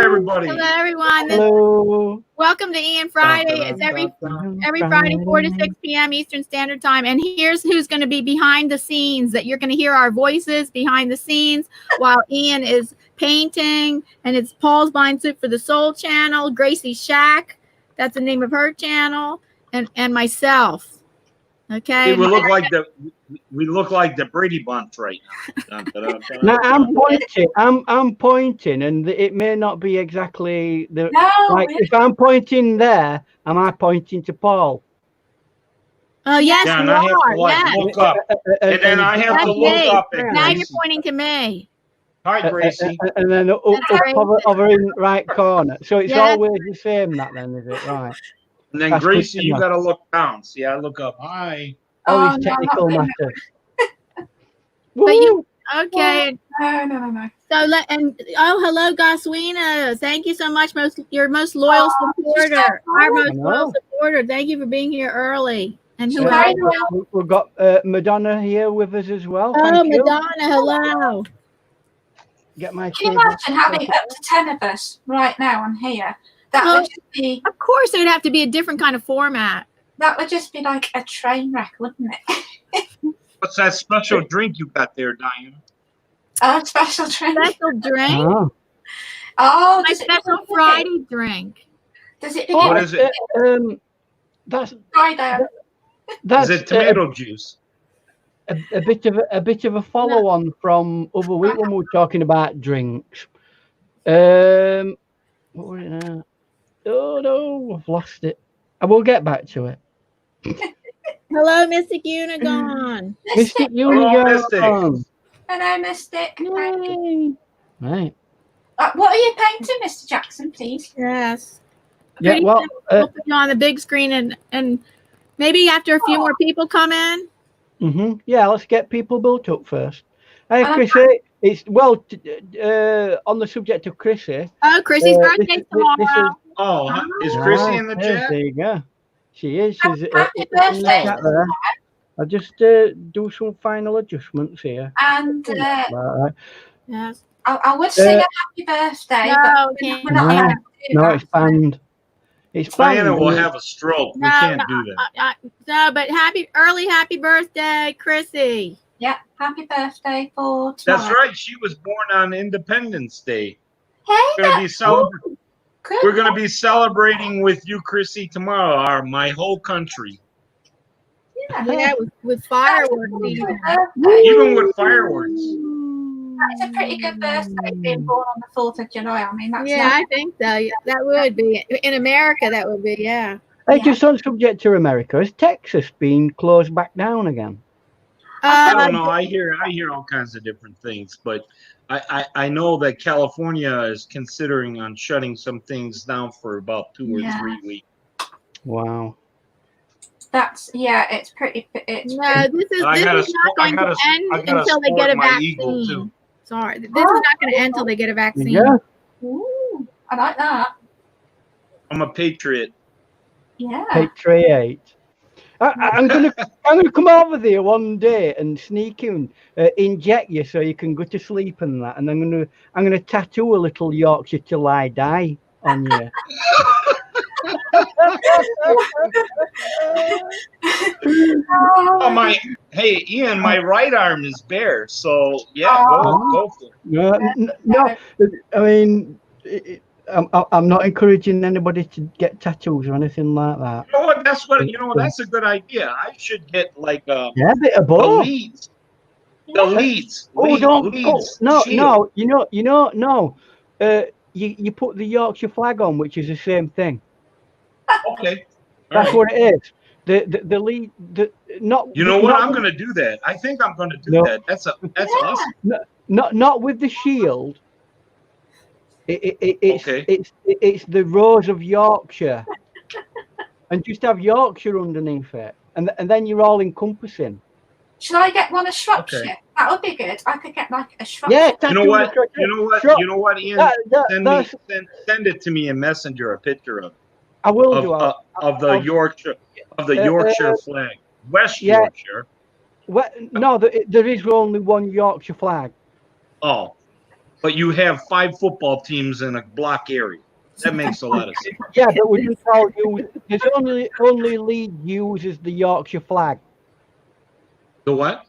everybody. Hello, everyone. Hello. Welcome to Ian Friday. It's every Friday, 4 to 6 p.m. Eastern Standard Time. And here's who's going to be behind the scenes, that you're going to hear our voices behind the scenes while Ian is painting. And it's Paul's Blind Soup for the Soul channel, Gracie Shack, that's the name of her channel, and myself. Okay. See, we look like the Brady Bunch right now. No, I'm pointing, and it may not be exactly the if I'm pointing there, am I pointing to Paul? Oh yes, yeah, you and I have are. to Yes. look up, and then I have to look up at now Gracie. you're pointing to me. Hi, Gracie. And then up over in the right corner. So it's always the same, that then, is it? Right. And then Gracie, you got to look down. See, I look up. Hi. All these technical matters. But you, okay. No. So hello, Goswina. Thank you so much, your most loyal supporter, our most loyal supporter. Thank you for being here early. And we've got Madonna here with us as well. Oh, Madonna, hello. Get my. Can you imagine having up to 10 of us right now on here? That would just be. Of course, it would have to be a different kind of format. That would just be like a train wreck, wouldn't it? What's that special drink you got there, Diana? Oh, special drink. Special drink? Oh, my special Friday drink. Does it begin? What is it? That's Friday. Is it tomato juice? A bit of a follow on from other week when we were talking about drinks. What was it now? Oh no, I've lost it. I will get back to it. Hello, Mystic Unicorn. Mystic Unicorn. Hello, Mystic. Right. What are you painting, Mr. Jackson, please? Yes. Yeah, we'll put you on the big screen and maybe after a few more people come in. Yeah, let's get people built up first. Hey, Chrissy, it's on the subject of Chrissy. Oh, Chrissy's birthday tomorrow. Is Chrissy in the chat? There you go. She is. She's happy birthday. There. I'll just do some final adjustments here. And yes, I would sing a happy birthday. No, it's banned. It's Diana will have a stroke. We can't do that. No, but happy birthday, Chrissy. Yeah, happy birthday for tomorrow. That's right. She was born on Independence Day. Hey, we're going to be celebrating with you, Chrissy, tomorrow. My whole country. Yeah, with fireworks. Even with fireworks. That's a pretty good birthday, being born on the 4th of July. I mean, that's I think so. That would be in America. That would be, Hey, just on subject to America, has Texas been closed back down again? I don't know. I hear all kinds of different things, but I know that California is considering on shutting some things down for about 2 or 3 weeks. Wow. It's pretty. This is not going to end until they get a vaccine. Sorry, this is not going to end until they get a vaccine. Yeah. Ooh, I like that. I'm a patriot. Yeah. Patriot. I'm gonna come over there one day and sneak in, inject you so you can go to sleep and that, and I'm gonna tattoo a little Yorkshire till I die on you. Hey Ian, my right arm is bare, so go for it. No, I mean, I'm not encouraging anybody to get tattoos or anything like that. You know what? That's a good idea. I should get like a bit of both. The leads. No. You put the Yorkshire flag on, which is the same thing. Okay. That's what it is. The lead. You know what? I'm going to do that. I think I'm going to do that. That's awesome. Not with the shield. It's the Rose of Yorkshire, and just have Yorkshire underneath it, and then you're all encompassing. Should I get one of Shropshire? Okay. That would be good. I could get like a Shropshire. Yeah, you know what, Ian? Send it to me in Messenger, a picture of. I will of the Yorkshire flag, West Yorkshire. No, there is only one Yorkshire flag. Oh. but you have 5 football teams in a block area. That makes a lot of sense. Yeah, but would you call you? There's only Leeds uses the Yorkshire flag. The what?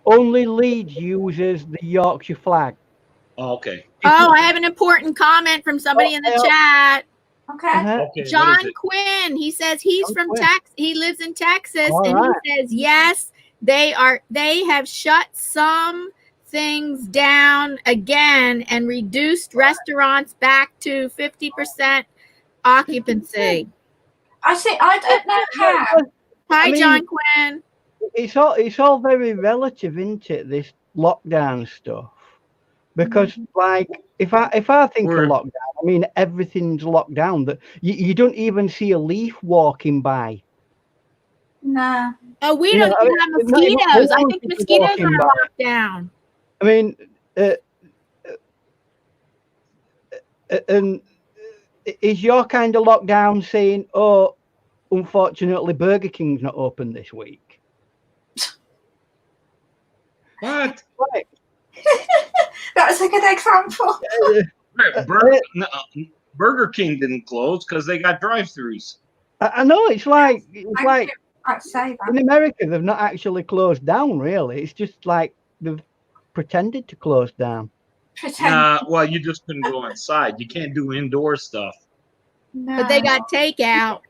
Only Leeds uses the Yorkshire flag. Oh, okay. Oh, I have an important comment from somebody in the chat. Okay. Uh-huh. Okay. John what is it? Quinn. He says he's John from Quinn. Texas. He lives in Texas, All and right. he says yes, they have shut some things down again and reduced restaurants back to 50% occupancy. I see. I don't know how. Hi, I mean, John Quinn. It's all very relative, isn't it? This lockdown stuff, because like if I think We're- of lockdown, I mean everything's locked down. That you don't even see a leaf walking by. No. Oh, we You don't know, even have not even mosquitoes. I homeless think people mosquitoes walking are by. locked down. I mean, and is your kind of lockdown saying, "Oh, unfortunately, Burger King's not open this week"? What? Right. That's a good example. Burger King didn't close because they got drive-throughs. I know it's like I'd say that. in America they've not actually closed down. Really, it's just like they've pretended to close down. Pretend. Well, you just couldn't go inside. You can't do indoor stuff. No. But they got takeout.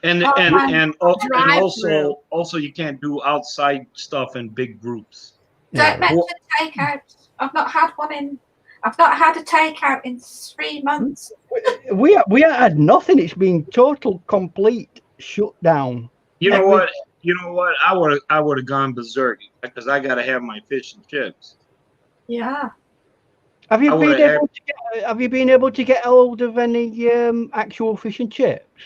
And Oh, and man. and, Drive-through. also you can't do outside stuff in big groups. Don't mention takeout. I've not had a takeout in 3 months. We had nothing. It's been total, complete shutdown. You know what? I would have gone berserk because I got to have my fish and chips. Yeah. Have you I been would've able to get hold of any actual fish and chips?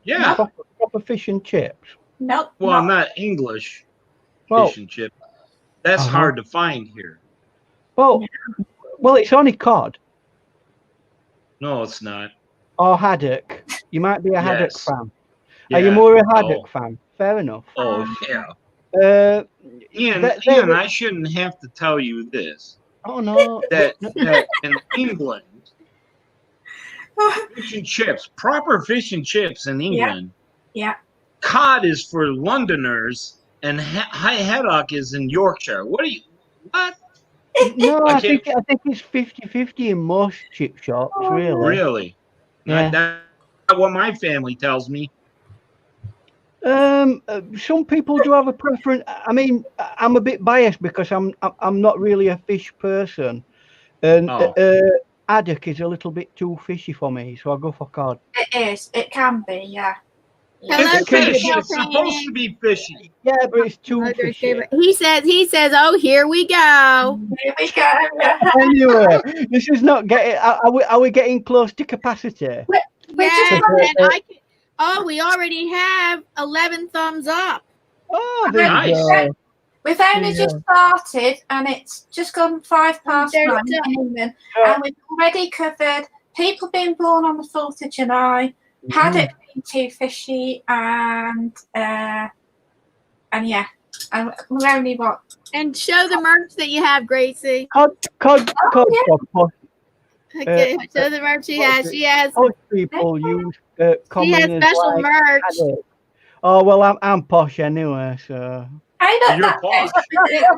Yeah. Proper fish and chips. Nope. Well, not English Well, fish and chips. That's Uh-huh. hard to find here. well, it's only cod No, it's not. or haddock. You might be a haddock Yes. fan. Yeah. Are you more a haddock fan? Fair enough. Oh, yeah. Ian, Ian, I shouldn't have to tell you this. Oh no. That in England, fish and chips, proper fish and chips in England. Yeah. Cod is for Londoners, and haddock is in Yorkshire. What? No, I I think it's 50-50 in most chip shops, really. Really? Yeah. That's what my family tells me. Some people do have a preference. I mean, I'm a bit biased because I'm not really a fish person, and haddock is a little bit too fishy for me, so I go for cod. It is. It can be. Yeah. Hello, It's fish. Crystal It's supposed to be fishy. Yeah, but it's too fishy. He says, oh, here we go. Here we go. Anyway, this is not getting. Are we getting close to capacity? Yes, and we already have 11 thumbs up. Oh, there Nice. you go. We've only just started, and it's just gone 5 past 9 evening, and we've already covered people being born on the 4th of July, haddock being too fishy, and yeah, and we're only what? And show the merch that you have, Gracie. Cod. Okay, show the merch she has. Most people use common. She has as special like merch. haddock. Oh well, I'm posh anyway, so. Hey, look, You're that posh.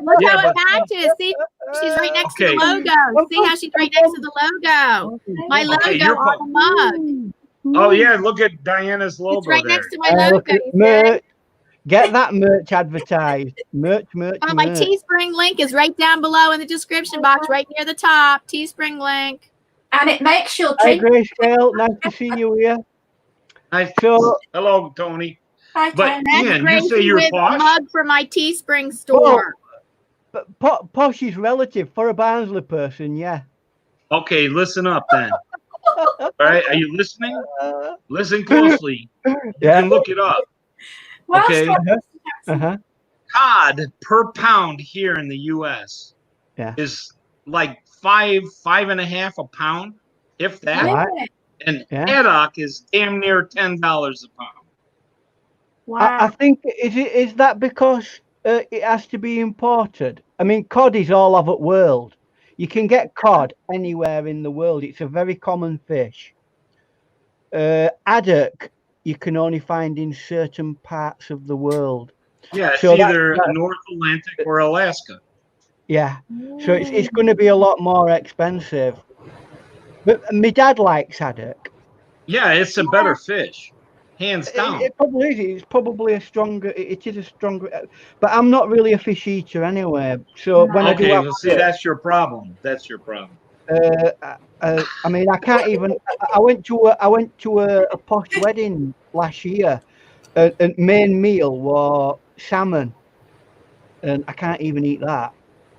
Look Yeah, how it but- matches. See, she's right next to the Okay. logo. See how she's right next to the logo. My logo Okay, you're on the mug. Oh yeah, look at Diana's It's logo right there. next to my logo. Look at you see? merch. Get that merch advertised. Merch. Oh, my Teespring link is right down below in the description box, right near the top. Teespring link. and it makes your Hi, drink. Grayscale. Nice to see you here. Nice. So, Hello, Tony. Hi, But Ken. That's Ian, you Gracie say you're with a posh? mug for my Teespring store. but posh is relative for a Barnsley person, yeah. Okay, listen up then. All right, are you listening? Listen closely. You Yeah. can look it up. Well, Okay. Uh-huh. Cod per pound here in the U.S. Yeah. is like five and a half a pound, if that. Right. And Yeah. haddock is damn near $10 a pound. Wow. I think is that because it has to be imported. I mean, cod is all over the world. You can get cod anywhere in the world. It's a very common fish. Haddock, you can only find in certain parts of the world. Yeah, it's So either North Atlantic or Alaska. Yeah, so it's going to be a lot more expensive. But my dad likes haddock. Yeah, it's a better fish, hands down. It probably is. It's probably a stronger. It is a stronger. But I'm not really a fish eater anyway. So when I do Okay, have, well, see, that's your problem. That's your problem. I mean, I can't even. I went to a posh wedding last year, and main meal was salmon, and I can't even eat that.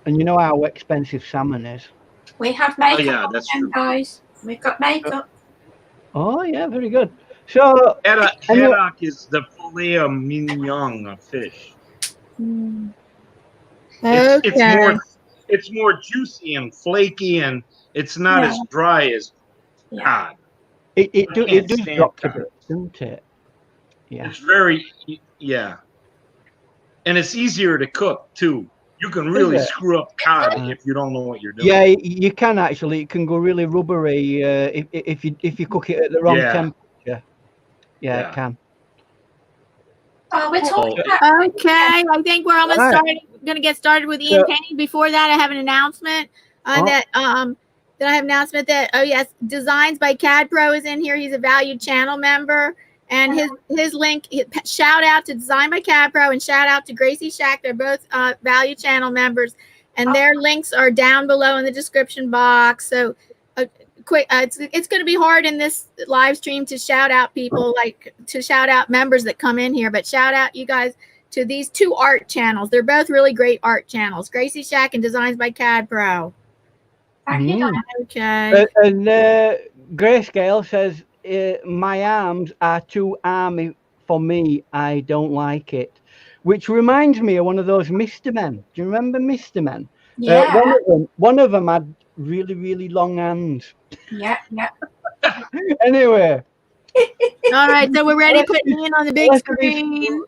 And you know how expensive salmon is. We have makeup yeah, on that's them, true. guys. We've got makeup. Oh yeah, very good. So Haddock is the filet mignon of fish. It's more juicy and flaky, and it's not as dry as cod. It does stand drop a cod. bit, doesn't it? Yeah. It's very and it's easier to cook too. You can really screw up cod if you don't know what you're doing. Yeah, you can actually. It can go really rubbery if you cook it at the wrong temperature. Yeah, it can. Oh, we're talking Okay, I think we're almost going to get started with Ian painting. Before that, I have an announcement that yes, Designs by CADPRO is in here. He's a valued channel member, and his link. Shout out to Design by CADPRO and shout out to Gracie Shack. They're both valued channel members, and their links are down below in the description box. So. Quick, it's going to be hard in this live stream to shout out people, like to shout out members that come in here, but shout out you guys to these two art channels. They're both really great art channels, Gracie Shack and Designs by CADPRO. Okay. And Grayscale says my arms are too army for me. I don't like it, which reminds me of one of those Mr. Men. Do you remember Mr. Men? Yeah. One of them had really long hands. Yeah. Anyway. All right, so we're ready to put Ian on the big screen.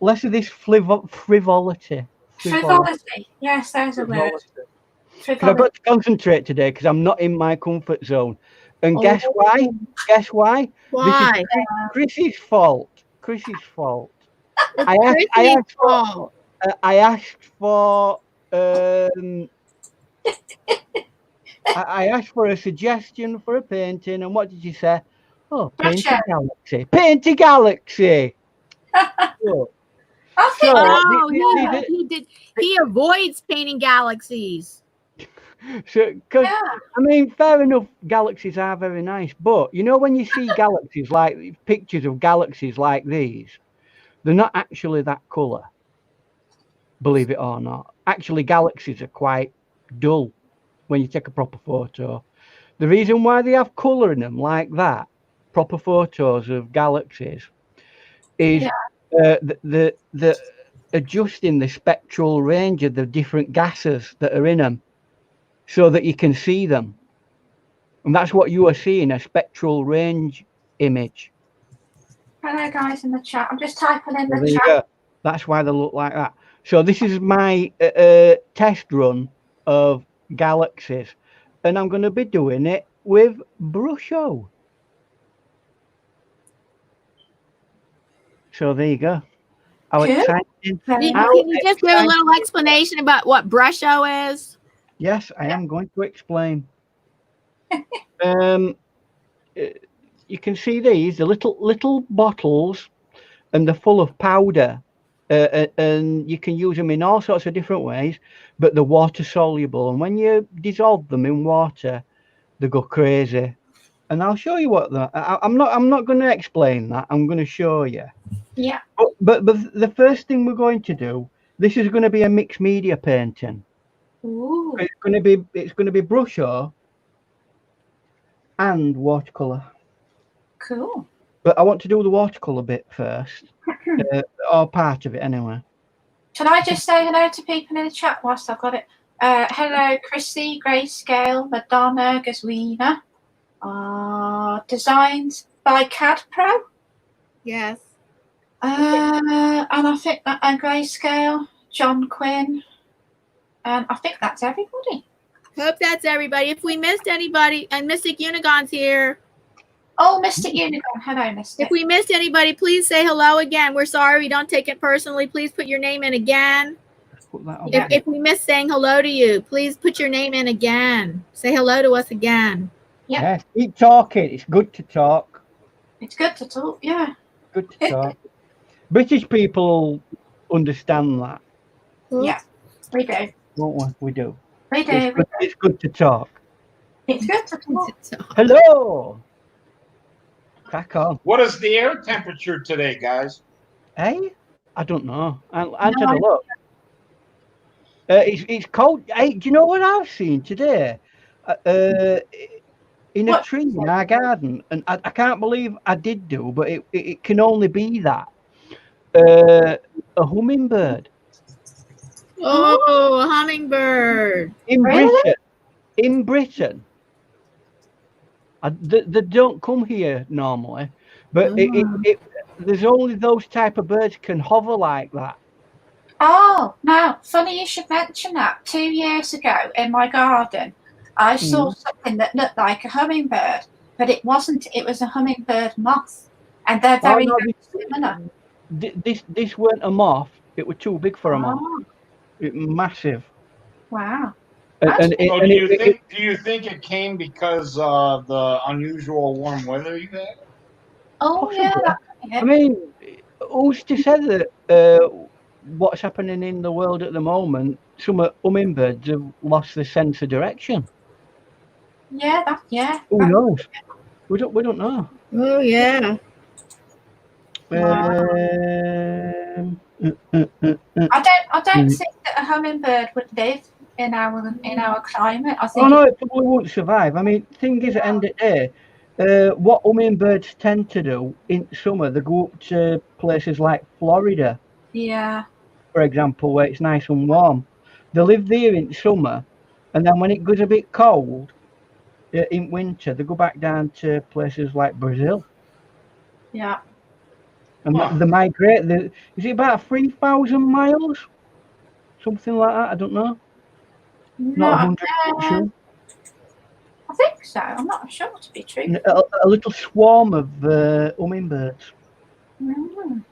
Less of this frivolity. Yes, there's a word. I've got to concentrate today because I'm not in my comfort zone. And guess why? Why? This is Chrissy's fault. I asked for a suggestion for a painting, and what did you say? Oh, Paint a Galaxy. Paint a Galaxy. He avoids painting galaxies. So, because I mean, fair enough, galaxies are very nice, but you know, when you see galaxies, like pictures of galaxies like these, they're not actually that colour. Believe it or not, actually, galaxies are quite dull when you take a proper photo. The reason why they have colour in them like that, proper photos of galaxies, is the adjusting the spectral range of the different gases that are in them so that you can see them. And that's what you are seeing, a spectral range image. Hello guys in the chat. I'm just typing in the chat. That's why they look like that. So this is my test run of galaxies, and I'm going to be doing it with Brusho. So there you go. How exciting. Can you just give a little explanation about what Brusho is? Yes, I am going to explain. You can see these, the little bottles, and they're full of powder. And you can use them in all sorts of different ways, but they're water soluble. And when you dissolve them in water, they go crazy. And I'll show you what that. I'm not going to explain that. I'm going to show you. Yeah. But the first thing we're going to do. This is going to be a mixed media painting. Ooh. It's going to be Brusho and watercolor. Cool. But I want to do the watercolor bit first, or part of it anyway. Can I just say hello to people in the chat whilst I've got it? Hello, Chrissy, Grayscale, Madonna, Gazwina. Designs by CADPRO. Yes. And I think that Grayscale, John Quinn, and I think that's everybody. Hope that's everybody. If we missed anybody, and Mystic Unicorn's here. Oh, Mystic Unicorn. Hello, Mystic. If we missed anybody, please say hello again. We're sorry. We don't take it personally. Please put your name in again. If we missed saying hello to you, please put your name in again. Say hello to us again. Yeah. Yes, keep talking. It's good to talk. It's good to talk, yeah. Good to talk. British people understand that. Yeah, we do. Don't we? We do. We do. It's good to talk. It's good to talk. Hello. Crack on. What is the air temperature today, guys? Hey, I don't know. I'll have a look. It's cold. Hey, do you know what I've seen today? In a tree in our garden, and I can't believe I did do, but it can only be that. A hummingbird. Oh, a hummingbird. In Britain. They don't come here normally, but there's only those type of birds can hover like that. Oh, now, funny you should mention that. 2 years ago in my garden, I saw something that looked like a hummingbird, but it wasn't. It was a hummingbird moth, and they're very similar. This weren't a moth. It was too big for a moth. It massive. Wow. Do you think it came because of the unusual warm weather you had? Oh, possibly. Yeah. I mean, who's to say that what's happening in the world at the moment, some hummingbirds have lost the sense of direction? Yeah, Who knows? We don't know. Oh yeah. I don't think that a hummingbird would live in our climate. I think. Oh no, it probably won't survive. I mean, thing is, at the end of the day, what hummingbirds tend to do in summer, they go up to places like Florida. Yeah. For example, where it's nice and warm. They live there in summer, and then when it goes a bit cold in winter, they go back down to places like Brazil. Yeah. And they migrate. Is it about 3,000 miles? Something like that. I don't know. Not 100% sure. I think so. I'm not sure, to be true. A little swarm of hummingbirds.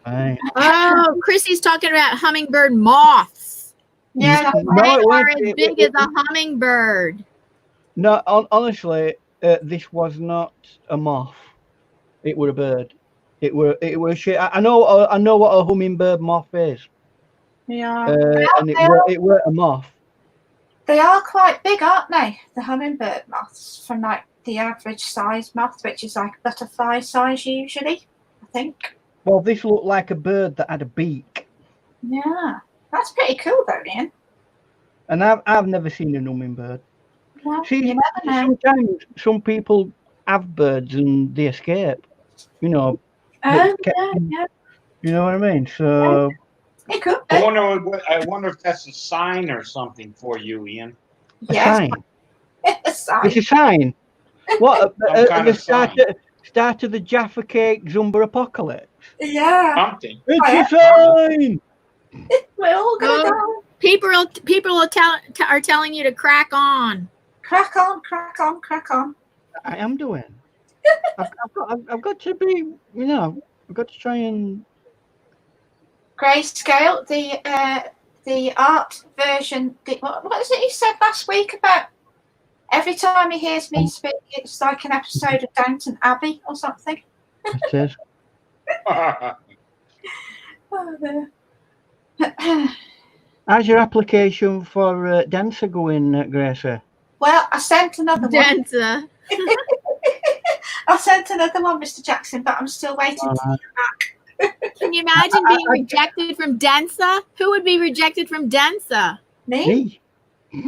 Right. Oh, Chrissy's talking about hummingbird moths. Yeah, they are as big as a hummingbird. No, honestly, this was not a moth. It were a bird. It were shit. I know what a hummingbird moth is. Yeah. And it were a moth. They are quite big, aren't they? The hummingbird moths, from like the average size moth, which is like butterfly size usually, I think. Well, this looked like a bird that had a beak. Yeah, that's pretty cool though, Ian. And I've never seen a hummingbird. Well, see, sometimes some people have birds and they escape. You know. Yeah. You know what I mean? So. It could be. I wonder if that's a sign or something for you, Ian. A sign. It's a sign. What? The start of the Jaffa Cake Zumba apocalypse. Yeah. Something. It's a sign. We're all gonna die. People are telling you to crack on. Crack on, crack on, crack on. I am doing. I've got to be. You know, I've got to try and. Grayscale, the art version. What was it he said last week about every time he hears me speak, it's like an episode of Downton Abbey or something? It is. How's your application for Dancer going, Gracie? Well, I sent another one. Dancer. I sent another one, Mr. Jackson, but I'm still waiting to hear back. Can you imagine being rejected from Densa? Who would be rejected from Densa? Me? You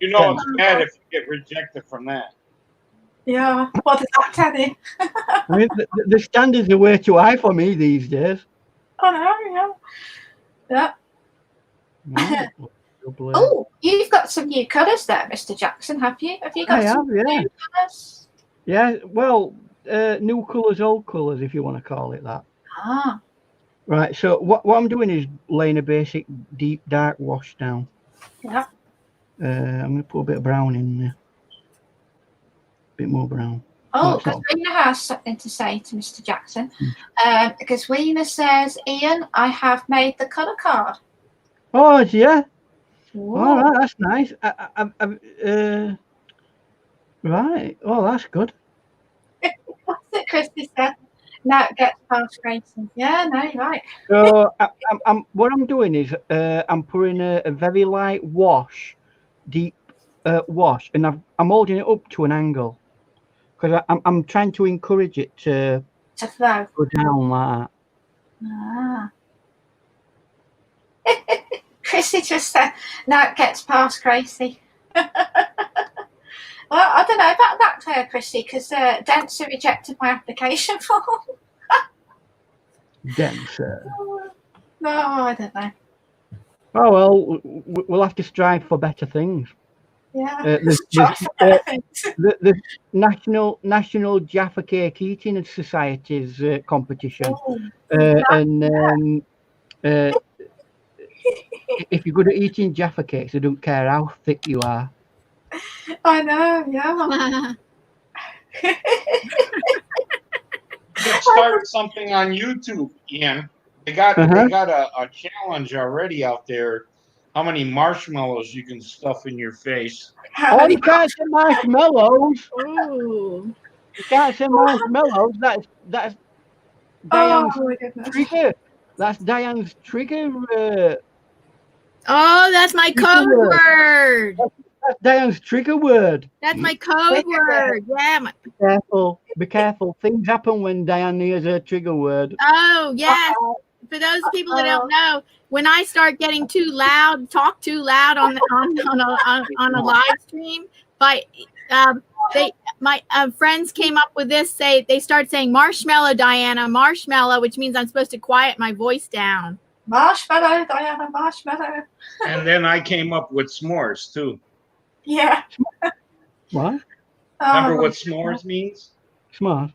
know it's bad if you get rejected from that. Yeah, what does that tell you? I mean, the standards are way too high for me these days. I know, yeah. Yeah. Oh, you've got some new colours there, Mr. Jackson, have you? Have you got some new colours? Yeah, well, new colours, old colours, if you want to call it that. Ah. Right. So what I'm doing is laying a basic deep dark wash down. Yeah. I'm going to put a bit of brown in there. A bit more brown. Oh, No, it's because not. Weena has something to say to Mr. Jackson. Because Weena says, Ian, I have made the colour card. Oh, yeah. Ooh. All right, that's nice. Right. Oh, that's good. What's it Christy said? Now it gets past Gracie. Yeah, no, you're right. So what I'm doing is I'm putting a very light wash, deep wash, and I'm holding it up to an angle because I'm trying to encourage it to flow. go down like that. Ah. Chrissy just said, now it gets past Gracie. Well, I don't know about that, Chrissy, because Dempsey rejected my application form. Denser. No, I don't know. Oh well, we'll have to strive for better things. Yeah. The National Jaffa Cake Eating Society's competition, and if you're good at eating Jaffa cakes, they don't care how thick you are. I know, yeah. You could start something on YouTube, Ian. They got a challenge already out there. How many marshmallows you can stuff in your face? Oh, you can't say marshmallows. Ooh. You can't say marshmallows. That's Diane's trigger. That's Diane's trigger. Oh, that's my code word. That's Diane's trigger word. That's my code word. Yeah. Be careful. Things happen when Diane hears her trigger word. Oh, yes. For those people that don't know, when I start getting too loud, talk too loud on a live stream, my friends came up with this. They start saying marshmallow, Diana, marshmallow, which means I'm supposed to quiet my voice down. Marshmallow, Diana, marshmallow. And then I came up with s'mores too. Yeah. What? Remember what s'mores means? S'mores?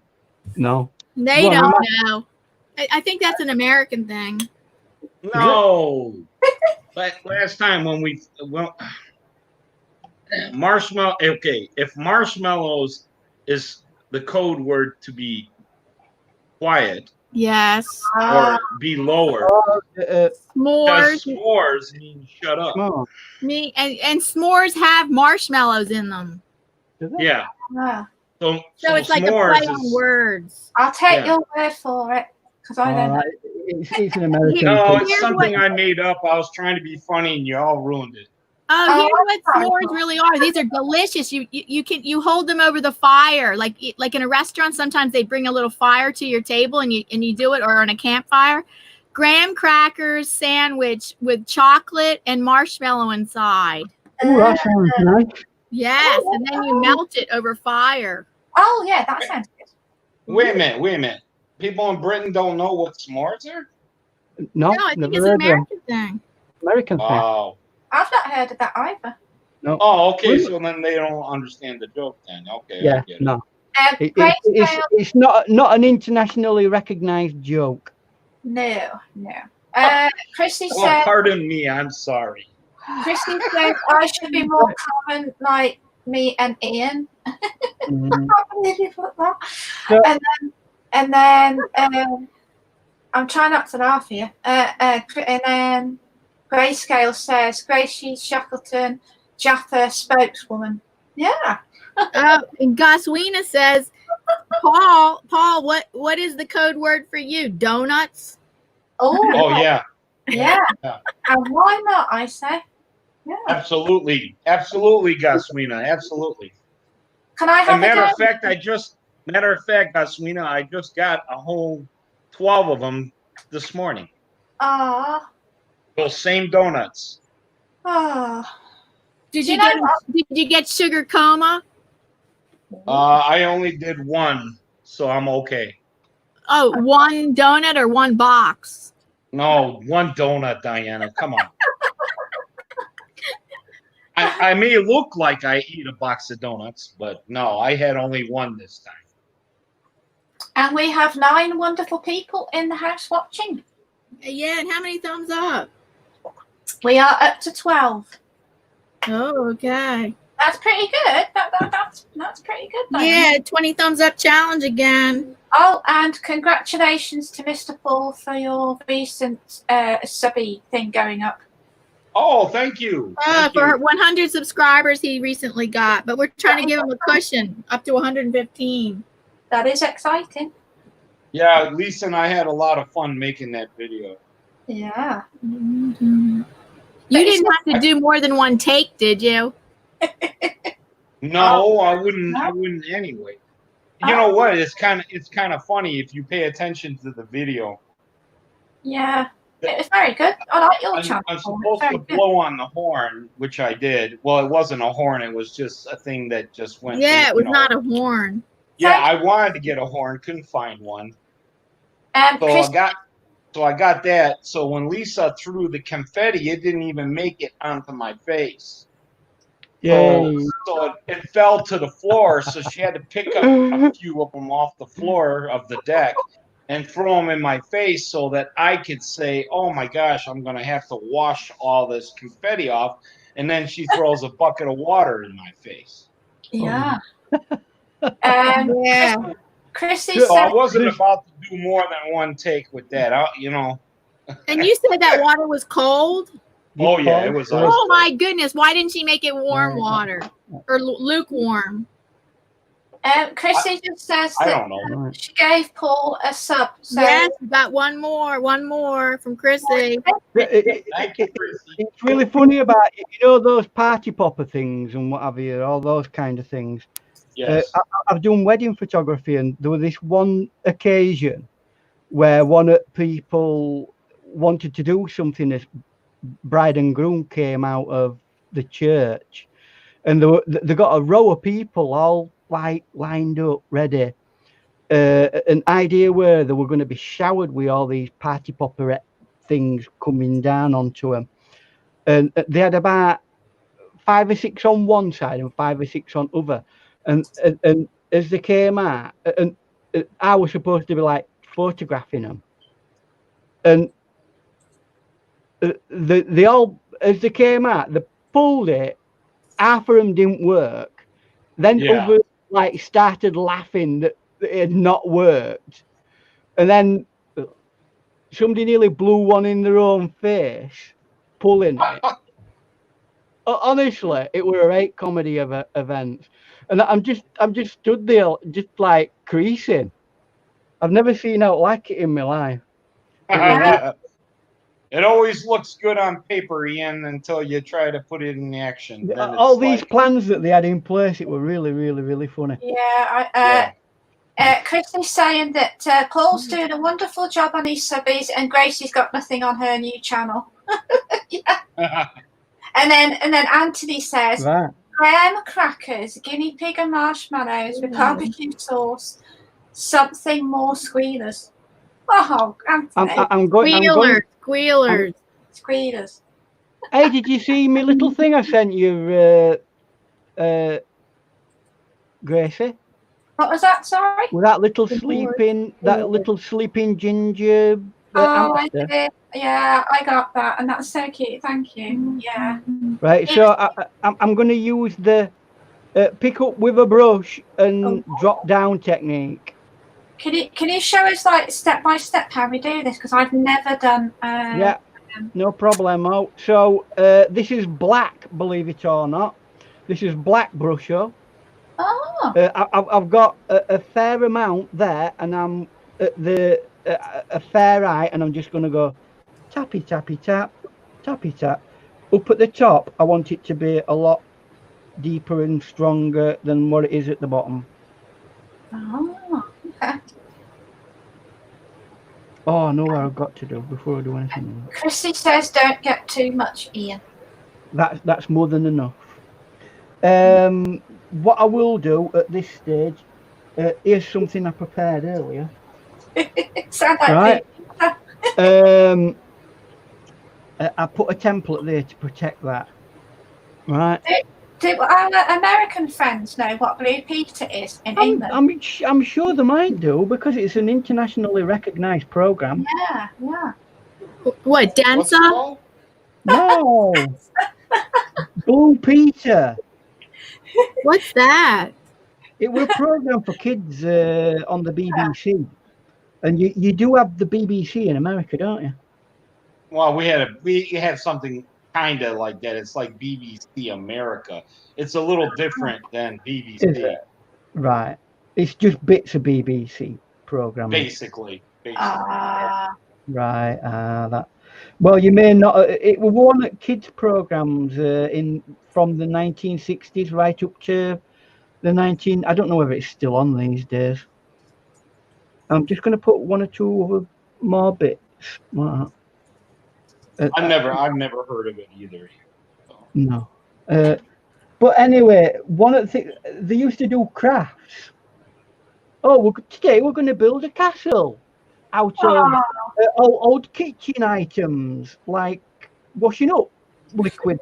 No. They don't know. I think that's an American thing. No. Last time when marshmallow. Okay, if marshmallows is the code word to be quiet. Yes. Or be lower. S'mores. S'mores mean shut up. And s'mores have marshmallows in them. Yeah. So it's like a play on words. I'll take your word for it because I don't know. It's an American. No, it's something I made up. I was trying to be funny, and you all ruined it. Oh, here's what s'mores really are. These are delicious. You hold them over the fire, like in a restaurant. Sometimes they bring a little fire to your table, and you do it, or on a campfire. Graham crackers sandwich with chocolate and marshmallow inside. Oh, that sounds nice. Yes, and then you melt it over fire. Oh yeah, that sounds good. Wait a minute. People in Britain don't know what s'mores are? No, I think it's an American thing. American thing. Oh. I've not heard of that either. No. Oh, okay. So then they don't understand the joke then. Okay. Yeah, no. It's not an internationally recognized joke. No. Chrissy said. Well, pardon me. I'm sorry. Chrissy said I should be more common like me and Ian. I can't believe you put that. So, and then I'm trying not to laugh here. And then Grayscale says Gracie Shackleton, Jaffa spokeswoman. Yeah. And Goswina says, Paul, what is the code word for you? Donuts? Oh yeah. Yeah. And why not, I say? Yeah. Absolutely, Goswina. Absolutely. Can I have matter of fact, Goswina, I just got a whole 12 of them this morning. Those same donuts. Did you get sugar coma? I only did one, so I'm okay. Oh, one donut or one box? No, one donut, Diana. Come on. I may look like I eat a box of donuts, but no, I had only one this time. And we have 9 wonderful people in the house watching. Yeah, and how many thumbs up? We are up to 12. Oh, okay. That's pretty good. That's pretty good. Though. Yeah, 20 thumbs up challenge again. Oh, and congratulations to Mr. Paul for your recent subby thing going up. Oh, thank you. For 100 subscribers he recently got, but we're trying to give him a cushion up to 115. That is exciting. Yeah, Lisa and I had a lot of fun making that video. Yeah. Mm-hmm. You didn't have to do more than one take, did you? No, I wouldn't anyway. You know what? It's kind of funny if you pay attention to the video. Yeah, it was very good. I like your channel. I'm supposed to blow on the horn, which I did. Well, it wasn't a horn; it was just a thing that just went. Yeah, it was not a horn. Yeah, I wanted to get a horn, couldn't find one. So I got that. So when Lisa threw the confetti, it didn't even make it onto my face. Yeah. So it fell to the floor. So she had to pick up a few of them off the floor of the deck and throw them in my face so that I could say, "Oh my gosh, I'm going to have to wash all this confetti off." And then she throws a bucket of water in my face. Yeah. Yeah. Chrissy So I said, wasn't about to do more than one take with that. And you said that water was cold? Oh yeah, it was. Oh my goodness! Why didn't she make it warm water or lukewarm? Chrissy just says I that don't know. she gave Paul a sub. So Yes, we got one more from Chrissy. It's really funny about those party popper things and what have you, all those kind of things. Yes. I've done wedding photography, and there was this one occasion where one of people wanted to do something as bride and groom came out of the church, and they got a row of people all lined up ready. An idea where they were going to be showered with all these party popper things coming down onto them, and they had about 5 or 6 on one side and 5 or 6 on other, and as they came out, and I was supposed to be like photographing them, and they all, as they came out, they pulled it. Half of them didn't work. Then others started laughing that it had not worked, and then somebody nearly blew one in their own face, pulling it. Honestly, it were a great comedy of events, and I'm just stood there just like creasing. I've never seen out like it in my life. It always looks good on paper, Ian, until you try to put it in action. Then all these plans that they had in place, it were really, really, really funny. Yeah, Chrissy's saying that Paul's doing a wonderful job on his subbies, and Gracie's got nothing on her new channel. Yeah. And then Anthony says, graham crackers, guinea pig and marshmallows with barbecue sauce, something more squealers. Oh, Anthony. Squealers. Squealers. Hey, did you see my little thing I sent you, Gracie? What was that, sorry? With that little sleeping ginger. I did. Yeah, I got that, and that's so cute. Thank you. Yeah. Right, so I'm going to use the pick up with a brush and drop down technique. Can you show us like step by step how we do this? Because I've never done. Yeah, no problemo. So this is black, believe it or not. This is black brush up. Oh. I've got a fair amount there, and I'm at a fair height, and I'm just going to go tappy tappy tap, tappy tap. Up at the top, I want it to be a lot deeper and stronger than what it is at the bottom. Oh, okay. Oh, I know what I've got to do before I do anything. Chrissy says don't get too much, Ian. That's more than enough. What I will do at this stage, here's something I prepared earlier. Sound like right. I put a template there to protect that. Right. Do our American friends know what Blue Peter is in England? I'm sure they might do, because it's an internationally recognised programme. Yeah. What, What's it Densa? called? No. Blue Peter. What's that? It was a program for kids on the BBC. And you do have the BBC in America, don't you? Well, we had something kind of like that. It's like BBC America. It's a little different than BBC. Is it? Right. It's just bits of BBC programming. Basically. Ah. Right. That. Well, you may not. It was one of kids programs from the 1960s right up to the 19. I don't know whether it's still on these days. I'm just going to put one or two other more bits. I've never heard of it either. So. No. But anyway, one of the things they used to do crafts. Oh, today we're going to build a castle out of old kitchen items like washing up liquid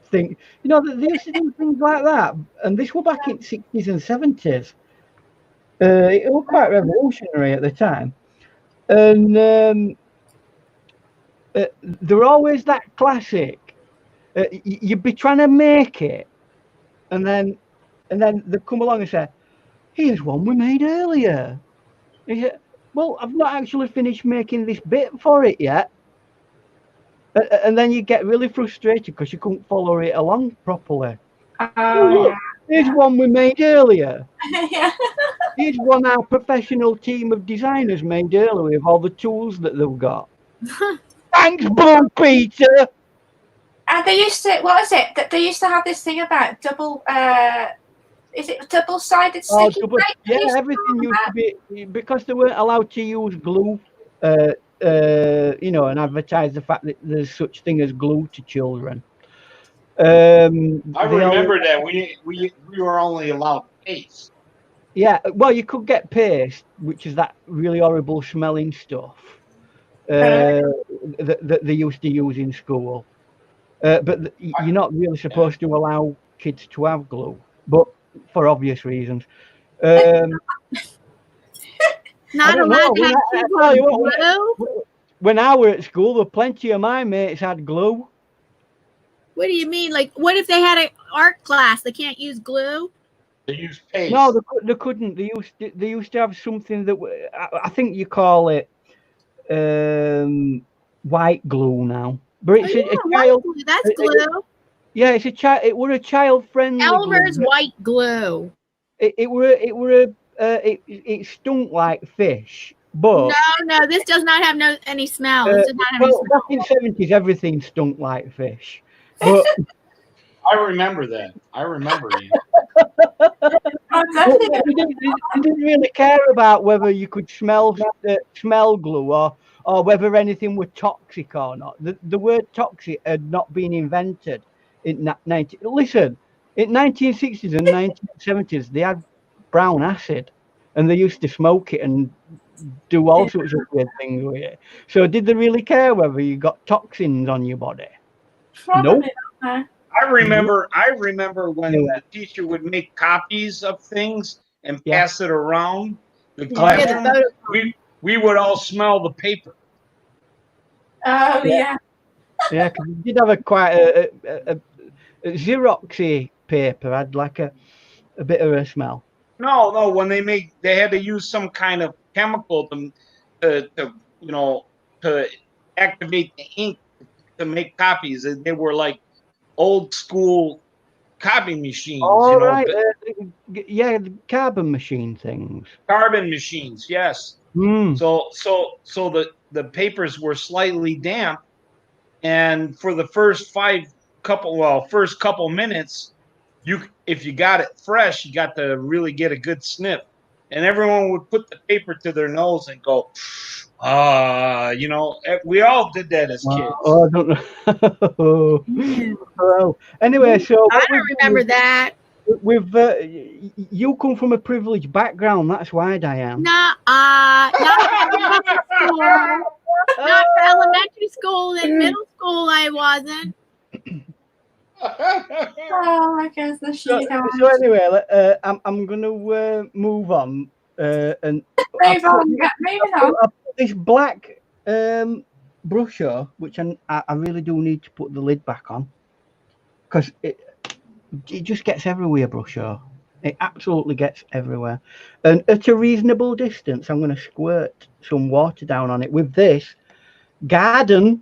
thing. You know, they used to do things like that, and this was back in the 60s and 70s. It was quite revolutionary at the time, and they're always that classic. You'd be trying to make it, and then they come along and say, "Here's one we made earlier." You say, well, I've not actually finished making this bit for it yet. And then you get really frustrated because you couldn't follow it along properly. Here's one we made earlier. Yeah. Here's one our professional team of designers made earlier with all the tools that they've got. Thanks, Blue Peter. And they used to, what is it? That they used to have this thing about double. Is it double-sided sticky tape? Yeah, everything used to be, because they weren't allowed to use glue. You know, and advertise the fact that there's such thing as glue to children. I remember that we were only allowed paste. Yeah, well, you could get paste, which is that really horrible smelling stuff that they used to use in school. But you're not really supposed to allow kids to have glue, but for obvious reasons. Not allowed to have kids on glue? When I were at school, there were plenty of my mates had glue. What do you mean? Like, what if they had an art class? They can't use glue? They use paste. No, they couldn't. They used to have something that I think you call it white glue now. But it's a child. Glue. That's glue. Yeah, it's a child. It were a child-friendly. Elmer's white glue. It stunk like fish. But no, this does not have any smell. This does not have any smell. Back in the 70s, everything stunk like fish. But I remember that. I remember you. They didn't really care about whether you could smell glue or whether anything was toxic or not. The word toxic had not been invented in 1960s and 1970s. They had brown acid, and they used to smoke it and do all sorts of weird things with it. So did they really care whether you got toxins on your body? Nope. I remember when the teacher would make copies of things and pass it around the classroom. We would all smell the paper. Oh yeah. Yeah, because we did have quite a Xeroxy paper had like a bit of a smell. No, when they had to use some kind of chemical to activate the ink to make copies. They were like old school copy machines. Oh, right. The carbon machine things. Carbon machines, yes. So the papers were slightly damp, and for the first couple minutes, if you got it fresh, you got to really get a good sniff, and everyone would put the paper to their nose and go, we all did that as kids. Oh, I don't know. Anyway, so I don't remember that. You come from a privileged background, that's why, Diane. Not for elementary school and middle school. I wasn't. Oh, I guess the so anyway, I'm going to move on and move on. I'll put this black brusher, which I really do need to put the lid back on, because it just gets everywhere, brusher. It absolutely gets everywhere. And at a reasonable distance, I'm going to squirt some water down on it with this garden.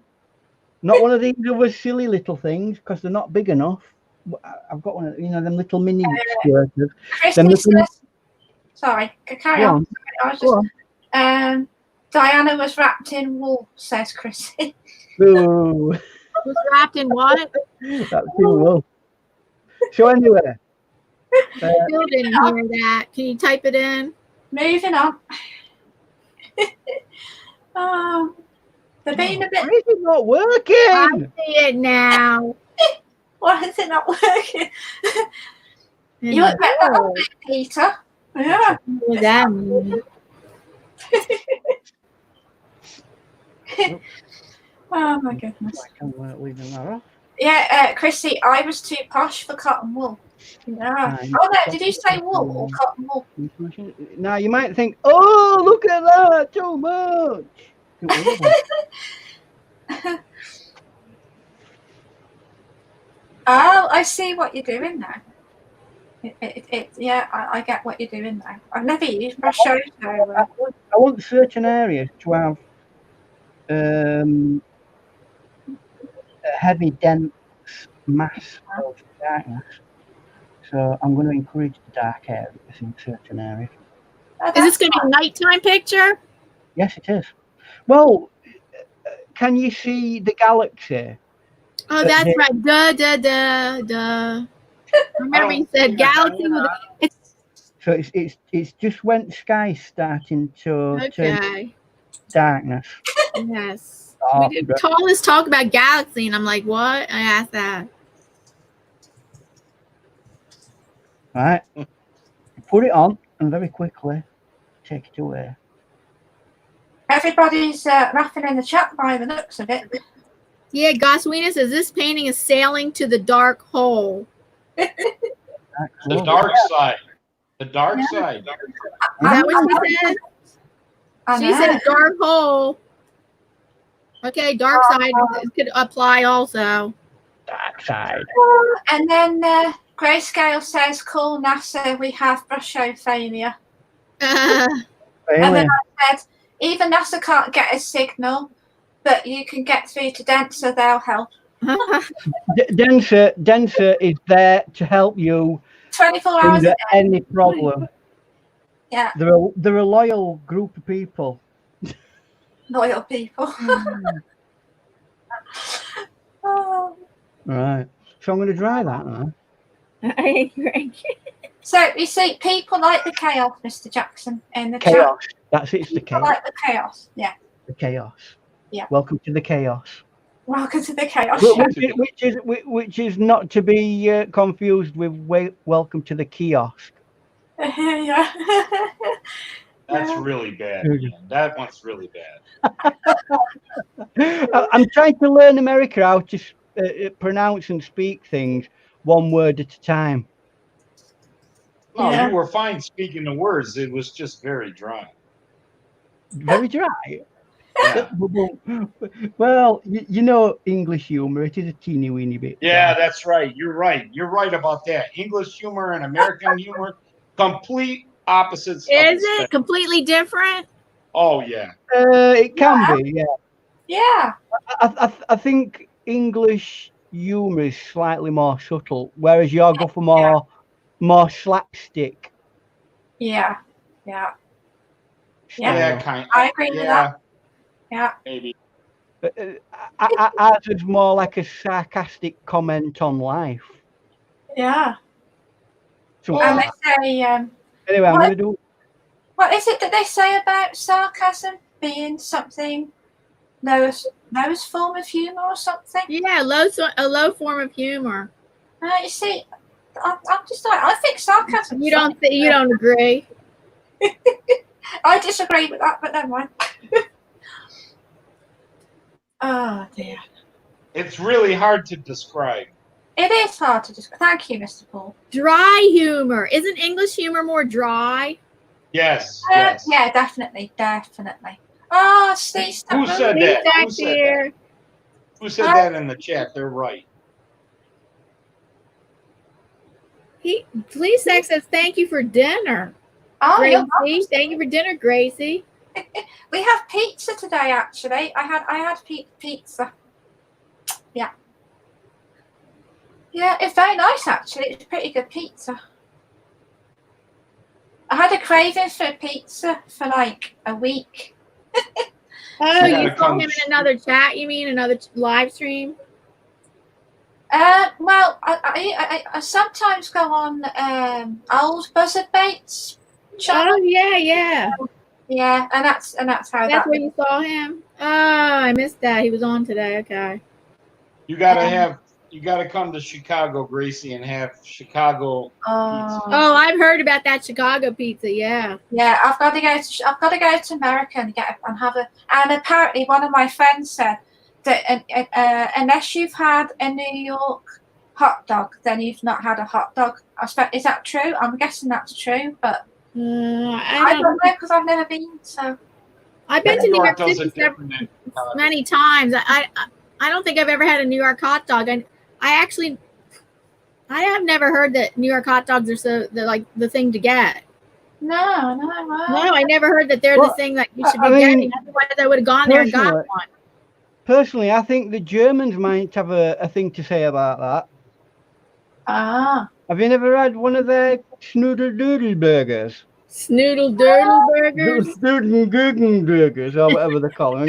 Not one of these other silly little things, because they're not big enough. I've got one of, them little mini squirters. Christy says, sorry, carry on. I was just, Diana was wrapped in wool, says Chrissy. Ooh. Was wrapped in what? That's too low. So anyway. Still didn't hear that. Can you type it in? Moving on. Oh, they're being a bit. Why is it not working? I see it now. Why is it not working? You look like that old bit, Peter. Yeah. What does that mean? Oh my goodness. I'm leaving that off. Yeah, Chrissy, I was too posh for cotton wool. Yeah. Oh no, did you say wool or cotton wool? Now you might think, oh, look at that, too much. Oh, I see what you're doing now. Yeah, I get what you're doing now. I've never used brush shows. I want certain areas to have a heavy, dense mass of darkness. So I'm going to encourage the dark areas in certain areas. Oh, Is this going to be a nighttime picture? Yes, it is. Well, can you see the galaxy? Oh, that's right. Duh. Remember you said galaxy with it's So it's just when the sky's starting to turn darkness. Yes. Oh, We did all this talk about galaxy, and I'm like, what? I asked that. Right. Put it on and very quickly take it away. Everybody's laughing in the chat by the looks of it. Yeah, Goswina says this painting is sailing to the dark hole. The dark side. The dark side. Is that what she said? She said dark hole. Okay, dark side could apply also. Dark side. And then Grayscale says, call NASA, we have brush show failure. And then I said, even NASA can't get a signal, but you can get through to Denser, they'll help. Denser is there to help you 24 hours a day. Any problem. Yeah. They're a loyal group of people. Loyal people. Oh. Right. So I'm going to dry that now. I agree. So you see, people like the chaos, Mr. Jackson, in the chaos. chat. That's it. It's the People chaos. like the chaos. Yeah. The chaos. Yeah. Welcome to the chaos. Welcome to the chaos. Which is not to be confused with welcome to the kiosk. Yeah. That's really bad. Man. That one's really bad. I'm trying to learn America how to pronounce and speak things one word at a time. No, you were fine speaking the words. It was just very dry. Very dry? Yeah. Well, you know English humor. It is a teeny weeny bit. Yeah, that's right. You're right. You're right about that. English humor and American humor, complete opposites. Is it completely different? Oh, yeah. It can be, yeah. Yeah. I think English humor is slightly more subtle, whereas you go for more slapstick. Yeah. Yeah. Yeah, kind of. I agree with that. Yeah. Maybe. Ours is more like a sarcastic comment on life. Yeah. So, and they say, anyway, I'm going to do. What is it that they say about sarcasm being something lowest form of humor or something? Yeah, a low form of humor. You see, I'm just like, I think sarcasm. You don't agree? I disagree with that, but never mind. Oh dear. It's really hard to describe. It is hard to describe. Thank you, Mr. Paul. Dry humor. Isn't English humor more dry? Yes. Yeah, definitely. Oh, Steve. Who said Please that? back here. Who said that in the chat? They're right. Please Zach says thank you for dinner. Oh, Gracie, thank you for dinner, Gracie. We have pizza today, actually. I had pizza. Yeah. Yeah, it's very nice, actually. It's pretty good pizza. I had a craving for pizza for like a week. Oh, you saw him in another chat, you mean? Another live stream? Well, I sometimes go on old Buzzard Baits channel. Oh, yeah. Yeah, and that's how that's where you saw him. Oh, I missed that. He was on today. Okay. You gotta come to Chicago, Gracie, and have Chicago pizza. Oh, I've heard about that Chicago pizza. Yeah. Yeah, I've got to go to America and have a. And apparently, one of my friends said that unless you've had a New York hot dog, then you've not had a hot dog. Is that true? I'm guessing that's true, but I don't know because I've never been. So I've been to New York City many times. I don't think I've ever had a New York hot dog. I have never heard that New York hot dogs are they're like the thing to get. No, I never heard that they're the thing that you should be getting. Otherwise, I would have gone there and got one. Personally, I think the Germans might have a thing to say about that. Have you never had one of their Snoodle-doodle burgers? Snoodle-doodle burgers? Snoodle-doodle burgers, or whatever they call them.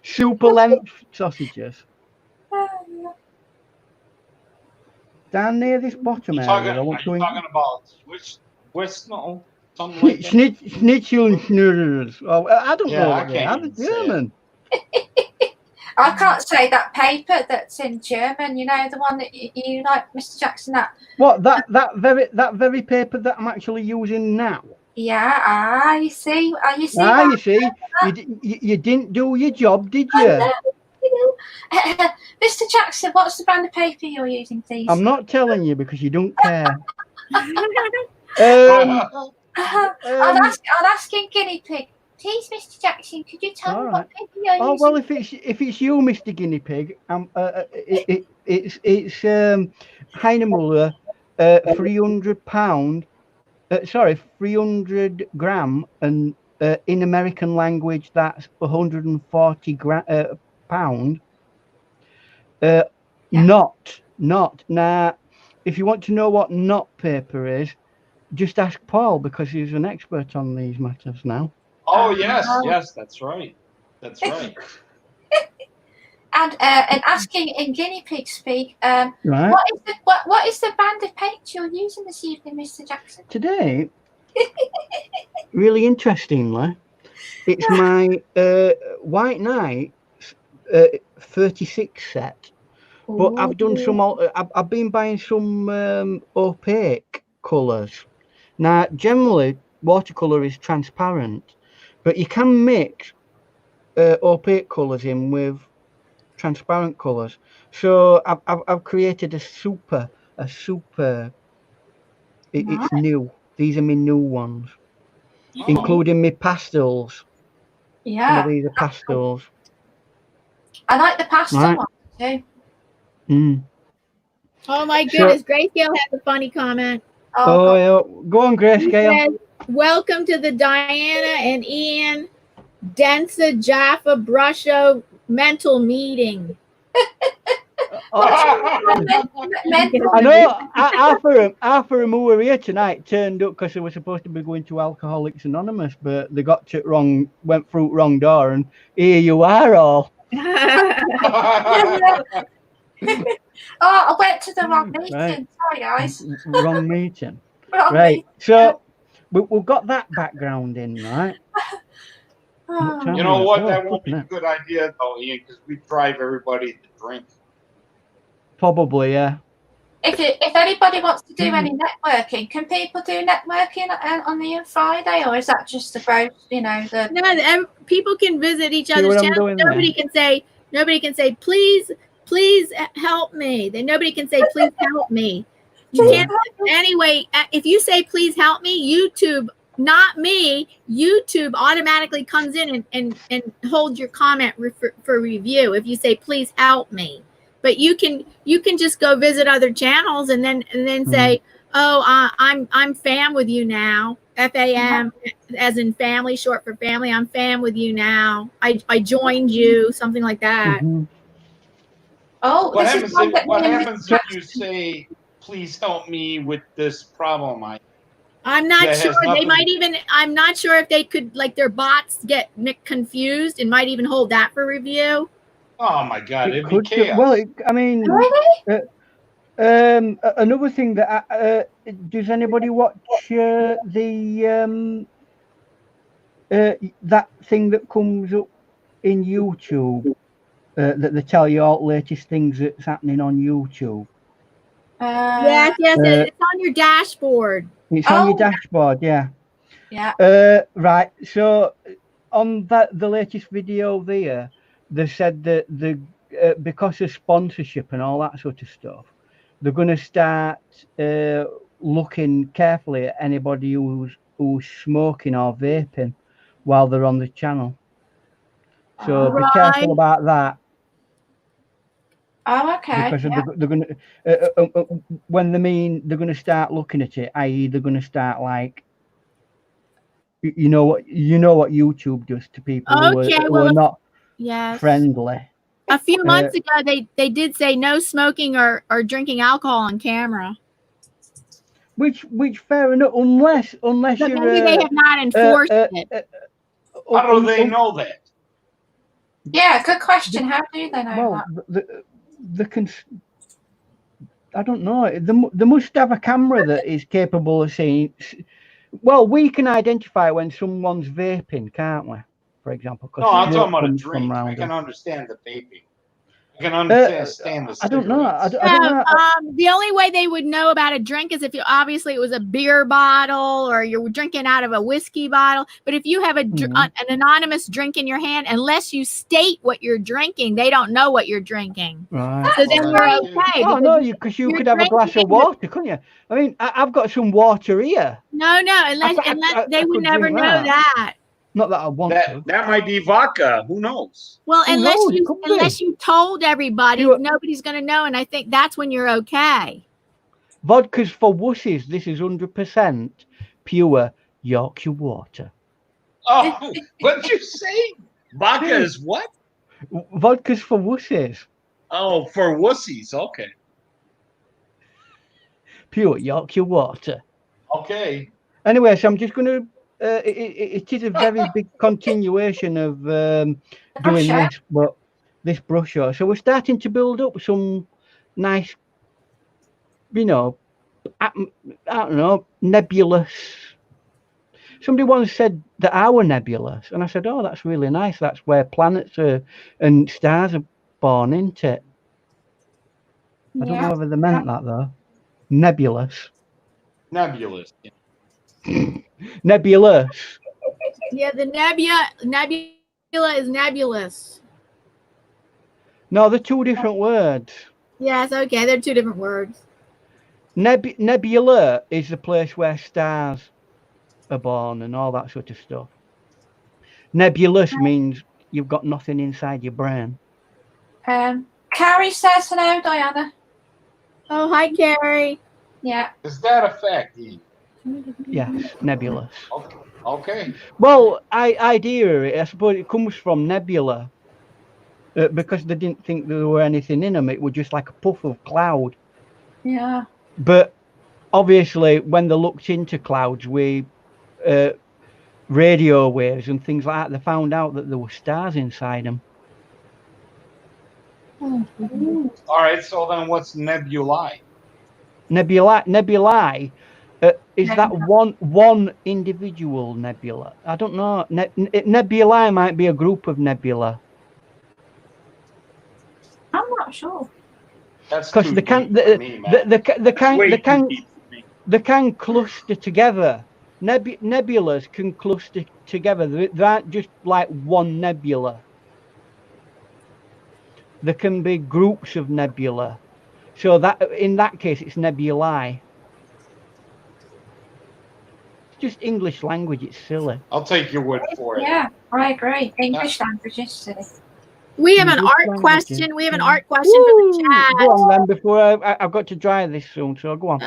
Super length sausages. Down near this bottom area. Are you talking about Westno? Something like that? Schnitzel and Schnoodles. Oh, I don't know. I can't I'm German. I can't say that paper that's in German. You know, the one that you like, Mr. Jackson. What that very paper that I'm actually using now. Yeah. You see. You see. You didn't do your job, did you? Mr. Jackson, what's the brand of paper you're using, please? I'm not telling you because you don't care. I'll ask in guinea pig. Please, Mr. Jackson, could you tell me what paper you're using? Oh well, if it's you, Mr. Guinea Pig, it's Heinemuller, 300 gram, and in American language that's 140 pound. Not now. If you want to know what knot paper is, just ask Paul because he's an expert on these matters now. Oh yes, that's right. That's right. And asking in guinea pig speak, what is the brand of paint you're using this evening, Mr. Jackson? Today, really interestingly, it's my White Knight 36 set. But I've done some. I've been buying some opaque colours. Now, generally, watercolor is transparent, but you can mix opaque colours in with transparent colours. So I've created a super. It's new. These are my new ones, including my pastels. Yeah, these are pastels. I like the pastel ones too. Oh my goodness, Grayscale has a funny comment. Yeah. Go on, Grayscale. Welcome to the Diana and Ian Densa Jaffa Brusho mental meeting. I know half of them who were here tonight turned up because they were supposed to be going to Alcoholics Anonymous, but they got it wrong, went through the wrong door, and here you are all. I went to the wrong meeting. Right. Sorry, guys. Wrong meeting. Right. So we've got that background in, right? You know what? That won't be a good idea, though, Ian, because we drive everybody to drink. Probably, yeah. If anybody wants to do any networking, can people do networking on the Friday, or is that just the gross? No, people can visit each other's channels. Nobody can say, please help me. Then nobody can say, please help me. You can't. Anyway, if you say please help me, YouTube not me. YouTube automatically comes in and holds your comment for review if you say, please help me. But you can just go visit other channels and then say, oh, I'm fam with you now. FAM, as in family, short for family. I'm fam with you now. I joined you, something like that. Oh, what happens if you say, please help me with this problem? I'm not sure. They might even, I'm not sure if they could, like, their bots get confused and might even hold that for review. Oh my God, it'd be chaos. Well, I mean, really? Another thing that does anybody watch that thing that comes up in YouTube that they tell you all the latest things that's happening on YouTube? Yes, it's on your dashboard. It's on your dashboard, yeah. Yeah. Right. So on the latest video there, they said that because of sponsorship and all that sort of stuff, they're going to start looking carefully at anybody who's smoking or vaping while they're on the channel. So be careful about that. Oh, okay. Because they're going to, when they mean they're going to start looking at it, i.e., they're going to start, like, you know what YouTube does to people who are not friendly. A few months ago, they did say no smoking or drinking alcohol on camera. Which fair enough, unless but you're. Maybe they have not enforced it. How do they know that? Yeah, good question. How do they know that? I don't know. They must have a camera that is capable of seeing. Well, we can identify when someone's vaping, can't we? For example. No, I'm talking about a drink. I can understand the vaping. I can understand the cigarettes. I don't know. I don't know. The only way they would know about a drink is if obviously it was a beer bottle or you're drinking out of a whiskey bottle. But if you have an anonymous drink in your hand, unless you state what you're drinking, they don't know what you're drinking. Right. So then you're okay. Oh no, because you could have a glass of water, couldn't you? I mean, I've got some water here. No, unless they would never know that. Not that I want to. That might be vodka. Who knows? Well, unless you told everybody, nobody's going to know, and I think that's when you're okay. Vodka's for wussies. This is 100% pure Yorkshire water. Oh, what'd you say? Vodka is what? Vodka's for wussies. Oh, for wussies. Okay. Pure Yorkshire water. Okay. Anyway, so I'm just going to. It is a very big continuation of doing this brush show. So we're starting to build up some nice, I don't know, nebulous. Somebody once said that I were nebulous, and I said, "Oh, that's really nice. That's where planets and stars are born, isn't it?" I don't know whether they meant that though. Nebulous. Nebulous. Yeah. Nebulous. Yeah, the nebula is nebulous. No, they're two different words. Yes, okay, they're two different words. Nebula is the place where stars are born and all that sort of stuff. Nebulous means you've got nothing inside your brain. Carrie says hello, Diana. Oh, hi, Carrie. Yeah. Is that a fact, Ian? Yes, nebulous. Okay. Well, I suppose it comes from nebula because they didn't think there were anything in them. It was just like a puff of cloud. Yeah. But obviously, when they looked into clouds with radio waves and things like that, they found out that there were stars inside them. All right. So then, what's nebulae? Nebulae. Is that one individual nebula? I don't know. Nebulae might be a group of nebula. I'm not sure. Because they can cluster together. Nebulas can cluster together. They aren't just like one nebula. There can be groups of nebula. So that in that case, it's nebulae. just English language. It's silly. I'll take your word for it. Yeah, I agree. English language is silly. We have an English art language, question. We have an yeah. art question from the chat. Go on then, before I've got to dry this soon, so go on.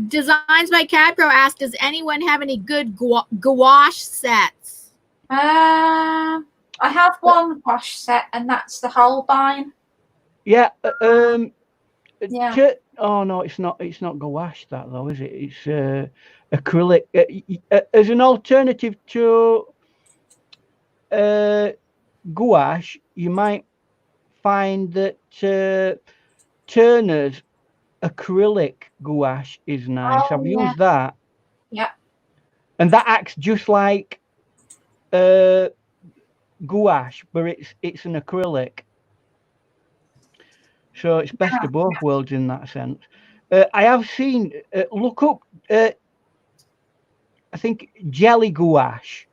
Designs by CADPRO asked, does anyone have any good gouache sets? I have one wash set, and that's the Holbein. Yeah. Yeah. Oh no, it's not gouache that though, is it? It's acrylic. As an alternative to gouache, you might find that Turner's acrylic gouache is nice. I've used that. Yeah. And that acts just like gouache, but it's an acrylic. So it's best of both worlds in that sense. I have seen, look up, I think jelly gouache.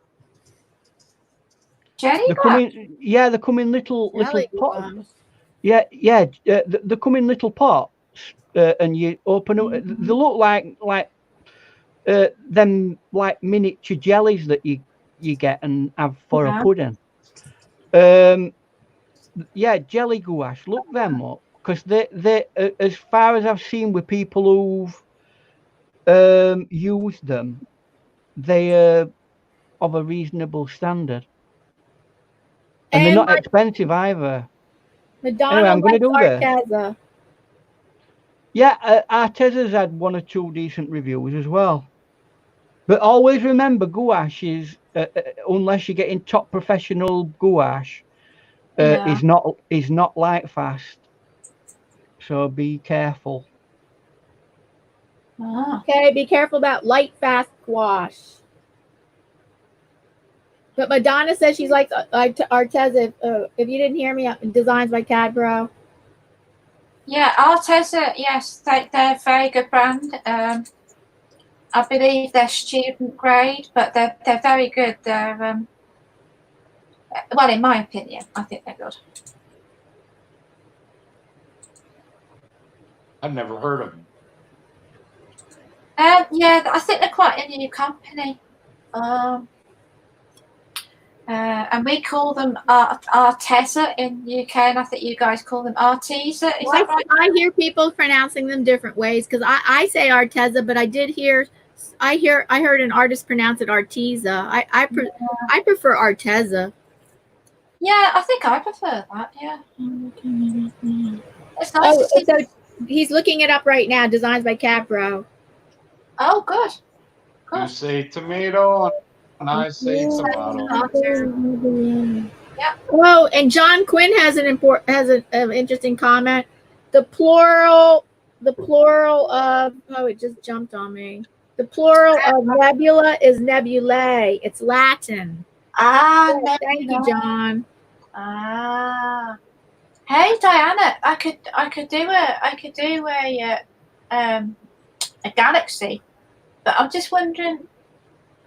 Jelly gouache? They come in little pots. Yeah, they come in little pots, and you open them. They look like them like miniature jellies that you get and have for a pudding. Yeah, jelly gouache. Look them up, because they as far as I've seen with people who've used them, they are of a reasonable standard, and they're not expensive either. Madonna, anyway, I'm going to do Arteza. this. Yeah, Arteza's had 1 or 2 decent reviews as well. But always remember, gouache is unless you're getting top professional gouache, is not light fast. So be careful. Okay, be careful about light fast gouache. But Madonna says she's like Arteza. If you didn't hear me, designs by CADPRO. Yeah, Arteza, yes, they're a very good brand. I believe they're student grade, but they're very good. They're well, in my opinion, I think they're good. I've never heard of them. Yeah, I think they're quite a new company. And we call them Arteza in the UK, and I think you guys call them Arteza. Is that right? I hear people pronouncing them different ways, because I say Arteza, but I heard an artist pronounce it Arteza. I prefer Arteza. Yeah, I think I prefer that. Yeah. It's nice. So he's looking it up right now. Designs by CADPRO. Oh, good. You say tomato, and I say tomato. Yeah. Oh, and John Quinn has an interesting comment. The plural of it just jumped on me. The plural of nebula is nebulae. It's Latin. Thank you, John. Hey, Diana, I could do a galaxy, but I'm just wondering,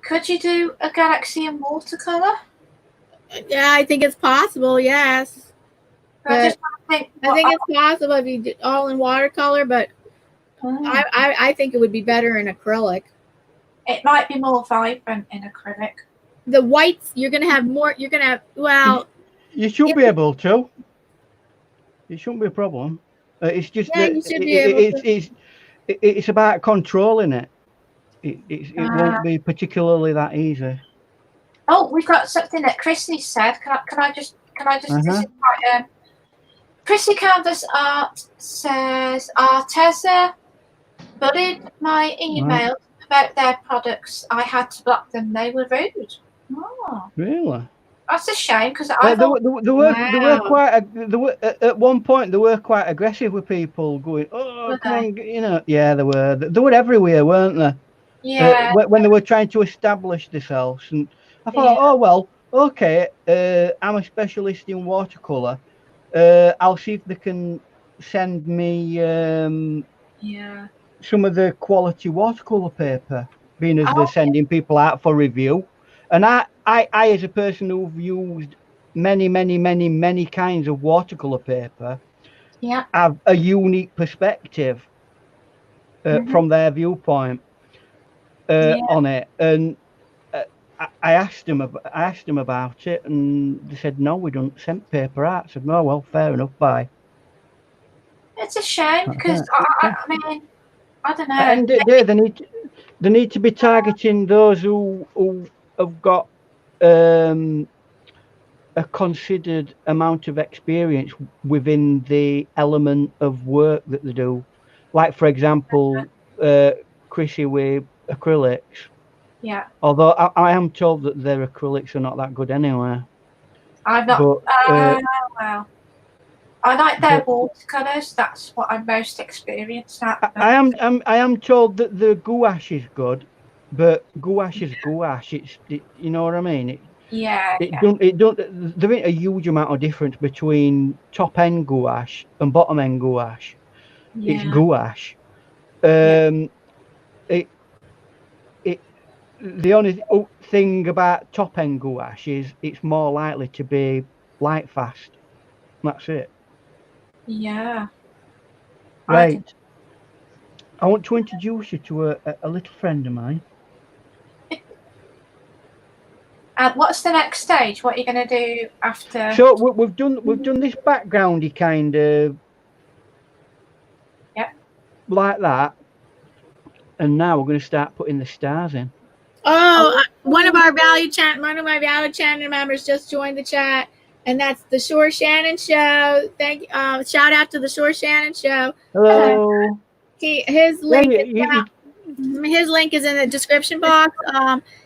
could you do a galaxy in watercolor? Yeah, I think it's possible. Yes, I just think it's possible if you do all in watercolor, but I think it would be better in acrylic. It might be more vibrant in acrylic. The whites, you're gonna have more. You're gonna have You should be able to. It shouldn't be a problem. It's just that you should be able to. It's about controlling it. It won't be particularly that easy. Oh, we've got something that Chrissy said. Can I just this is quite, Chrissy Canvas Art says Arteza bullied my email about their products. I had to block them. They were rude. Oh. Really? That's a shame, because they were quite. At one point they were quite aggressive with people, going, "Oh, come on," you know. Yeah, they were. They were everywhere, weren't they? Yeah. When they were trying to establish themselves, and I thought, oh well, okay. I'm a specialist in watercolor. I'll see if they can send me some of the quality watercolor paper, being as they're sending people out for review. And I as a person who've used many kinds of watercolor paper, have a unique perspective from their viewpoint on it. And I asked them about it, and they said no, we don't send paper out. I said no, well, fair enough, bye. It's a shame because I mean, I don't know. And they need to be targeting those who have got a considered amount of experience within the element of work that they do. Like, for example, Chrissy with acrylics. Yeah. Although I am told that their acrylics are not that good anyway. I'm not. But, well, I like their watercolors. That's what I'm most experienced at. I am told that the gouache is good, but gouache is gouache. You know what I mean? There ain't a huge amount of difference between top end gouache and bottom end gouache. Yeah. It's gouache. The only thing about top end gouache is it's more likely to be light fast. That's it. Yeah. Right. I want to introduce you to a little friend of mine. And what's the next stage? What are you going to do after? So we've done this backgroundy kind of, like that, and now we're going to start putting the stars in. Oh, one of my valued channel members just joined the chat, and that's the Shore Shannon Show. Thank you. Shout out to the Shore Shannon Show. Hello. His link is in the description box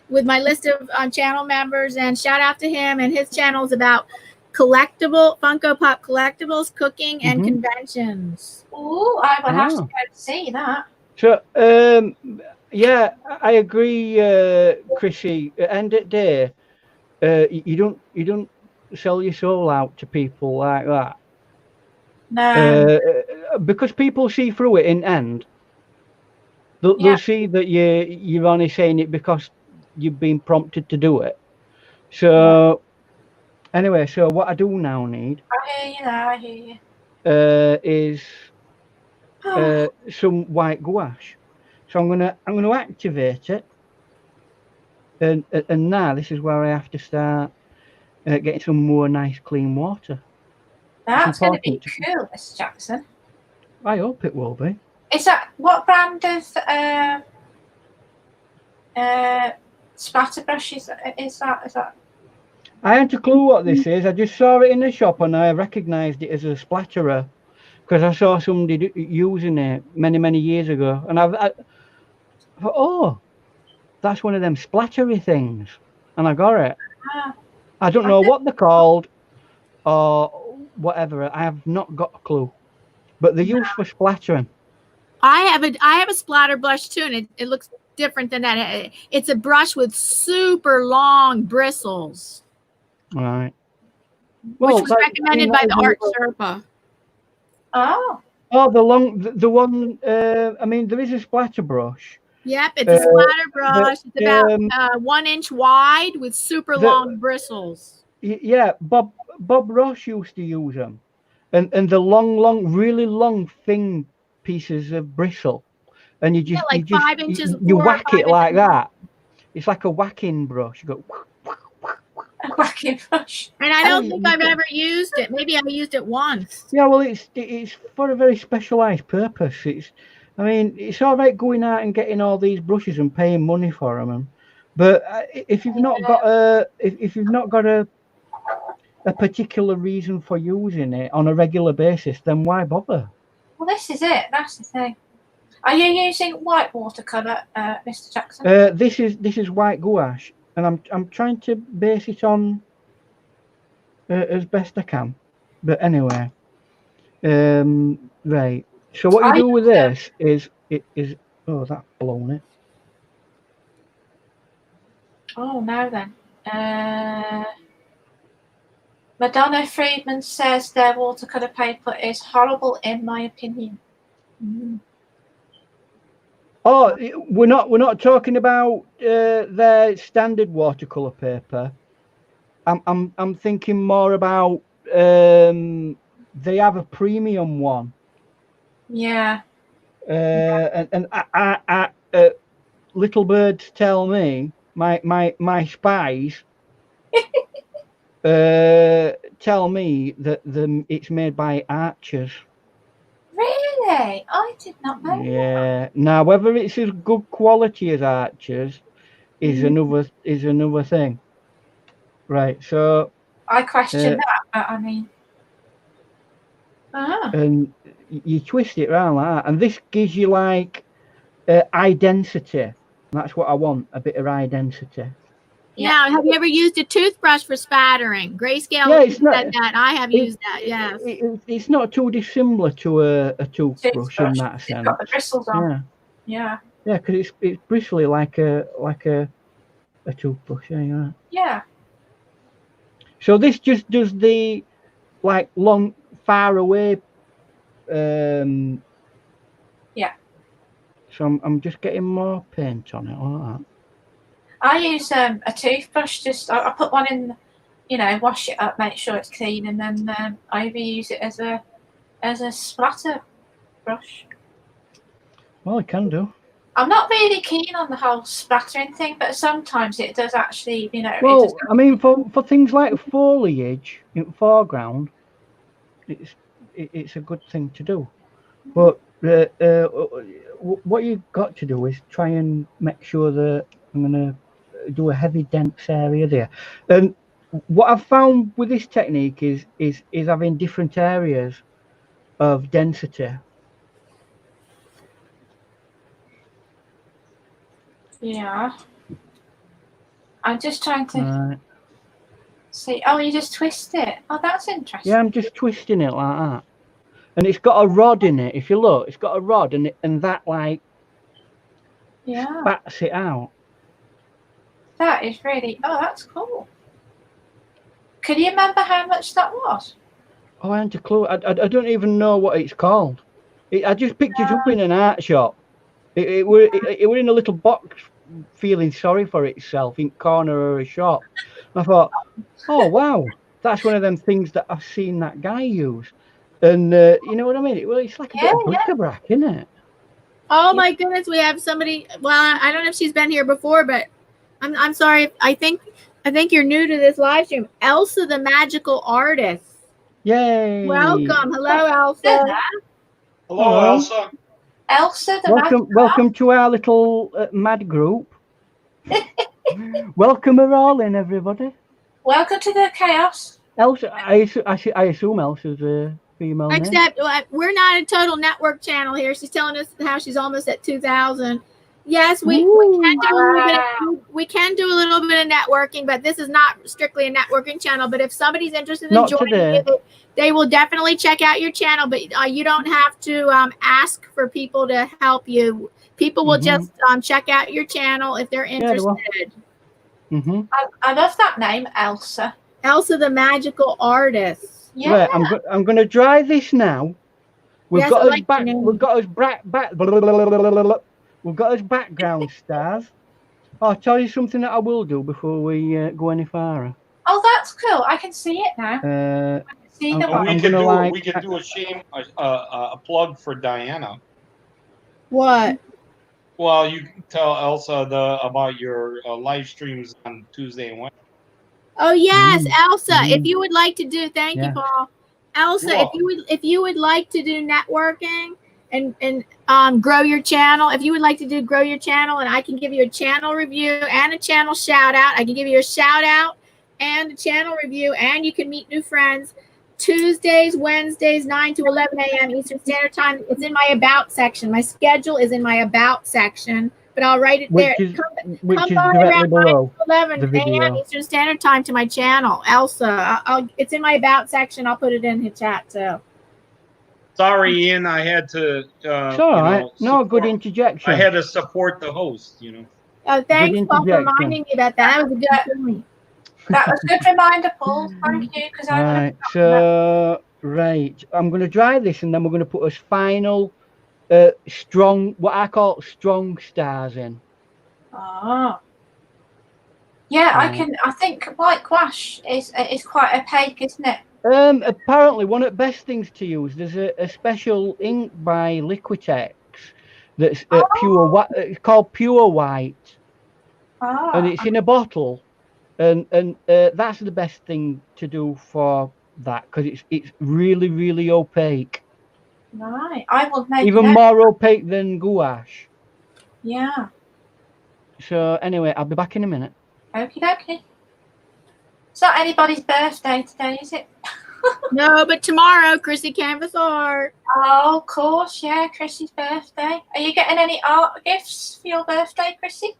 with my list of channel members, and shout out to him. And his channel is about Funko Pop collectibles, cooking, and conventions. Oh, I will have to go see that. So, yeah, I agree, Chrissy. At the end of the day, you don't sell your soul out to people like that. No. Because people see through it in end. They'll see that you're only saying it because you've been prompted to do it. So, anyway, so what I do now need. I hear you. Is some white gouache. So I'm gonna activate it, and now this is where I have to start getting some more nice clean water. That's going to be cool, Mr. Jackson. I hope it will be. Is that what brand of splatter brush is that? I haven't a clue what this is. I just saw it in the shop and I recognised it as a splatterer because I saw somebody using it many years ago, and I thought, oh, that's one of them splattery things, and I got it. I don't know what they're called or whatever. I have not got a clue, but they're used for splattering. I have a splatter brush too, and it looks different than that. It's a brush with super long bristles. Right. Well, which was recommended by the Art Sherpa. Oh. Oh, the one. I mean, there is a splatter brush. Yep, it's a splatter brush. It's about 1 inch wide with super long bristles. Yeah, Bob Ross used to use them, and the long, really long, thin pieces of bristle, and you just like 5 inches. You whack it like that. It's like a whacking brush. You go. A whacking brush. And I don't think I've ever used it. Maybe I used it once. Yeah, well, it's for a very specialised purpose. I mean, it's all right going out and getting all these brushes and paying money for them, but if you've not got a particular reason for using it on a regular basis, then why bother? Well, this is it. That's the thing. Are you using white watercolor, Mr. Jackson? This is white gouache, and I'm trying to base it on as best I can. But anyway, right. So what you do with this is oh, that's blown it. Oh, now then. Madonna Friedman says their watercolor paper is horrible in my opinion. Oh, we're not talking about their standard watercolor paper. I'm thinking more about they have a premium one. Yeah. And little birds tell me my spies tell me that it's made by archers. Really? I did not know. Yeah. Now, whether it's as good quality as archers is another thing. Right. So I question that, but I mean. And you twist it around like that, and this gives you like identity. That's what I want, a bit of identity. Yeah. Have you ever used a toothbrush for spattering? Grayscale said that. I have used that. Yes. It's not too dissimilar to a toothbrush in that sense. It's got the bristles on. Yeah. Yeah, because it's bristly like a toothbrush. Yeah. Yeah. So this just does the like long, far away. Yeah. So I'm just getting more paint on it, like that. I use a toothbrush. Just I put one in, wash it up, make sure it's clean, and then I either use it as a splatter brush. Well, it can do. I'm not really keen on the whole splattering thing, but sometimes it does actually, Well, I mean, for things like foliage in foreground, it's a good thing to do. But what you've got to do is try and make sure that I'm going to do a heavy dense area there. And what I've found with this technique is having different areas of density. Yeah. I'm just trying to see. Oh, you just twist it. Oh, that's interesting. Yeah, I'm just twisting it like that. And it's got a rod in it. If you look, it's got a rod, and that like bats it out. That is really. Oh, that's cool. Can you remember how much that was? Oh, I haven't a clue. I don't even know what it's called. I just picked it up in an art shop. It were in a little box, feeling sorry for itself in corner of a shop. I thought, oh wow, that's one of them things that I've seen that guy use. And you know what I mean? Well, it's like a bit of bric-a-brac, isn't it? Oh my goodness, we have somebody. Well, I don't know if she's been here before, but I'm sorry. I think you're new to this live stream. Elsa, the magical artist. Yay! Welcome. Hello, Elsa. Hello, Elsa. Elsa, the welcome to our little mad group. Welcome her all in, everybody. Welcome to the chaos. Elsa, I assume Elsa's a female name. Except we're not a total network channel here. She's telling us how she's almost at 2,000. Yes, we can do a little bit of networking, but this is not strictly a networking channel. But if somebody's interested in joining you, they will definitely check out your channel. But you don't have to ask for people to help you. People will just check out your channel if they're interested. Yeah, I love that name, Elsa. Elsa, the magical artist. Yeah. Right, I'm going to dry this now. We've got us background stars. I'll tell you something that I will do before we go any farther. Oh, that's cool. I can see it now. We could do a plug for Diana. What? Well, you can tell Elsa about your live streams on Tuesday and Wednesday. Oh yes, Elsa. If you would like to do, thank you, Paul. Elsa, if you would like to do networking and grow your channel, grow your channel, and I can give you a channel review and a channel shout out. I can give you a shout out and a channel review, and you can meet new friends. Tuesdays, Wednesdays, 9 to 11 a.m. Eastern Standard Time. It's in my about section. My schedule is in my about section, but I'll write it there. Come by around 9 to 11 a.m. Eastern Standard Time to my channel, Elsa. It's in my about section. I'll put it in the chat too. Sorry, Ian. I had to. It's all right. No, good interjection. I had to support the host. Oh, thanks, Paul, for reminding me about that. That was a good point. That was a good reminder, Paul. Thank you. Right. I'm going to dry this, and then we're going to put us final strong, what I call strong stars in. Oh. Yeah, I think white gouache is quite opaque, isn't it? Apparently, one of the best things to use. There's a special ink by Liquitex that's pure white. It's called Pure White. and it's in a bottle, and that's the best thing to do for that, because it's really, really opaque. Right, I will make even more opaque than gouache. Yeah. So anyway, I'll be back in a minute. Okie dokie. It's not anybody's birthday today, is it? No, but tomorrow, Chrissy Canvas Art. Oh, of course, yeah, Chrissy's birthday. Are you getting any art gifts for your birthday, Chrissy?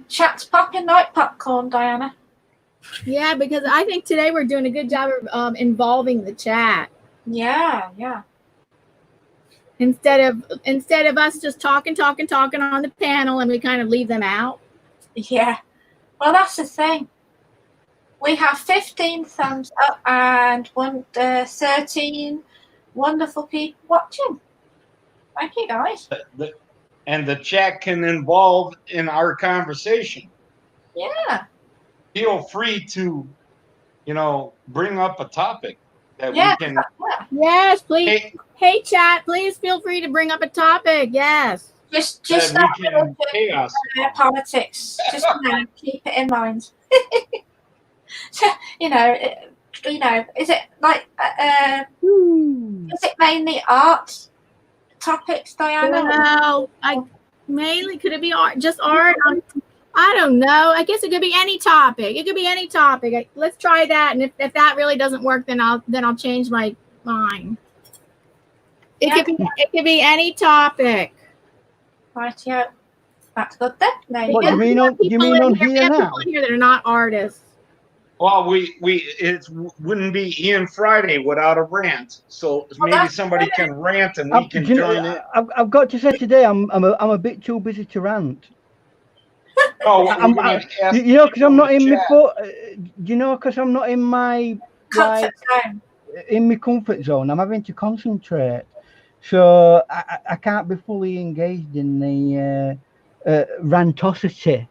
Chat's popping like popcorn, Diana. Yeah, because I think today we're doing a good job of involving the chat. Yeah, yeah. Instead of us just talking on the panel and we kind of leave them out. Yeah. Well, that's the thing. We have 15 thumbs up and 13 wonderful people watching. Thank you, guys. And the chat can involve in our conversation. Yeah. Feel free to, bring up a topic that we can. Yeah. Yes, please. Hey, chat, please feel free to bring up a topic. Yes. Just chaos. Politics. Just keep it in mind. So, is it like is it mainly art topics, Diana? Well, mainly could it be art? Just art? I don't know. I guess it could be any topic. It could be any topic. Let's try that, and if that really doesn't work, then I'll change my mind. It could be any topic. Right, yeah. That's good then. What do you mean on here now? People in here that are not artists. Well, it wouldn't be Ian Friday without a rant. So maybe somebody can rant and we can join in. I've got to say today I'm a bit too busy to rant. Oh, because I'm not in my because I'm not in my comfort zone. In my comfort zone. I'm having to concentrate, so I can't be fully engaged in the rantosity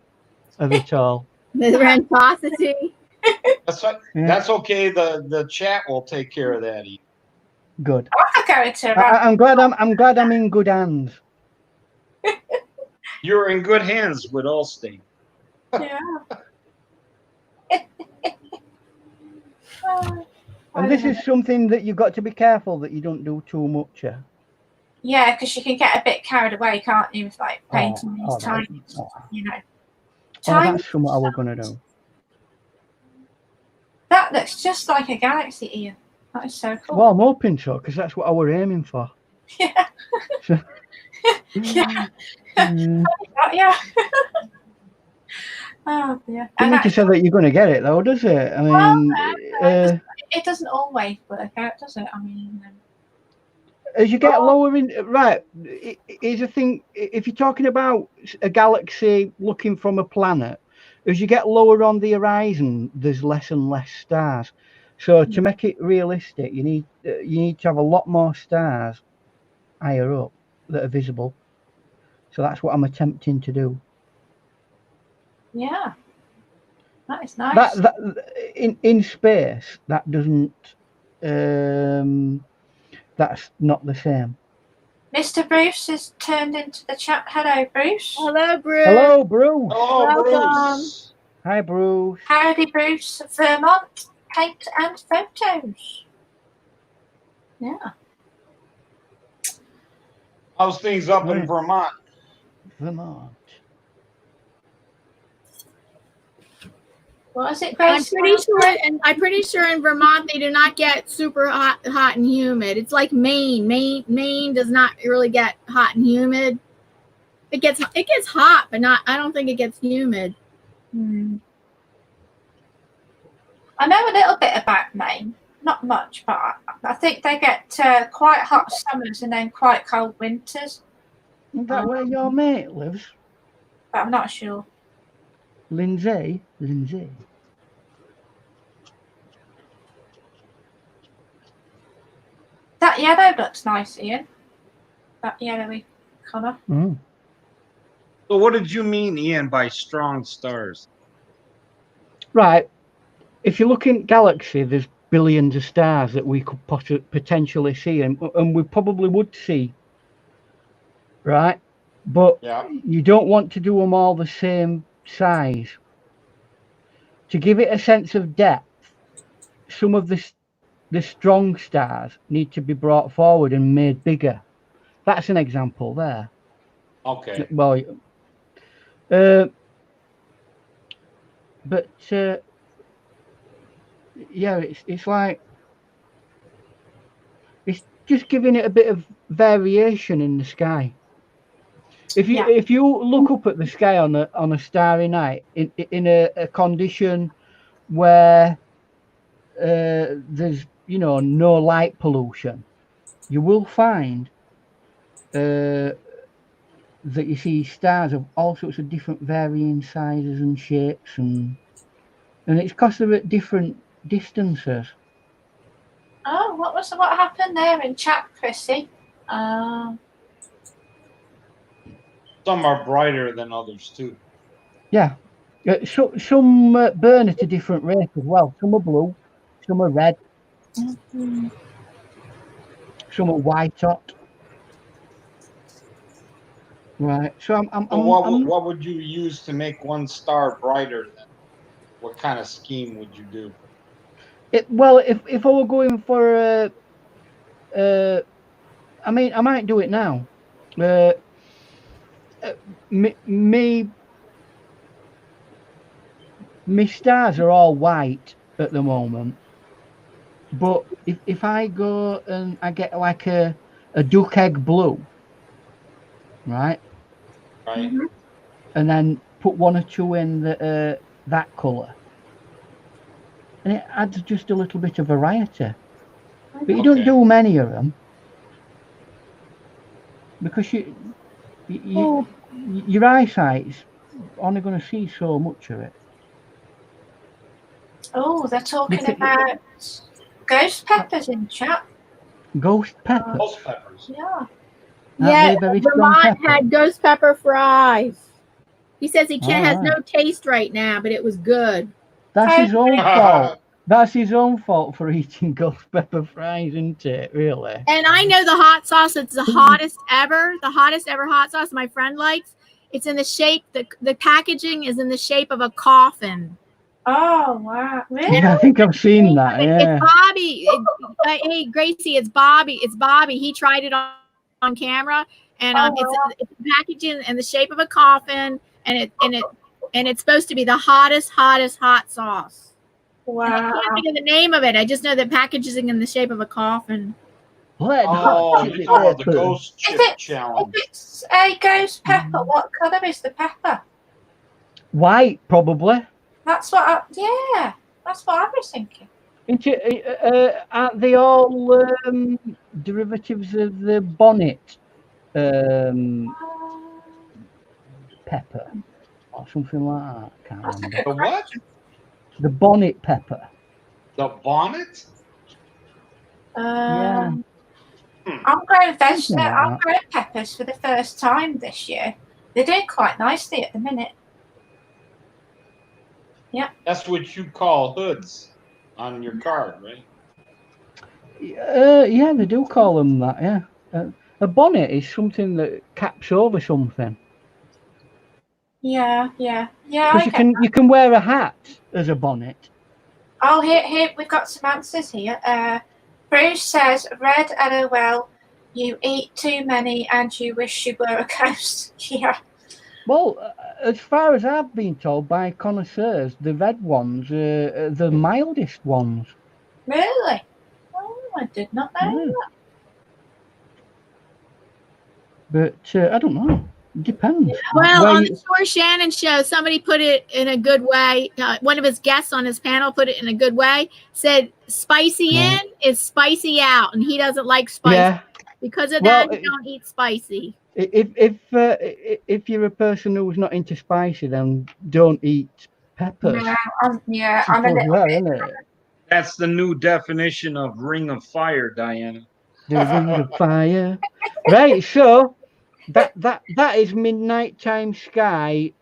of it all. The rantosity. That's okay. The chat will take care of that. Good. I'm glad I'm in good hands. You're in good hands with Allstate. Yeah. And this is something that you've got to be careful that you don't do too much. Yeah, because you can get a bit carried away, can't you? With like painting these tiny, that's something I was gonna do. That looks just like a galaxy, Ian. That is so cool. Well, I'm hoping so, because that's what I were aiming for. Yeah. Yeah. Yeah. Oh dear. It doesn't say that you're going to get it, though, does it? I mean, it doesn't always work out, does it? I mean, as you get lower in, right? Here's a thing: if you're talking about a galaxy looking from a planet, as you get lower on the horizon, there's less and less stars. So to make it realistic, you need to have a lot more stars higher up that are visible. So that's what I'm attempting to do. Yeah, that is nice. That in space, that doesn't. That's not the same. Mr. Bruce has turned into the chat. Hello, Bruce. Hello, Bruce. Hello, Bruce. Hello, Bruce. Hi, Bruce. Howdy, Bruce. Vermont paint and photos. Yeah. How's things up in Vermont? Vermont. What is it, Grace? I'm pretty sure in Vermont they do not get super hot and humid. It's like Maine. Maine does not really get hot and humid. It gets hot, but not. I don't think it gets humid. I know a little bit about Maine. Not much, but I think they get quite hot summers and then quite cold winters. Is that where your mate lives? But I'm not sure. Lindsay. That yellow looks nice, Ian. That yellowy colour. So what did you mean, Ian, by strong stars? Right. If you look in galaxy, there's billions of stars that we could potentially see, and we probably would see right? But Yeah. you don't want to do them all the same size. To give it a sense of depth, some of the strong stars need to be brought forward and made bigger. That's an example there. Okay. Well, but yeah, it's like it's just giving it a bit of variation in the sky. If you look up at the sky on a starry night in a condition where there's no light pollution, you will find that you see stars of all sorts of different varying sizes and shapes, and it's because they're at different distances. Oh, what happened there in chat, Chrissy? Some are brighter than others too. Yeah. So some burn at a different rate as well. Some are blue, some are red, some are white hot. Right. So what would you use to make one star brighter than? What kind of scheme would you do? Well, if I were going for I mean, I might do it now. My stars are all white at the moment, but if I go and I get like a duck egg blue, right, and then put one or two in that colour, and it adds just a little bit of variety. But you don't do many of them because your eyesight's only going to see so much of it. Oh, they're talking about ghost peppers in chat. Ghost peppers? Ghost peppers. Yeah. Yeah, Vermont had ghost pepper fries. He says he has no taste right now, but it was good. That's his own fault. That's his own fault for eating ghost pepper fries, isn't it? Really? And I know the hot sauce. It's the hottest ever. The hottest ever hot sauce my friend likes. It's in the shape. The packaging is in the shape of a coffin. Oh wow! Really? Yeah, I think I've seen that. Yeah. It's Bobby. Hey Gracie, it's Bobby. It's Bobby. He tried it on camera, and it's packaging in the shape of a coffin, and it's supposed to be the hottest hot sauce. Wow! And I can't think of the name of it. I just know the packaging in the shape of a coffin. You're talking about the ghost chip challenge. If it's a ghost pepper, what colour is the pepper? White, probably. That's what that's what I was thinking. Aren't they all derivatives of the bonnet pepper or something like that? I can't remember. The what? The bonnet pepper. The bonnet? Yeah. I'm growing I'm growing peppers for the first time this year. They're doing quite nicely at the minute. Yeah. That's what you call hoods on your card, right? Yeah, they do call them that. Yeah. A bonnet is something that caps over something. Yeah. Because you can wear a hat as a bonnet. Oh, here we've got some answers here. Bruce says, "Red LOL, you eat too many and you wish you were a ghost." Yeah. Well, as far as I've been told by connoisseurs, the red ones are the mildest ones. Really? Oh, I did not know that. But I don't know. It depends. Well, on the Shore Shannon show, somebody put it in a good way. One of his guests on his panel put it in a good way. Said spicy in is spicy out, and he doesn't like spicy. Yeah. Because of that, he don't eat spicy. If you're a person who's not into spicy, then don't eat peppers. Yeah, I'm a little bit. Isn't it? That's the new definition of Ring of Fire, Diana. The Ring of Fire. Right, so that is Midnight Time Sky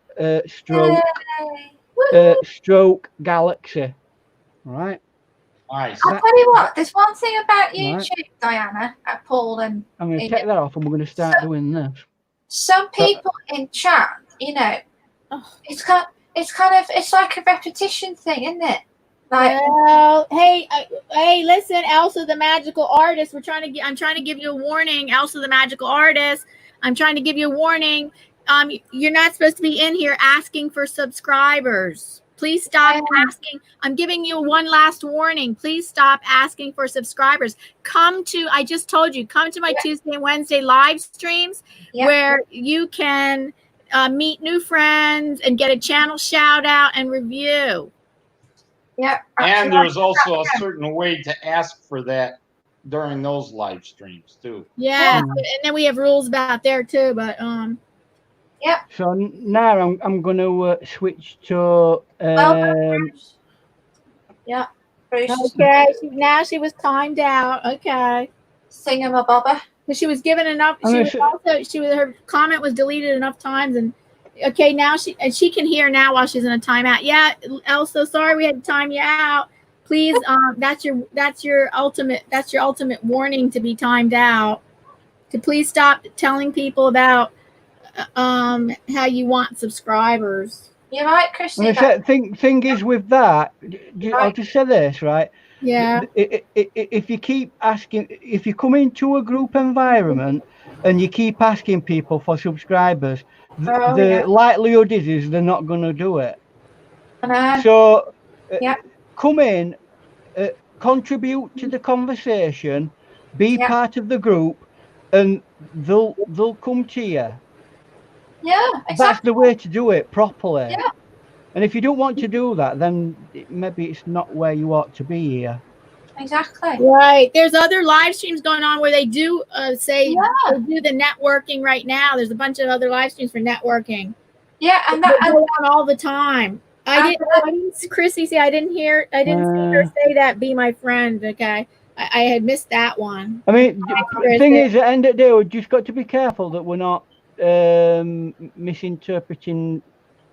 stroke Galaxy. Right. Nice. I'll tell you what, there's one thing about YouTube, Diana, Paul, and I'm going to take that off and we're going to start doing this. some people in chat, you know, it's like a repetition thing, isn't it? Like, well, hey, listen, Elsa the Magical Artist. I'm trying to give you a warning, Elsa the Magical Artist. I'm trying to give you a warning. You're not supposed to be in here asking for subscribers. Please stop asking. I'm giving you one last warning. Please stop asking for subscribers. I just told you, come to my Tuesday and Wednesday live streams where you can meet new friends and get a channel shout out and review. Yeah. And there's also a certain way to ask for that during those live streams too. Yeah. And then we have rules about there too, but yeah. So now I'm going to switch to yeah. Bruce. Okay. Now she was timed out. Okay. Singamabobber. Because she was given enough. Her comment was deleted enough times, and okay, now she can hear now while she's in a timeout. Yeah, Elsa, sorry we had to time you out. Please, that's your ultimate warning to be timed out. To please stop telling people about how you want subscribers. You're right, Christy. Thing is with that, I'll just say this, right? Yeah. If you keep asking, if you come into a group environment and you keep asking people for subscribers, the likelihood is they're not going to do it. So come in, contribute to the conversation, be part of the group, and they'll come to you. Yeah, exactly. That's the way to do it properly. Yeah. And if you don't want to do that, then maybe it's not where you ought to be here. Exactly. Right. There's other live streams going on where they do they do the networking right now. There's a bunch of other live streams for networking. Yeah, and that go on all the time. I didn't Chrissy see. I didn't see her say that. Be my friend. Okay. I had missed that one. I mean, the thing is, at the end of the day, we've just got to be careful that we're not misinterpreting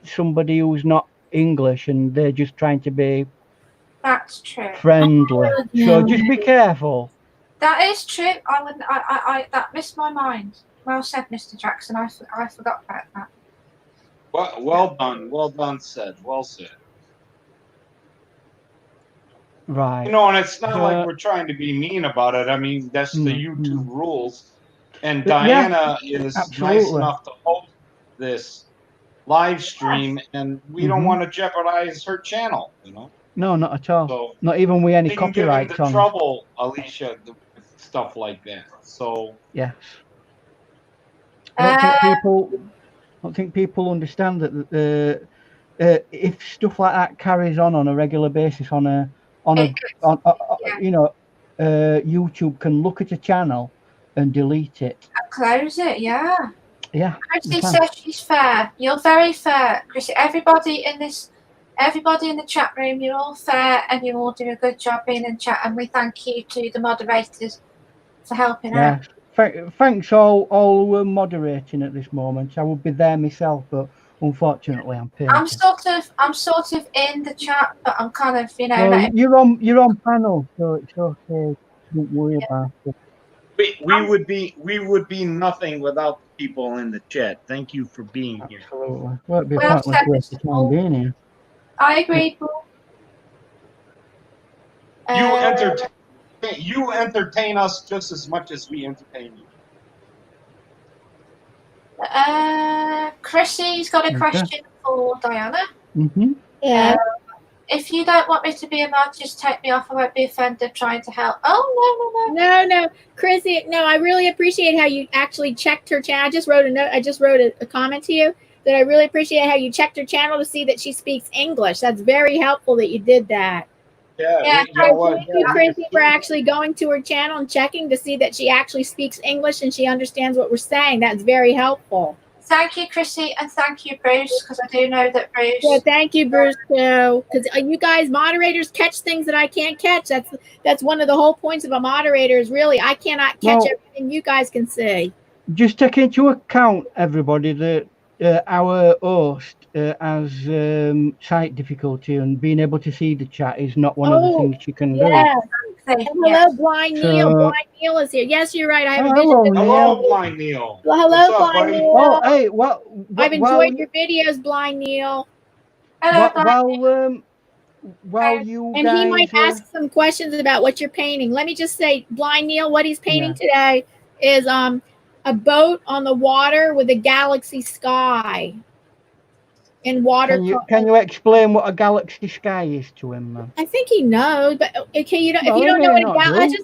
somebody who's not English and they're just trying to be friendly. So just be careful. That is true. I wouldn't. I that missed my mind. Well said, Mr. Jackson. I forgot about that. Well done. Well done. Well said. Right. You know, and it's not like we're trying to be mean about it. I mean, that's the YouTube rules. And Diana is nice enough to host this live stream, and we don't want to jeopardize her channel, you know? No, not at all. So not even with any copyright on. Trouble, Alicia, with stuff like that. So yes. I don't think people understand that if stuff like that carries on a regular basis you know, YouTube can look at a channel and delete it. And close it, yeah. Yeah. Chrissy says she's fair. You're very fair, Chrissy. Everybody in the chat room, you're all fair and you all do a good job being in chat, and we thank you to the moderators for helping out. Thanks all who are moderating at this moment. I would be there myself, but unfortunately I'm paid. I'm sort of in the chat, but I'm kind of, you know. Well, you're on panel, so it's okay. Don't worry about it. We would be nothing without the people in the chat. Thank you for being here. Absolutely. Well, it'd be a pointless waste of time being here. I agree, Paul. You entertain us just as much as we entertain you. Chrissy's got a question for Diana. Yeah. If you don't want me to be a mod, just take me off. I won't be offended trying to help. Oh, no, Chrissy. No, I really appreciate how you actually checked her channel. I just wrote a note. I just wrote a comment to you that I really appreciate how you checked her channel to see that she speaks English. That's very helpful that you did that. Yeah. Thank you, Chrissy, for actually going to her channel and checking to see that she actually speaks English and she understands what we're saying. That's very helpful. Thank you, Chrissy, and thank you, Bruce, because I do know that Bruce. Yeah, thank you, Bruce, too. Because you guys, moderators, catch things that I can't catch. That's one of the whole points of a moderator is really I cannot catch everything you guys can see. Just take into account, everybody, that our host has sight difficulty, and being able to see the chat is not one of the things she can do. And hello, Blind Neil. Blind Neil is here. Yes, you're right. I have a vision. Hello, Blind Neil. Well, hello, What's up, Blind buddy? Neil. Oh, hey, I've enjoyed your videos, Blind Neil. While you and guys, he might ask some questions about what you're painting. Let me just say, Blind Neil, what he's painting today is a boat on the water with a galaxy sky in water. Can you explain what a galaxy sky is to him, man? I think he knows, but okay, you don't. If you don't know what a galaxy,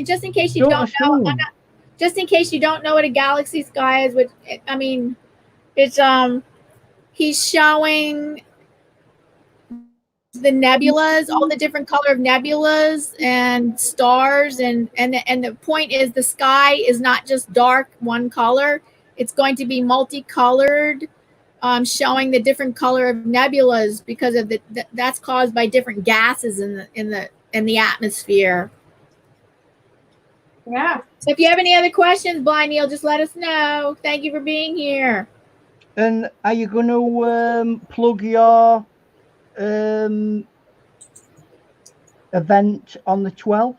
just in case you don't know, just in case you don't know what a galaxy sky is, which I mean, it's he's showing the nebulas, all the different color of nebulas and stars, and the point is the sky is not just dark one color. It's going to be multicolored, showing the different color of nebulas because of that's caused by different gases in the atmosphere. Yeah. So if you have any other questions, Blind Neil, just let us know. Thank you for being here. And are you going to plug your event on the 12th?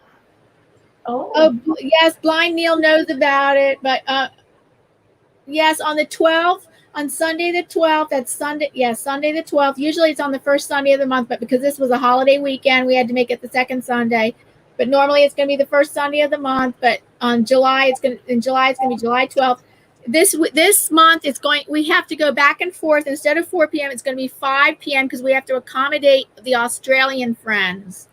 Oh, yes, Blind Neil knows about it, but yes, on the 12th, on Sunday the 12th, that's Sunday, yes, Sunday the 12th. Usually it's on the first Sunday of the month, but because this was a holiday weekend, we had to make it the second Sunday. But normally it's going to be the first Sunday of the month, but in July it's going to be July 12th. This month we have to go back and forth. Instead of 4 p.m., it's going to be 5 p.m. because we have to accommodate the Australian friends.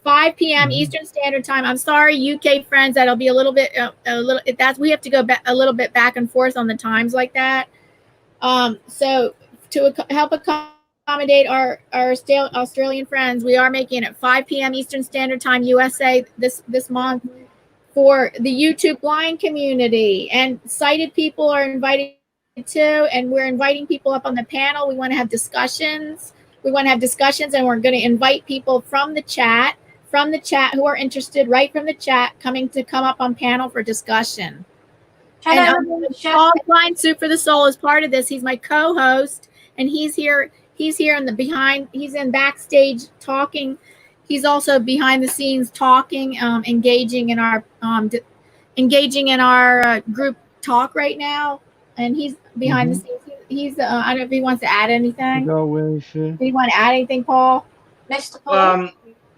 5 p.m. Eastern Standard Time. I'm sorry, UK friends, that'll be a little bit we have to go back a little bit back and forth on the times like that. So to help accommodate our Australian friends, we are making it 5 p.m. Eastern Standard Time USA this month for the YouTube blind community, and sighted people are invited too. And we're inviting people up on the panel. We want to have discussions. And we're going to invite people from the chat who are interested, right from the chat, come up on panel for discussion. Paul Blind Soup for the Soul is part of this. He's my co-host, and he's here in the behind. He's in backstage talking. He's also behind the scenes talking, engaging in our group talk right now. And he's behind the scenes. He's I don't know if he wants to add anything. Do you want to add anything, Paul? Mr. Paul?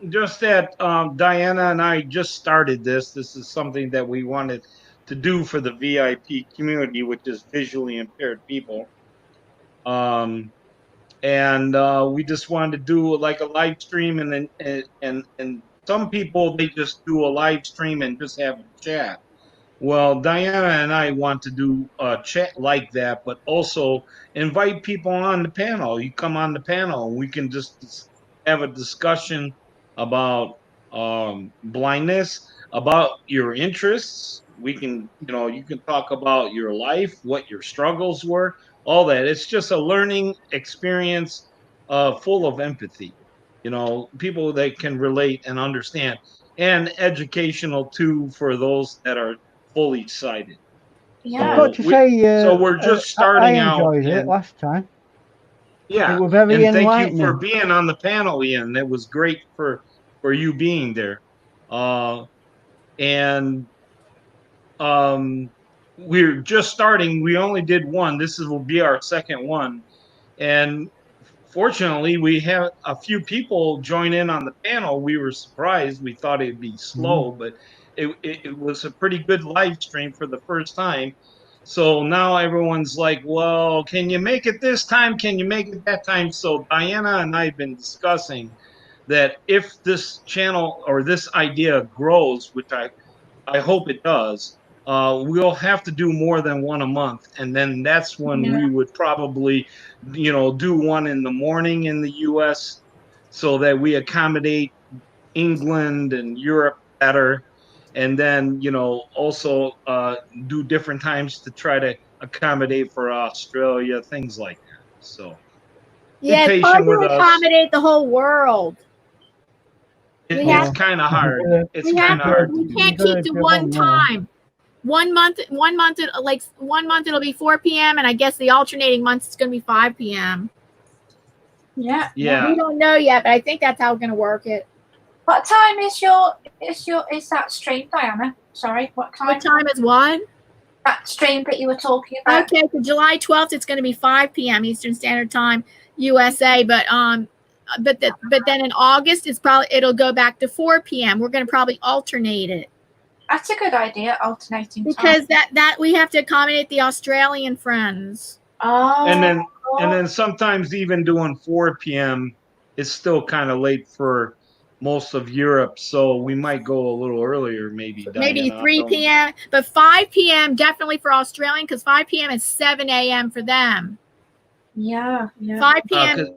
Just that Diana and I just started this. This is something that we wanted to do for the VIP community, which is visually impaired people. And we just wanted to do like a live stream, and some people, they just do a live stream and just have a chat. Well, Diana and I want to do a chat like that, but also invite people on the panel. You come on the panel, and we can just have a discussion about blindness, about your interests. We can, you can talk about your life, what your struggles were, all that. It's just a learning experience full of empathy, people that can relate and understand, and educational too for those that are fully sighted. Yeah. I've got to say, so we're just starting out. I enjoyed it last time. Yeah, it was very and enlightening. Thank you for being on the panel, Ian. It was great for you being there. We're just starting. We only did one. This will be our second one, and fortunately, we had a few people join in on the panel. We were surprised. We thought it'd be slow, but it was a pretty good live stream for the first time. So now everyone's like, well, can you make it this time? Can you make it that time? So Diana and I have been discussing that if this channel or this idea grows, which I hope it does, we'll have to do more than one a month. And then that's when we would probably, do one in the morning in the US so that we accommodate England and Europe better. And then, also do different times to try to accommodate for Australia, things like that. So yeah, it's hard to accommodate the whole world. It's kind of hard. It's kind of hard. We can't keep to one time. 1 month, one month it'll be 4 p.m. and I guess the alternating months it's going to be 5 p.m. Yeah. We don't know yet, but I think that's how we're going to work it. What time is that stream, Diana? Sorry, what time? What time is what? That stream that you were talking about. Okay, for July 12th, it's going to be 5 p.m. Eastern Standard Time, USA. But then in August, it'll go back to 4 p.m. We're going to probably alternate it. That's a good idea, alternating because time. that we have to accommodate the Australian friends. Oh. And then sometimes even doing 4 p.m. is still kind of late for most of Europe, so we might go a little earlier, maybe. Maybe Diana, 3 p.m. But 5 p.m. definitely for Australian, because 5 p.m. is 7 a.m. for them. Yeah. 5 p.m. is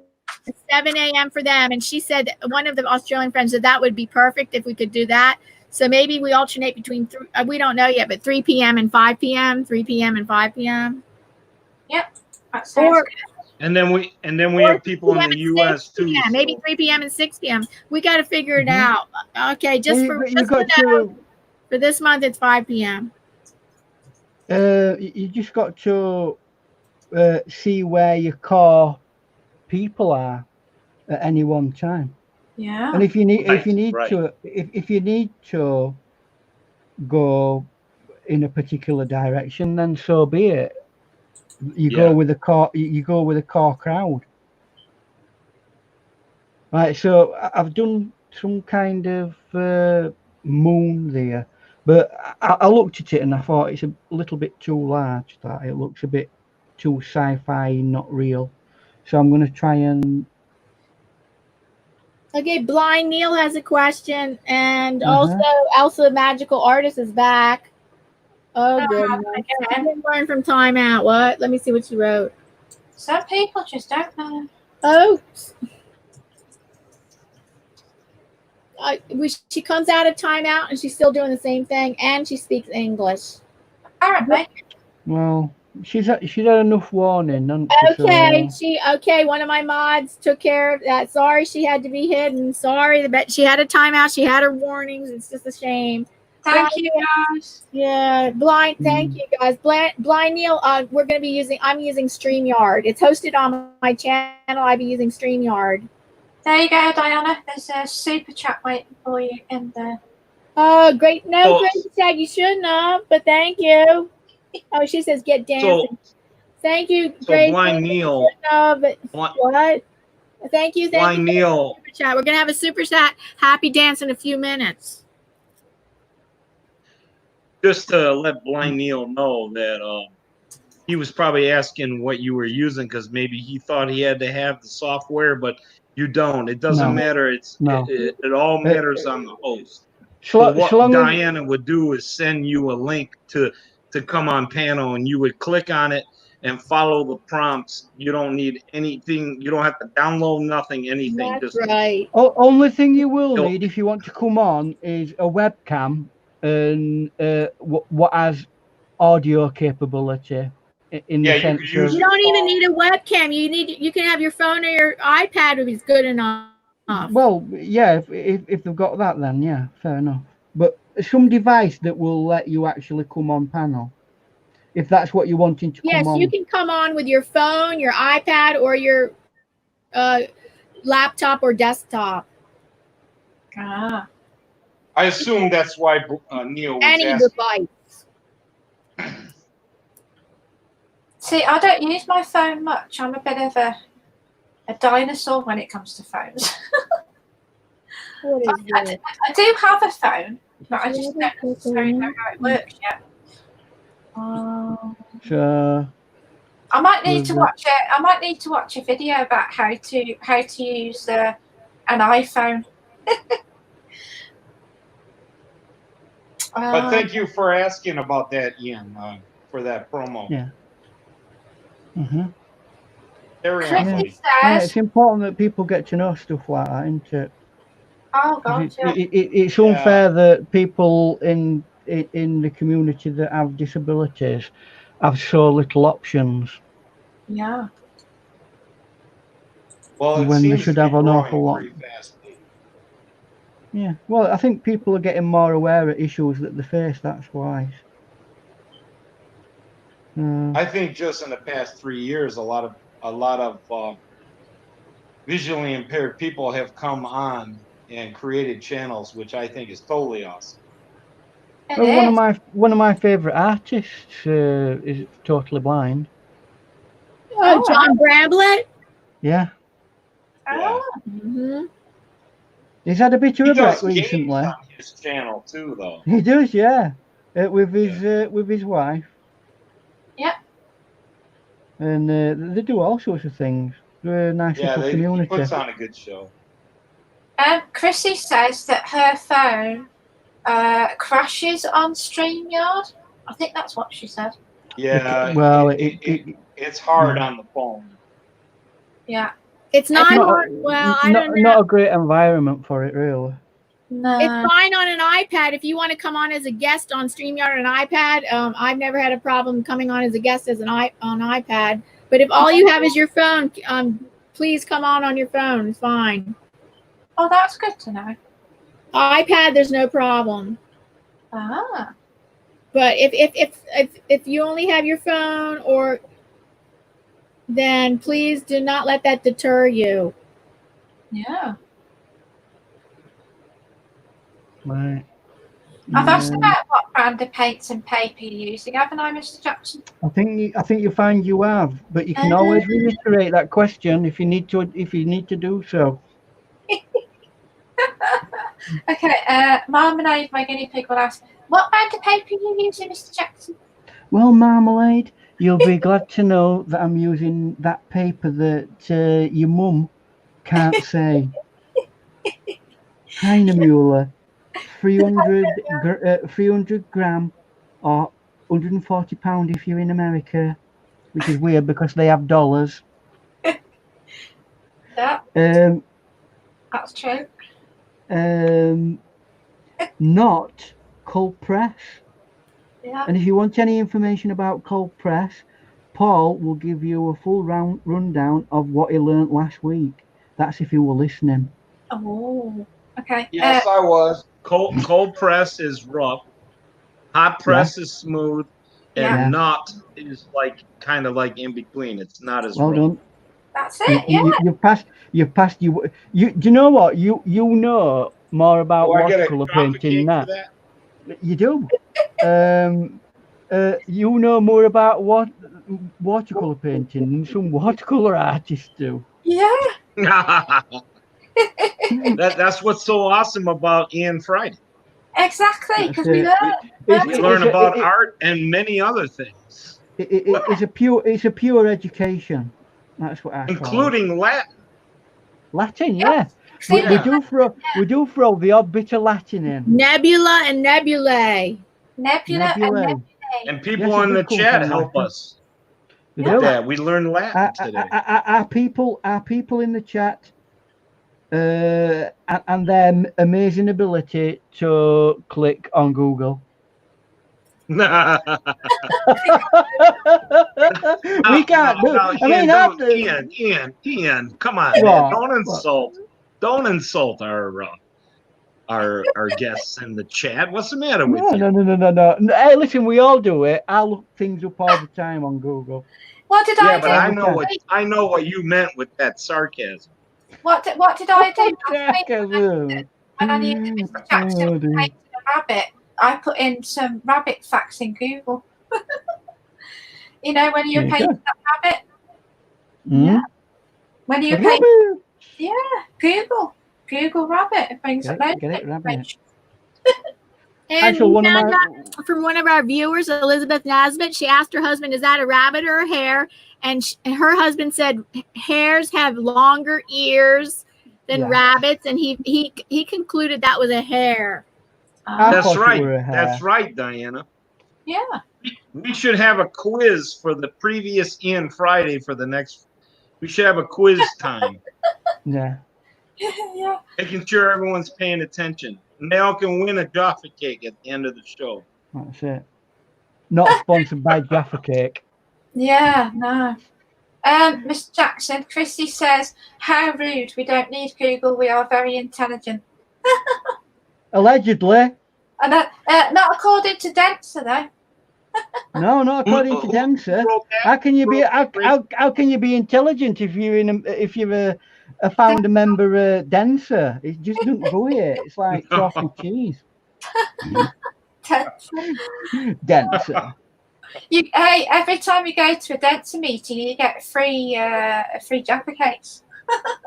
7 a.m. for them. And she said, one of the Australian friends said that would be perfect if we could do that. So maybe we alternate between, we don't know yet, but 3 p.m. and 5 p.m., 3 p.m. and 5 p.m. Yep. That sounds good. And then we have people in the U.S. too. Yeah, maybe 3 p.m. and 6 p.m. We got to figure it out. Okay, for this month, it's 5 p.m. You just got to see where your core people are at any one time. Yeah. And if you need to go in a particular direction, then so be it. You go with the core crowd. Right, so I've done some kind of moon there, but I looked at it and I thought it's a little bit too large. That it looks a bit too sci-fi, not real. So I'm going to try and. Okay, Blind Neil has a question, and also Elsa Magical Artist is back. Oh, goodness. I didn't learn from timeout. What? Let me see what she wrote. Some people just don't know. Oh. She comes out of timeout, and she's still doing the same thing, and she speaks English. Apparently. Well, she's had enough warning. Okay, one of my mods took care of that. Sorry she had to be hidden. Sorry, but she had a timeout. She had her warnings. It's just a shame. Thank you, guys. Yeah, thank you, guys. Blind Neil, I'm using StreamYard. It's hosted on my channel. I'll be using StreamYard. There you go, Diana. There's a super chat waiting for you in there. Oh, great. No, Gracie Shack, you shouldn't have, but thank you. Oh, she says get dancing. Thank you, Gracie. Blind Neil. What? Thank you. Blind Neil. Super chat. We're going to have a super chat happy dance in a few minutes. Just to let Blind Neil know that he was probably asking what you were using because maybe he thought he had to have the software, but you don't. It doesn't matter. It all matters on the host. So what Diana would do is send you a link to come on panel, and you would click on it and follow the prompts. You don't need anything. You don't have to download nothing, anything. That's right. Only thing you will need if you want to come on is a webcam and what has audio capability. In the sense you don't even need a webcam. You can have your phone or your iPad would be good enough. Well, yeah, if they've got that, then yeah, fair enough. But some device that will let you actually come on panel, if that's what you're wanting to come on. Yes, you can come on with your phone, your iPad, or your laptop or desktop. Ah. I assume that's why Neil was any asking. device. See, I don't use my phone much. I'm a bit of a dinosaur when it comes to phones. I do have a phone, but I just don't necessarily know how it works yet. Sure. I might need to watch it. I might need to watch a video about how to use an iPhone. But thank you for asking about that, Ian, for that promo. Yeah. It's important that people get to know stuff like that, isn't it? Oh God, it's unfair that people in the community that have disabilities have so little options. Yeah. Well, when they should have an awful lot. Yeah. Well, I think people are getting more aware of issues that they face. That's why. I think just in the past 3 years, a lot of visually impaired people have come on and created channels, which I think is totally awesome. Well, one of my favorite artists is Totally Blind. John Bramblett. Yeah. Yeah. Mm-hmm. He's had a bit of He a break does games recently. on his channel too, though. He does, yeah, with his wife. Yep. And they do all sorts of things. They're a nice little He community. puts on a good show. Chrissy says that her phone crashes on StreamYard. I think that's what she said. Yeah. Well, it's hard on the phone. Yeah. It's not hard. Well, I don't know. Not a great environment for it, really. No. It's fine on an iPad. If you want to come on as a guest on StreamYard on an iPad, I've never had a problem coming on as a guest as on iPad. But if all you have is your phone, please come on your phone. It's fine. Oh, that's good to know. iPad, there's no problem. Ah. But if you only have your phone, then please do not let that deter you. Yeah. Right. I've asked about what brand of paints and paper you're using, haven't I, Mr. Jackson? I think you find you have, but you can always reiterate that question if you need to do so. Okay, Marmalade, my guinea pig, will ask, what brand of paper are you using, Mr. Jackson? Well, Marmalade, you'll be glad to know that I'm using that paper that your mum can't say. Heinemüller, 300 gram, or £140 if you're in America, which is weird because they have dollars. Yeah. That's true. Not cold press. Yeah. And if you want any information about cold press, Paul will give you a full rundown of what he learnt last week. That's if you were listening. Oh, okay. Yes, I was. Cold press is rough. Hot press is smooth, and not is kind of like in between. It's not as rough. Done. That's it. You passed. Do you know what? You know more about watercolor painting now. You do. You know more about watercolor painting than some watercolor artists do. Yeah. That's what's so awesome about Ian Friday. Exactly, because we learn about art and many other things. It's a pure education. That's what I including Latin. Latin, yeah. We do throw the odd bit of Latin in. Nebula and nebulae. Nebula. And people in the chat help us with that. We learned Latin today. Our people in the chat and their amazing ability to click on Google. We can't do. Ian, come on, man. Don't insult our guests in the chat. What's the matter with you? No. Hey, listen, we all do it. I look things up all the time on Google. What did I do? I know what you meant with that sarcasm. What did I do? When I needed Mr. Jackson to paint a rabbit, I put in some rabbit facts in Google. You know, when you're painting that rabbit? Yeah. When you're painting, Google rabbit. It brings up loads of information. And we found out from one of our viewers, Elizabeth Nasbitt, she asked her husband, is that a rabbit or a hare? And her husband said hares have longer ears than rabbits, and he concluded that was a hare. That's right. That's right, Diana. Yeah. We should have a quiz for the previous Ian Friday for the next. We should have a quiz time. Yeah. Making sure everyone's paying attention. And they all can win a Jaffa cake at the end of the show. That's it. Not sponsored by Jaffa Cake. Yeah, no. Mr. Jackson, Chrissy says, how rude. We don't need Google. We are very intelligent. Allegedly. Not according to Denser, though. No, not according to Denser. How can you be intelligent if you're I found a member denser. It just doesn't go here. It's like chalk and cheese. Denser. Hey, every time you go to a denser meeting, you get free Jaffa cakes.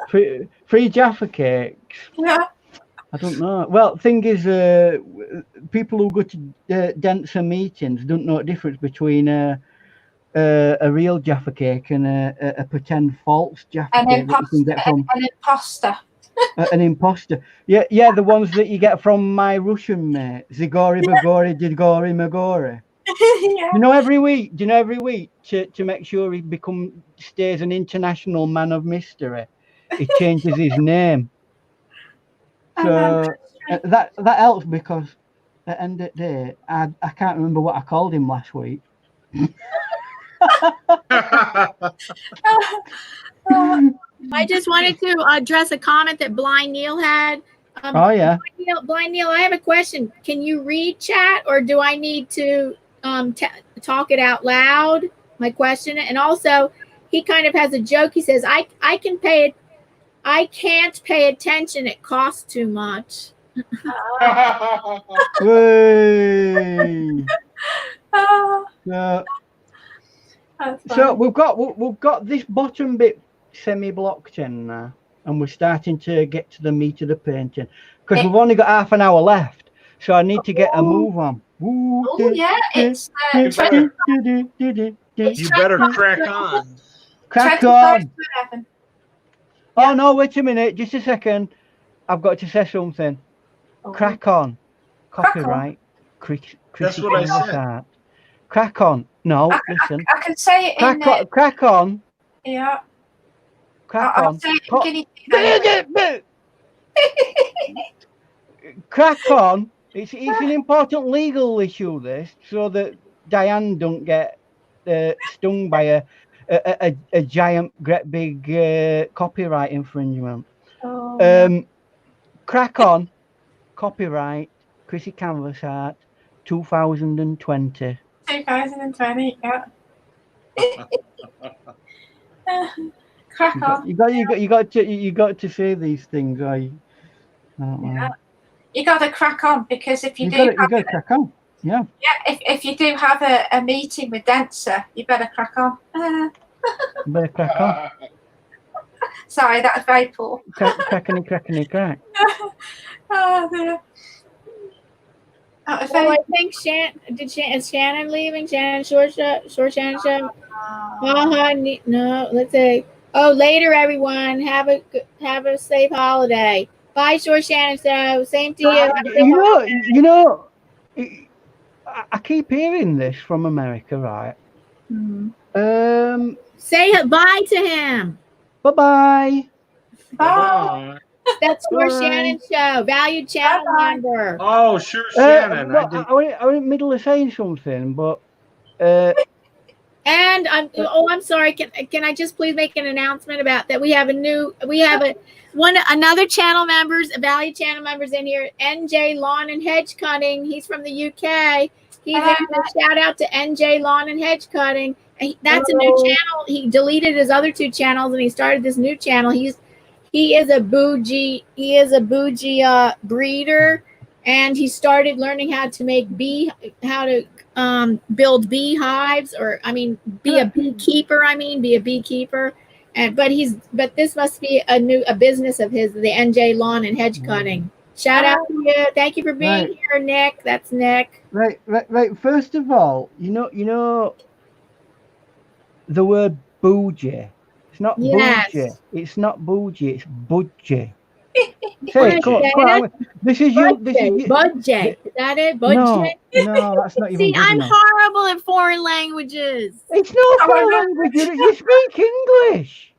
Free Jaffa cakes. Yeah. I don't know. Well, thing is, people who go to denser meetings don't know the difference between a real Jaffa cake and a pretend false Jaffa cake that you can get from an imposter. An imposter. Yeah, the ones that you get from my Russian mate, Zigori Bagori Digori Magori. Yeah. You know, every week to make sure he stays an international man of mystery, he changes his name. So that helps, because at the end of the day, I can't remember what I called him last week. I just wanted to address a comment that Blind Neil had. Oh yeah. Blind Neil, I have a question. Can you read chat, or do I need to talk it out loud? My question, and also he kind of has a joke. He says, I can't pay attention. It costs too much. So we've got this bottom bit semi-blocked in now, and we're starting to get to the meat of the painting, because we've only got half an hour left, so I need to get a move on. Oh yeah, it's you better crack on. Crack on. Oh no, wait a minute, just a second. I've got to say something. Crack on. Copyright. That's what I said. Crack on. No, listen. I can say it crack on. Yeah. Crack I'll on. say it Crack on. It's an important legal issue, this, so that Diane don't get stung by a giant, great big copyright infringement. Crack on. Copyright. Chrissy Canvas Art, 2020. 2020. Yeah. Crack on. You got to say these things. I don't know. You got to crack on, because if you got to crack on. Yeah. Yeah. If you do have a meeting with Denser, you better crack on. You better crack on. Sorry, that was very poor. Crackety crack. Oh dear. I think is Shannon leaving? Shannon short Shannon show. No, let's say. Oh, later, everyone. Have a safe holiday. Bye, short Shannon show. Same to you. You know, I keep hearing this from America, right? Say bye to him. Bye. Bye. That's for Shannon show. Valued channel member. Oh, sure, Shannon. I was in the middle of saying something, but. And I'm sorry. Can I just please make an announcement about that? We have another channel members, valued channel members in here. NJ Lawn and Hedge Cutting. He's from the UK. He's a shout out to NJ Lawn and Hedge Cutting. That's a new channel. He deleted his other two channels and he started this new channel. He is a bougie breeder, and he started learning how to make build beehives, be a beekeeper. But this must be a business of his, the NJ Lawn and Hedge Cutting. Shout out to you. Thank you for being here, Nick. That's Nick. Right. First of all, you know the word bougie. It's not bougie. It's not bougie. It's budgie. Say, come on. This is you. Budget. Is that it? Budget? No, that's not even. See, I'm horrible at foreign languages. It's not foreign language. You speak English.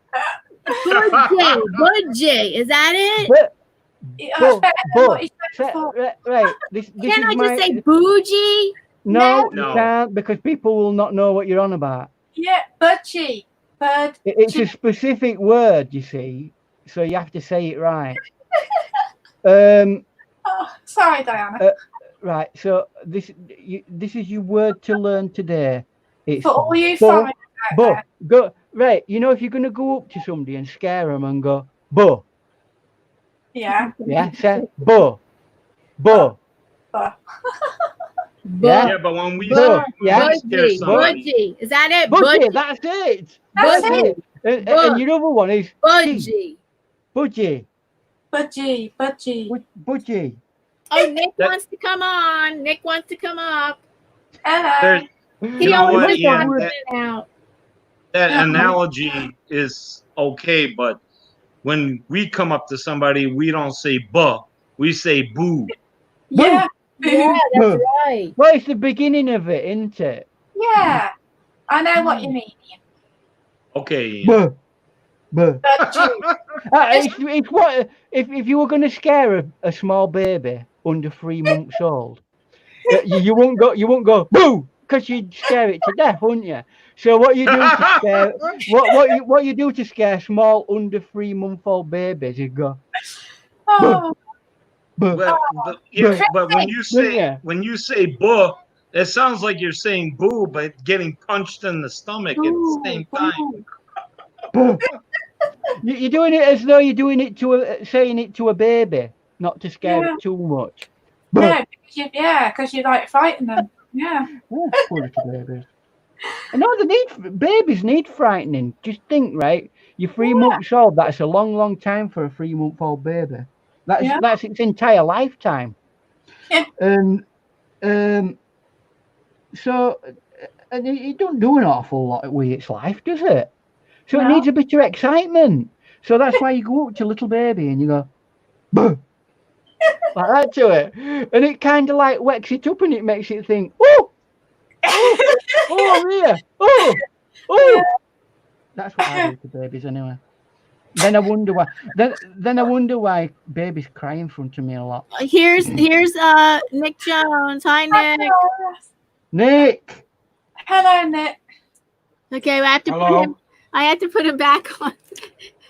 Budget. Is that it? Right. Can I just say bougie? No, you can't, because people will not know what you're on about. Yeah, budgie. It's a specific word, you see, so you have to say it right. Sorry, Diana. Right, so this is your word to learn today. It's for all you foreigners out there. Go right. You know, if you're going to go up to somebody and scare them and go Buh. Yeah. Yeah, say buh. Buh. Buh. Yeah. Yeah, but when we Buh. Yeah. scare Budgie. somebody, Budgie. Is that it? Budgie, Budgie. that's it. That's Budgie. And your other one is G. Budgie. Budgie. Budgie. Budgie. Oh, Nick wants to come on. Nick wants to come up. there's, He you know always what, wants Ian, to come out. that analogy is okay, but when we come up to somebody, we don't say buh, we say boo. Yeah. Yeah, that's right. Well, it's the beginning of it, isn't it? Yeah. I know what you mean. Okay, Ian. Buh. Buh. Budgie. It's what if you were going to scare a small baby under 3 months old, you won't go boo, because you'd scare it to death, wouldn't you? So what you do to scare what you do to scare small under 3 month old babies, you go Oh. buh. Well, but when you say buh, it sounds like you're saying boo, but getting punched in the stomach at the same time. Buh. You're doing it as though you're doing it saying it to a baby, not to scare it too much. No, because you like fighting them. Yeah. Poor little babies. No, babies need frightening. Just think, right? You're 3 months old. That's a long time for a 3 month old baby. That's its entire lifetime. Yeah. And so it don't do an awful lot with its life, does it? So it needs a bit of excitement. So that's why you go up to a little baby and you go, buh, like that to it, and it kind of like wakes it up and it makes it think, oh, yeah, oh. That's what I do to babies anyway. Then I wonder why. Then I wonder why babies cry in front of me a lot. Here's Nick Jones. Hi, Nick. Nick. Hello, Nick. Okay, I have to put him back on.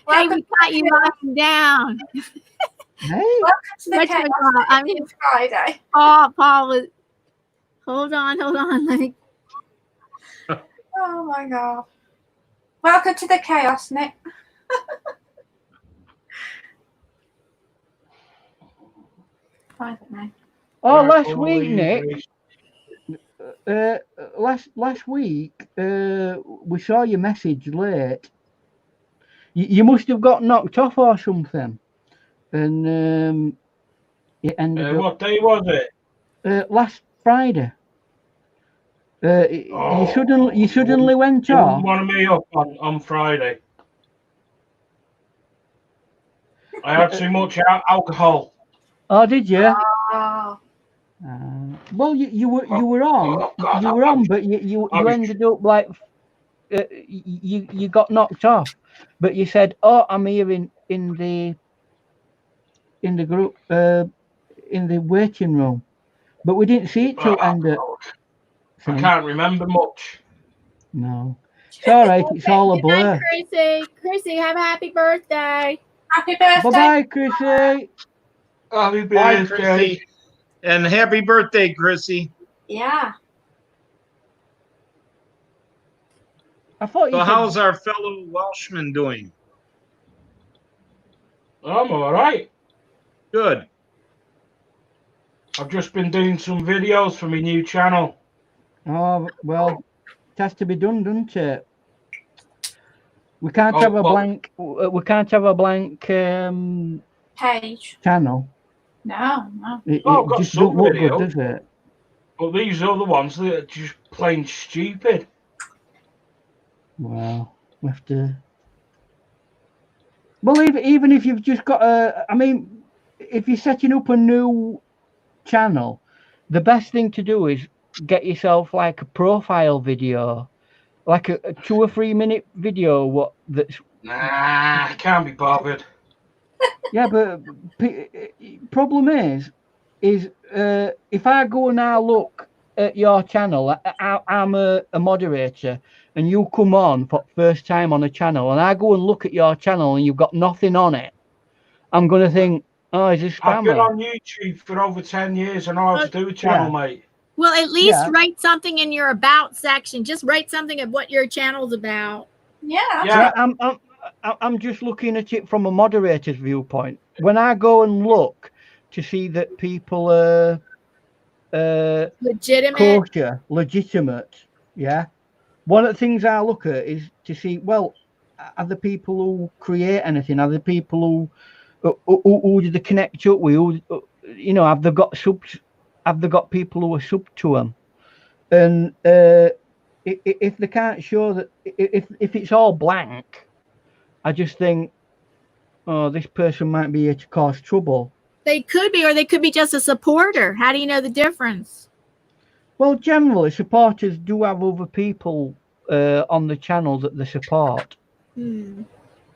Hey, we got you knocking down. Hey. Welcome to the Chaos Friday. Paul was. Hold on. Let me. Oh my God. Welcome to the chaos, Nick. I don't know. Oh, last week, Nick. Last week, we saw your message late. You must have got knocked off or something, and it ended up. What day was it? Last Friday. You suddenly went off. You wanted me up on Friday. I had too much alcohol. Oh, did you? Oh. Well, you were on, but you ended up like you got knocked off. But you said, "Oh, I'm here in the group in the waiting room," but we didn't see it till end of. I can't remember much. No, it's all right. It's all a blur. Chrissy, have a happy birthday. Happy birthday. Bye, Chrissy. Happy Bye, birthday. Chrissy. And happy birthday, Chrissy. Yeah. I thought. So how's our fellow Welshman doing? I'm all right. Good. I've just been doing some videos for my new channel. Oh well, it has to be done, doesn't it? We can't have a blank. We can't have a blank Page. channel. No. It I've got just some don't look video. good, does it? But these other ones, they're just plain stupid. Well, we have to. Well, even if you've just got I mean, if you're setting up a new channel, the best thing to do is get yourself like a profile video, like a 2 or 3 minute video. That's. Nah, I can't be bothered. Yeah, but problem is if I go and I look at your channel, I'm a moderator, and you come on for first time on a channel, and I go and look at your channel and you've got nothing on it, I'm going to think, oh, is this spammer? I've been on YouTube for over 10 years. I know how to do a channel, mate. Well, at least write something in your about section. Just write something of what your channel's about. Yeah. Yeah. I'm just looking at it from a moderator's viewpoint. When I go and look to see that people are Legitimate. kosher, legitimate, yeah. One of the things I look at is to see, well, are the people who create anything? Are the people who do they connect up with? Who, you know, have they got subs? Have they got people who are sub to them? And if they can't show that, if it's all blank, I just think, oh, this person might be here to cause trouble. They could be, or they could be just a supporter. How do you know the difference? Well, generally, supporters do have other people on the channel that they support.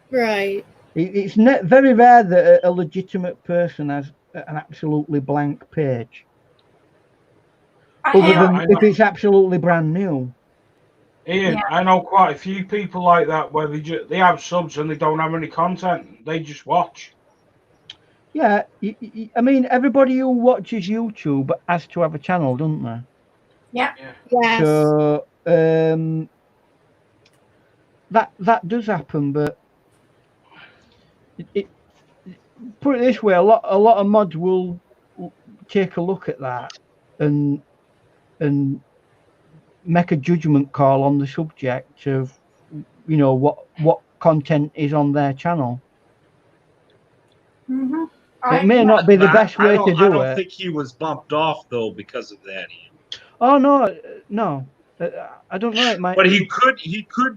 Right. It's very rare that a legitimate person has an absolutely blank page. Other than if it's absolutely brand new. Ian, yeah. I know quite a few people like that where they have subs and they don't have any content. They just watch. Yeah, I mean, everybody who watches YouTube has to have a channel, don't they? Yeah. Yes. So that does happen, but put it this way: a lot of mods will take a look at that and make a judgment call on the subject of, you know, what content is on their channel. Mm-hmm. It may not be the best way to do it. I don't think he was bumped off though because of that. Oh no, I don't know. It might. But he could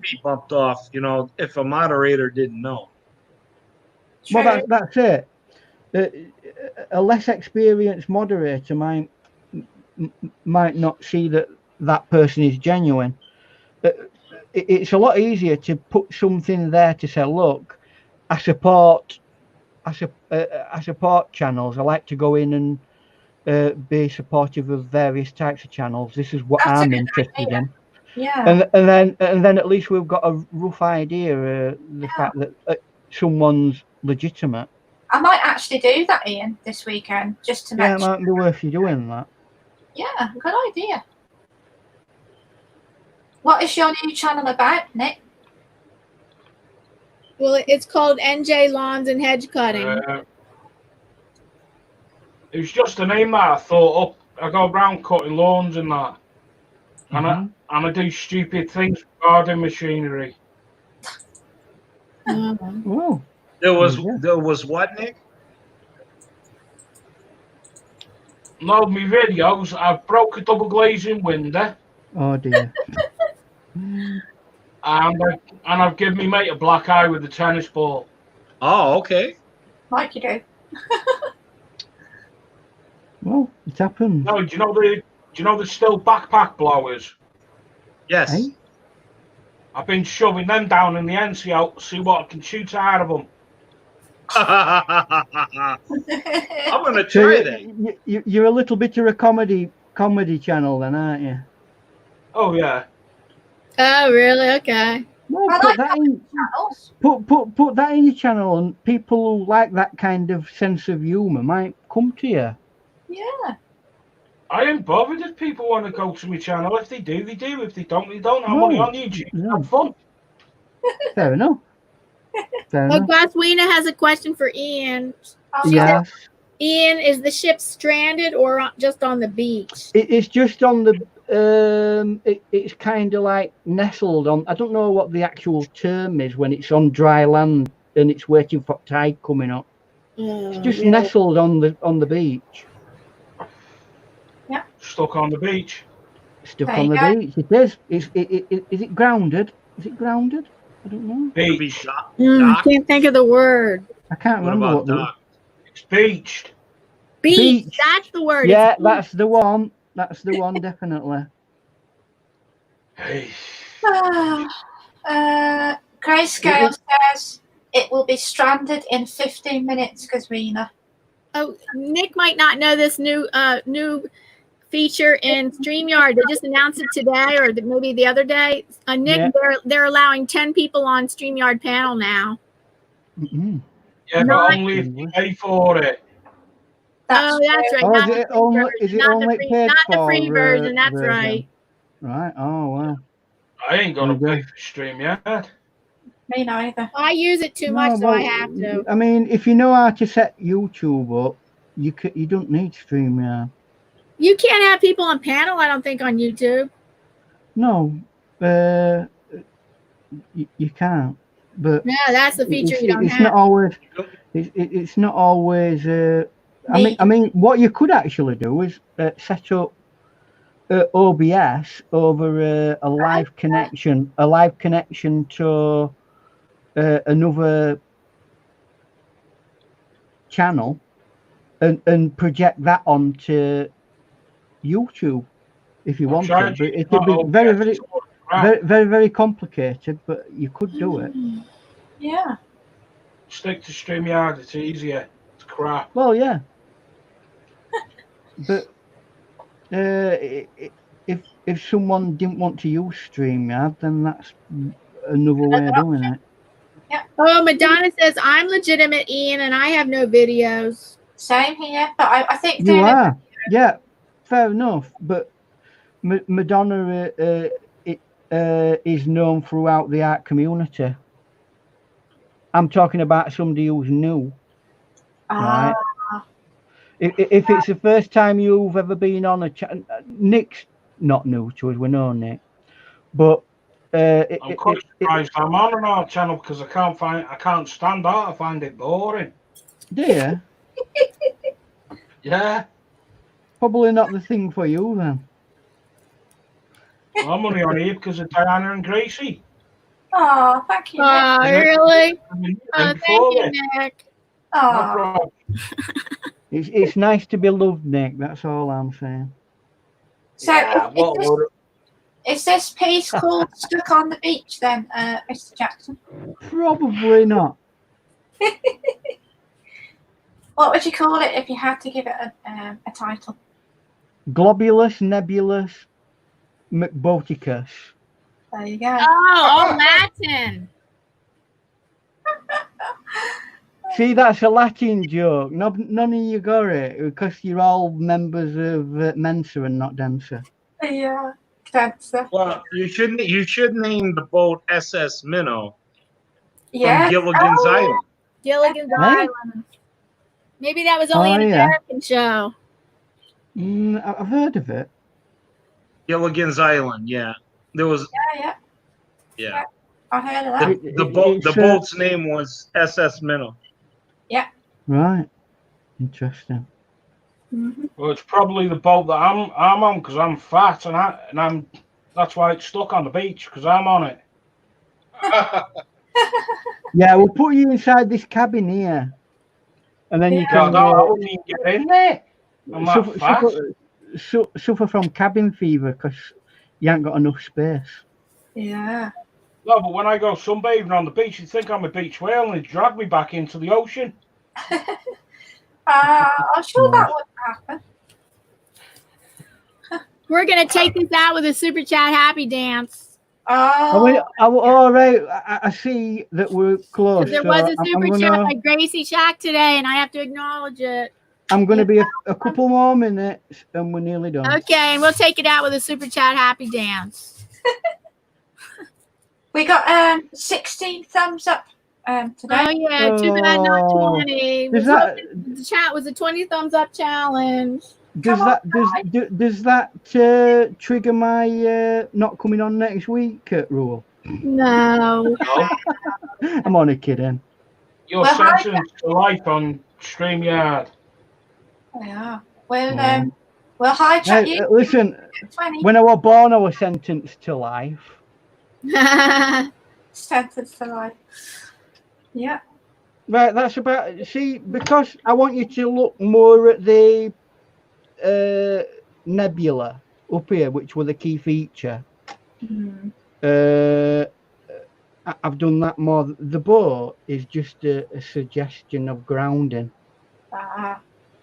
be bumped off, you know, if a moderator didn't know. Well, that's it. A less experienced moderator might not see that person is genuine. It's a lot easier to put something there to say, look, I support channels. I like to go in and be supportive of various types of channels. This is what I'm interested in. Yeah. And then at least we've got a rough idea the fact that someone's legitimate. I might actually do that, Ian, this weekend, just to mention. Yeah, it might be worth you doing that. Yeah, good idea. What is your new channel about, Nick? Well, it's called NJ Lawns and Hedge Cutting. It was just a name that I thought up. I go around cutting lawns and that. And I do stupid things with garden machinery. Oh. There was what, Nick? No, my videos, I've broke a double glazing window. Oh dear. and I've given me mate a black eye with a tennis ball. Oh, okay. Like you do. Well, it happens. No, do you know the still backpack blowers? Yes. Hey? I've been shoving them down in the NC see what I can shoot out of them. I'm gonna try that. You're a little bit of a comedy channel then, aren't you? Oh yeah. Oh really? Okay. Well, put that in your channel, and people who like that kind of sense of humour might come to you. Yeah. I ain't bothered if people want to go to my channel. If they do, they do. If they don't, they don't. I'm only on YouTube. Have fun. Fair enough. Goswina has a question for Ian. Yes. Ian, is the ship stranded or just on the beach? It's just on the. It's kind of like nestled on. I don't know what the actual term is when it's on dry land and it's waiting for tide coming up. It's just nestled on the beach. Yeah. Stuck on the beach. Stuck on the beach. It is. Is it grounded? Is it grounded? I don't know. Beach. Can't think of the word. I can't remember what the. It's beached. Beach. That's the word. Yeah, that's the one. That's the one, definitely. Hey. Grayscale says it will be stranded in 15 minutes, Goswina. Oh, Nick might not know this new feature in StreamYard. They just announced it today or maybe the other day. Nick, they're allowing 10 people on StreamYard panel now. Mm-hmm. Yeah, but only if you pay for it. That's right. Oh, not is it only paid not for the free version. That's right. Right. Oh wow. I ain't gonna pay for StreamYard. Me neither. I use it too much, so I have to. I mean, if you know how to set YouTube up, you don't need StreamYard. You can't have people on panel, I don't think, on YouTube. No, you can't. But No, that's the feature you don't it's have. not always. It's not always. I mean, what you could actually do is set up OBS over a live connection, to another channel, and project that onto YouTube if you want to. But it would be very complicated. But you could do it. Yeah. Stick to StreamYard. It's easier. It's crap. Well, yeah. But if someone didn't want to use StreamYard, then that's another way of doing it. Yeah. Oh, Madonna says, I'm legitimate, Ian, and I have no videos. Same here, but I think you are. Yeah, fair enough. But Madonna is known throughout the art community. I'm talking about somebody who's new, right? If it's the first time you've ever been on a channel, Nick's not new to us. We know Nick, but I'm quite surprised I'm on our channel because I can't stand out. I find it boring. Do you? Yeah. Probably not the thing for you then. I'm only on here because of Diana and Gracie. Oh, thank you. Oh, really? Oh, thank you, Nick. Oh. It's nice to be loved, Nick. That's all I'm saying. So, is this piece called Stuck on the Beach then, Mr. Jackson? Probably not. What would you call it if you had to give it a title? Globulus nebulus McBoticus. There you go. Oh, Latin. See, that's a Latin joke. None of you got it because you're all members of Mensa and not Densa. Yeah, Densa. Well, you should name the boat SS Minnow. Yeah. From Gilligan's Island. Gilligan's Island. Maybe that was only an American show. I've heard of it. Gilligan's Island, yeah. There was. Yeah. I heard of that. The boat's name was SS Minnow. Yeah. Right. Interesting. Mm-hmm. Well, it's probably the boat that I'm on because I'm fat and I'm that's why it's stuck on the beach because I'm on it. Yeah, we'll put you inside this cabin here, and then you can. I wouldn't even get in there. I'm that fat. Suffer from cabin fever because you ain't got enough space. Yeah. No, but when I go sunbathing on the beach, you think I'm a beach whale and they drag me back into the ocean. I'm sure that wouldn't happen. We're going to take this out with a super chat happy dance. Oh, all right. I see that we're close. There was a super chat by Gracie Shack today, and I have to acknowledge it. I'm going to be a couple more minutes, and we're nearly done. Okay, and we'll take it out with a super chat happy dance. We got 16 thumbs up today. Oh yeah, too bad not 20. The chat was a 20 thumbs up challenge. Does that trigger my not coming on next week rule? No. I'm only kidding. You're sentenced to life on StreamYard. Yeah. We'll hijack you. Listen, when I was born, I was sentenced to life. Sentenced to life. Yeah. Right, that's about. See, because I want you to look more at the nebula up here, which was the key feature. Mm. I've done that more. The boat is just a suggestion of grounding.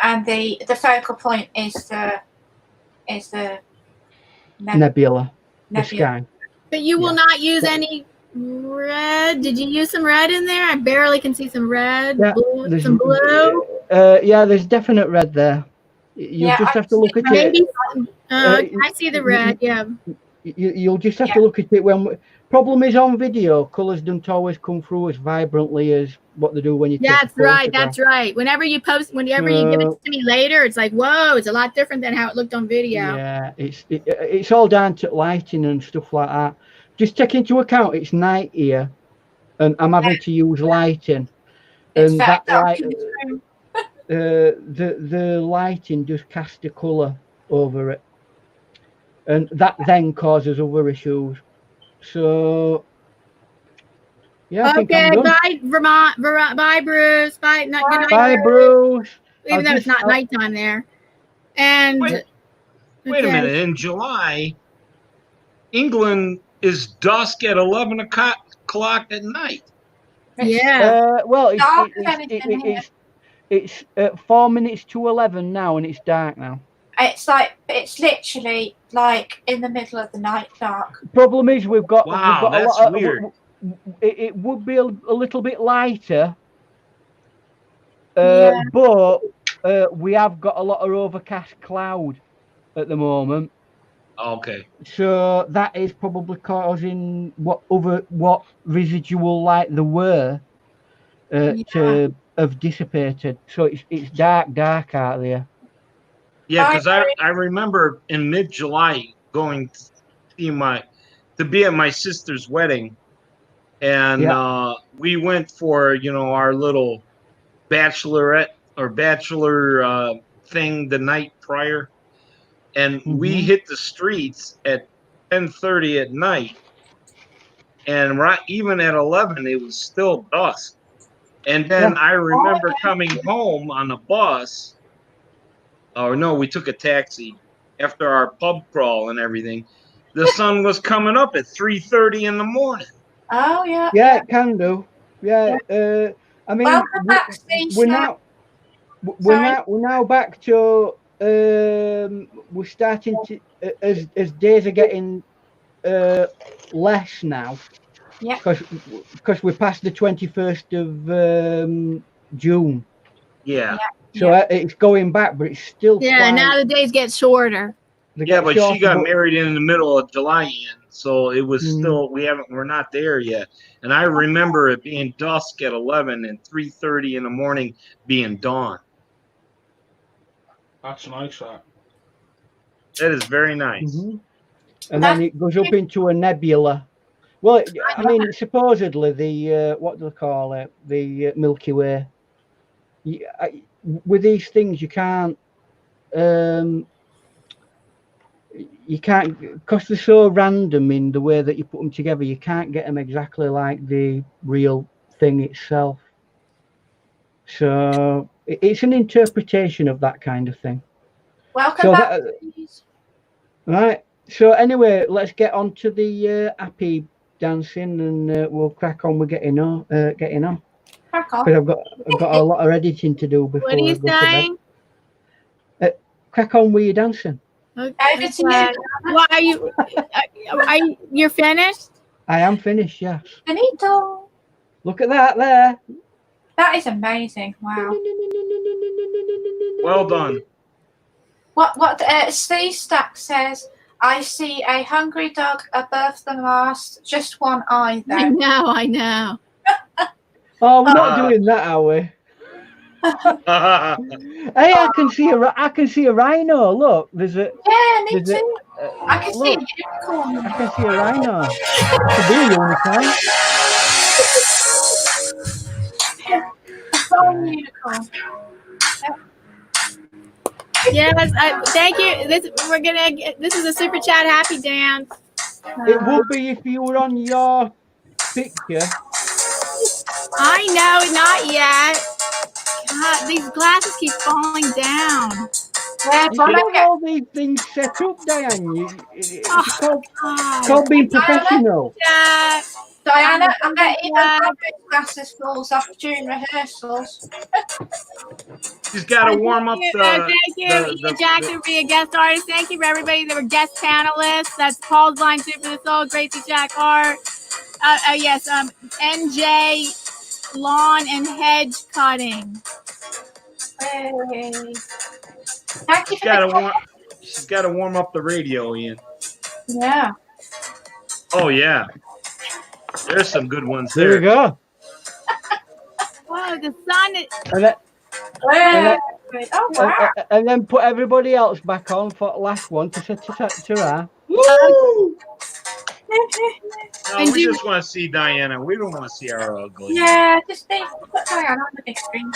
And the focal point is the nebula. The sky. But you will not use any red. Did you use some red in there? I barely can see some red. Yeah, some blue. Yeah, there's definite red there. You just have to look at it. I see the red. Yeah. you'll just have to look at it when. Problem is on video, colours don't always come through as vibrantly as what they do when you take a photograph. That's right. Whenever you post, whenever you give it to me later, it's like, whoa, it's a lot different than how it looked on video. Yeah, it's all down to lighting and stuff like that. Just take into account it's night here, and I'm having to use lighting, and that light, the lighting just casts a colour over it, and that then causes other issues. So yeah, I think I'm done. Bye Vermont, bye Bruce, bye good night, bye Bruce. Even though it's not nighttime there. And wait a minute, in July, England is dusk at 11 o'clock at night. Yeah. Well, it's 4 minutes to 11 now, and it's dark now. It's literally like in the middle of the night dark. Problem is we've got that's a lot weird. It would be a little bit lighter, but we have got a lot of overcast cloud at the moment. Okay. So that is probably causing what residual light there were to have dissipated. So it's dark out there. Yeah, because I remember in mid-July going to be at my sister's wedding, and we went for our little bachelorette or bachelor thing the night prior, and we hit the streets at 10:30 at night, and even at 11 it was still dusk. And then I remember coming home on a bus. Oh no, we took a taxi after our pub crawl and everything. The sun was coming up at 3:30 in the morning. Oh yeah. Yeah, it can do. Yeah. I mean, we're now back to we're starting to as days are getting less now. Yeah. Because we're past the 21st of June. Yeah. So it's going back, but it's still. Yeah, now the days get shorter. But she got married in the middle of July, so it was still we're not there yet. And I remember it being dusk at 11 and 3:30 in the morning being dawn. That's nice. That is very nice. And then it goes up into a nebula. Well, I mean, supposedly the what do they call it? The Milky Way. With these things, you can't because they're so random in the way that you put them together. You can't get them exactly like the real thing itself. So it's an interpretation of that kind of thing. Welcome back. Right. So anyway, let's get on to the happy dancing, and we'll crack on with getting on. Crack on. Because I've got a lot of editing to do before. What are you saying? Crack on with your dancing. Okay. Well, you're finished? I am finished. Yes. Finito. Look at that there. That is amazing. Wow. Well done. What Steve Stack says, I see a hungry dog above the mast, just one eye there. I know. Oh, we're not doing that, are we? Hey, I can see a rhino. Look, there's a. Yeah, me too. I can see a unicorn. I can see a rhino. Could be a unicorn. It's all unicorn. Yes, thank you. This is a super chat happy dance. It would be if you were on your picture. I know, not yet. God, these glasses keep falling down. You have all these things set up, Diane. It's called being professional. Diana, I bet even my glasses falls off during rehearsals. She's got to warm up the. Thank you, Ian Jackson, for being a guest artist. Thank you for everybody that were guest panelists. That's Paul's Line Soup for the Soul, Gracie Shack Art. Yes, NJ Lawn and Hedge Cutting. Hey. She's got to warm up the radio, Ian. Yeah. Oh yeah, there's some good ones There there. we go. Oh, the sun is. And then, Oh, wow. and then put everybody else back on for the last one to her. Woo! No, And we you- just want to see Diana. We don't want to see our ugly. Yeah, just put Diana on the big screen.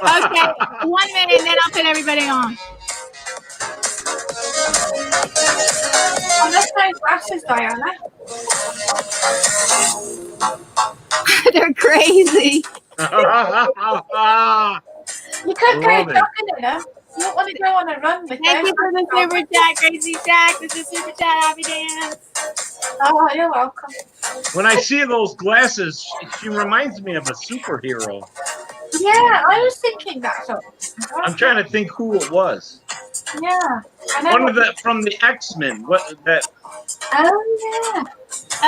Okay, 1 minute, and then I'll put everybody on. Oh, there's no glasses, Diana. They're crazy. You could go Love it. jogging in them. You don't want to go on a run with Thank those. you for the super chat, Gracie Shack. This is super chat. Happy dance. Oh, you're welcome. When I see those glasses, she reminds me of a superhero. Yeah, I was thinking that. So. I'm trying to think who it was. Yeah. I know One of the from the X-Men. What that? Oh,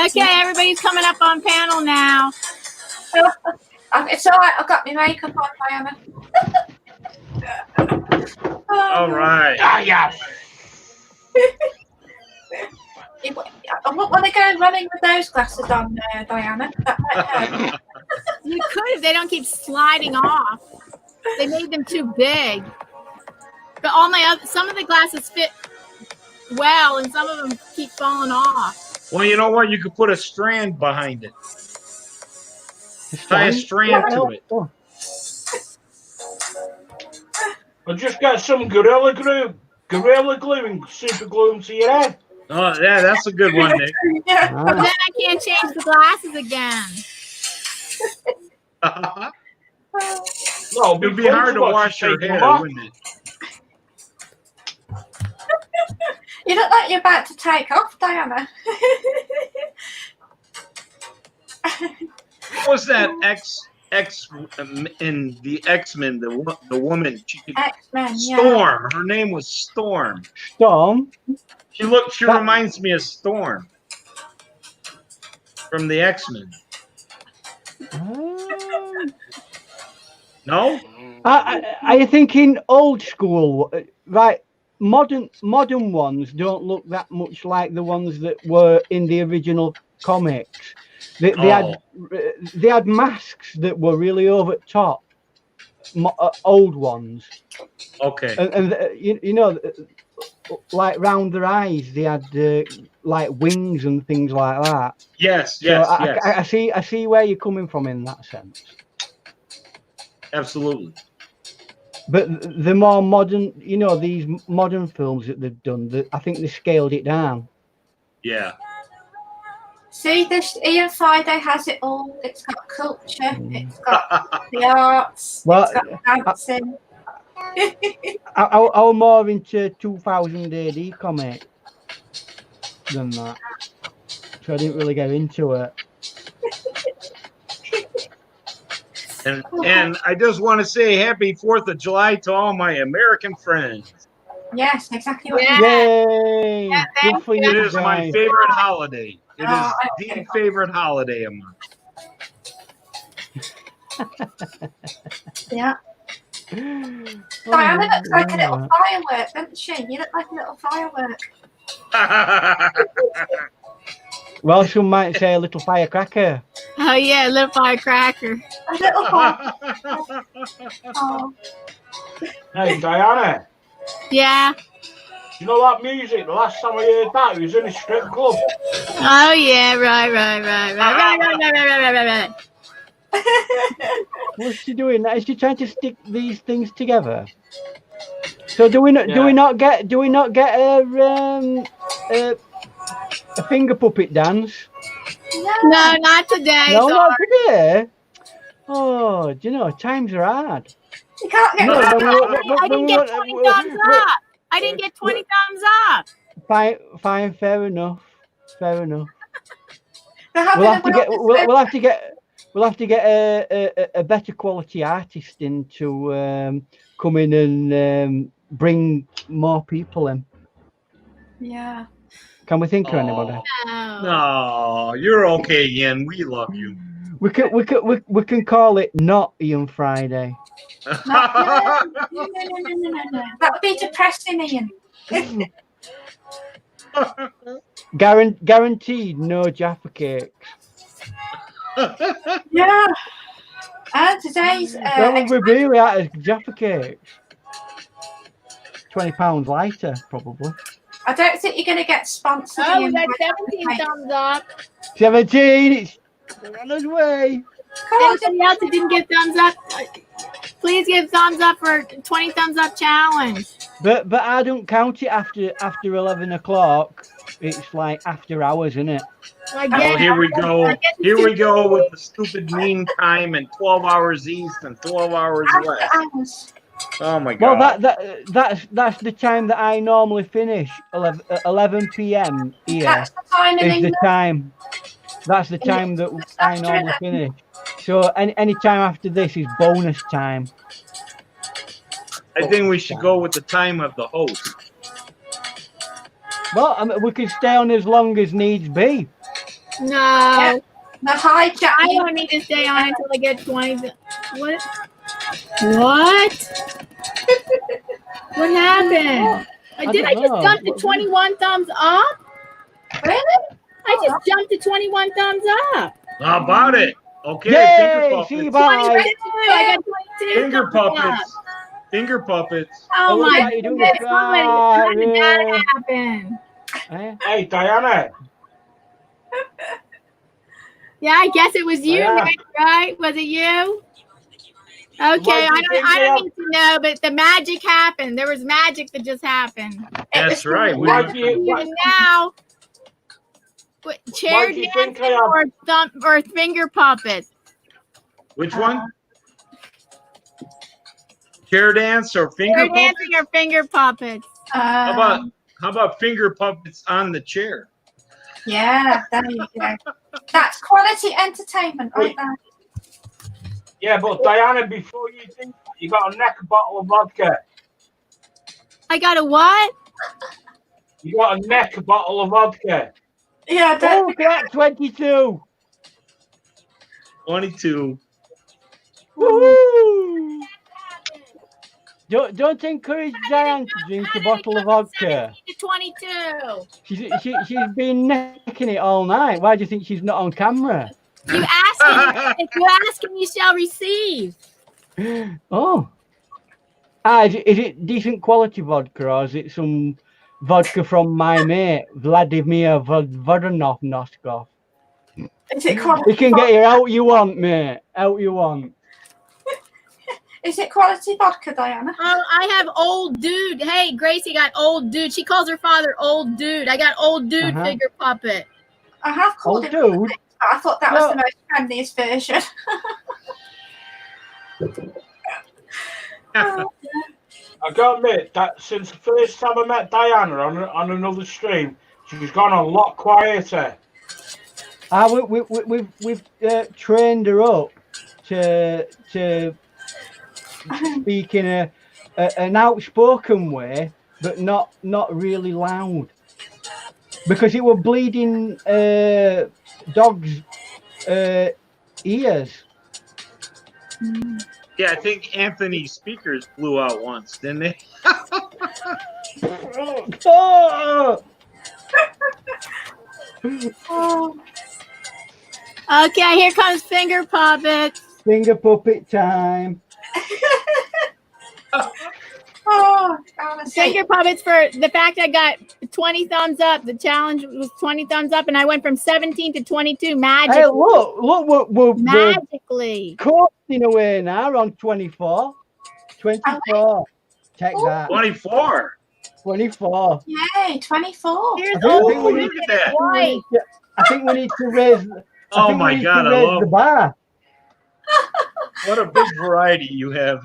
Okay, everybody's coming up on panel now. yeah. It's all right. I've got my makeup on, Diana. All right. Ah, yes. I wouldn't want to go running with those glasses on, Diana. That might hurt. You could if they don't keep sliding off. They made them too big. But all my other, some of the glasses fit well, and some of them keep falling off. Well, you know what? You could put a strand behind it. Tie a strand to it. Oh. I'll just get some Gorilla Glue and super glue them to your head. Oh, yeah, that's a good one, Nick. Yeah. Then I can't change the glasses again. No, It'd be hard to wash your hair, wouldn't it? You look like you're about to take off, Diana. What was that X in the X-Men? The woman. X-Men, yeah. Storm. Her name was Storm. Storm. She reminds me of Storm from the X-Men. No? Are you thinking old school? Right. Modern ones don't look that much like the ones that were in the original comics. They had masks that were really over the top. Old ones. Okay. And you know, like round their eyes, they had like wings and things like that. Yes. So Yes. I see where you're coming from in that sense. Absolutely. But the more modern, you know, these modern films that they've done, I think they scaled it down. Yeah. See, this Ian Friday has it all. It's got culture, it's got the arts, Well, it's got dancing. I was more into 2000 AD comic than that, so I didn't really get into it. And I just want to say happy 4th of July to all my American friends. Yes, exactly what Yeah. Yay! Yeah, Good for It you is my guys. favorite holiday. It Oh, is the favorite holiday of mine. Yeah. Oh, Diana looks like a little yeah. firework, doesn't she? You look like a little firework. Well, some might say a little firecracker. Oh yeah, little firecracker. A little firework. Oh. Hey, Diana, Yeah. you know that music? The last time I heard that, it was in a strip club. Oh yeah. Right. What's she doing? Is she trying to stick these things together? So do we not get a finger puppet dance? No, not today. No, sorry. not today. Oh, do you know, times are hard. You can't get No, that. I didn't get 20 thumbs up. I didn't get 20 thumbs up. Fine, fair enough. They're having We'll have to get a we'll have to get a better quality artist in to come in and bring more people in. Yeah. Can we think of anybody? No. No, you're okay, Ian. We love you. We can call it not Ian Friday. No. That would be depressing, Ian. Guaranteed no Jaffa cakes. Yeah. And today's That would be really out of Jaffa cakes. £20 lighter, probably. I don't think you're going to get sponsored. Oh, we Ian, got by 17 thumbs up. 17. It's on its way. Come on, Anybody else that didn't get thumbs up? Please give thumbs up for 20 thumbs up challenge. But I don't count it after 11 o'clock. It's like after hours, isn't it? Oh, here we go. Here we go with the stupid mean time and 12 hours east and 12 hours west. Oh my God. Well, that's the time that I normally finish. 11 p.m. here That's the time in is the England. time. That's the time that I normally finish. So any time after this is bonus time. I think we should go with the time of the host. Well, I mean, we can stay on as long as needs be. No. Yeah. The hijack. I don't need to stay on until I get 20. What? What? What happened? Did I just jump to 21 thumbs up? Really? I just jumped to 21 thumbs up. How about it? Okay, Yay! See you, finger puppets. bye. 22. I got 22. Finger thumbs up. puppets. Finger puppets. Oh What my are you doing? goodness. How did that Yeah. happen? Eh? Hey, Diana. Yeah, I guess it was you, Yeah. Nick, right? Was it you? Okay, What do you I think don't need to know, but the magic happened. There was magic that just happened. That's right. We Why do you, And now, chair do you think dancing I am? or finger puppets? Which one? Chair dance or finger Chair puppets? dancing or finger puppets? How about finger puppets on the chair? Yeah, there you go. That's quality entertainment right there. Yeah, but Diana, before you do that, you got a neck bottle of vodka. I got a what? You got a neck bottle of vodka. Yeah, Oh, don't that 22. 22. Woohoo! Don't encourage Diane to drink a bottle of vodka. 17 to 22. She's been necking it all night. Why do you think she's not on camera? You ask and if you ask and you shall receive. Oh. Is it decent quality vodka or is it some vodka from my mate, Vladimir Vodanov Noskov? Is it quality? He can get you out you want, mate. Out you want. Is it quality vodka, Diana? Oh, I have old dude. Hey, Gracie got old dude. She calls her father old dude. I got old dude figure puppet. I have called Old it. dude? I thought that was the most friendliest version. I gotta admit that since the first time I met Diana on another stream, she's gone a lot quieter. We've trained her up to speak in an outspoken way, but not really loud, because it were bleeding dogs' ears. Yeah, I think Anthony's speakers blew out once, didn't they? Oh! Okay, here comes finger puppets. Finger puppet time. Oh, honestly. Finger puppets for the fact I got 20 thumbs up. The challenge was 20 thumbs up, and I went from 17 to 22 magically. Hey, look, we're Magically. coasting away now on 24. 24. Take that. 24. 24. Yay, 24. Here's I old think we dude look at in that. white. I think we need to raise. Oh my God, I love the bar. what a big variety you have.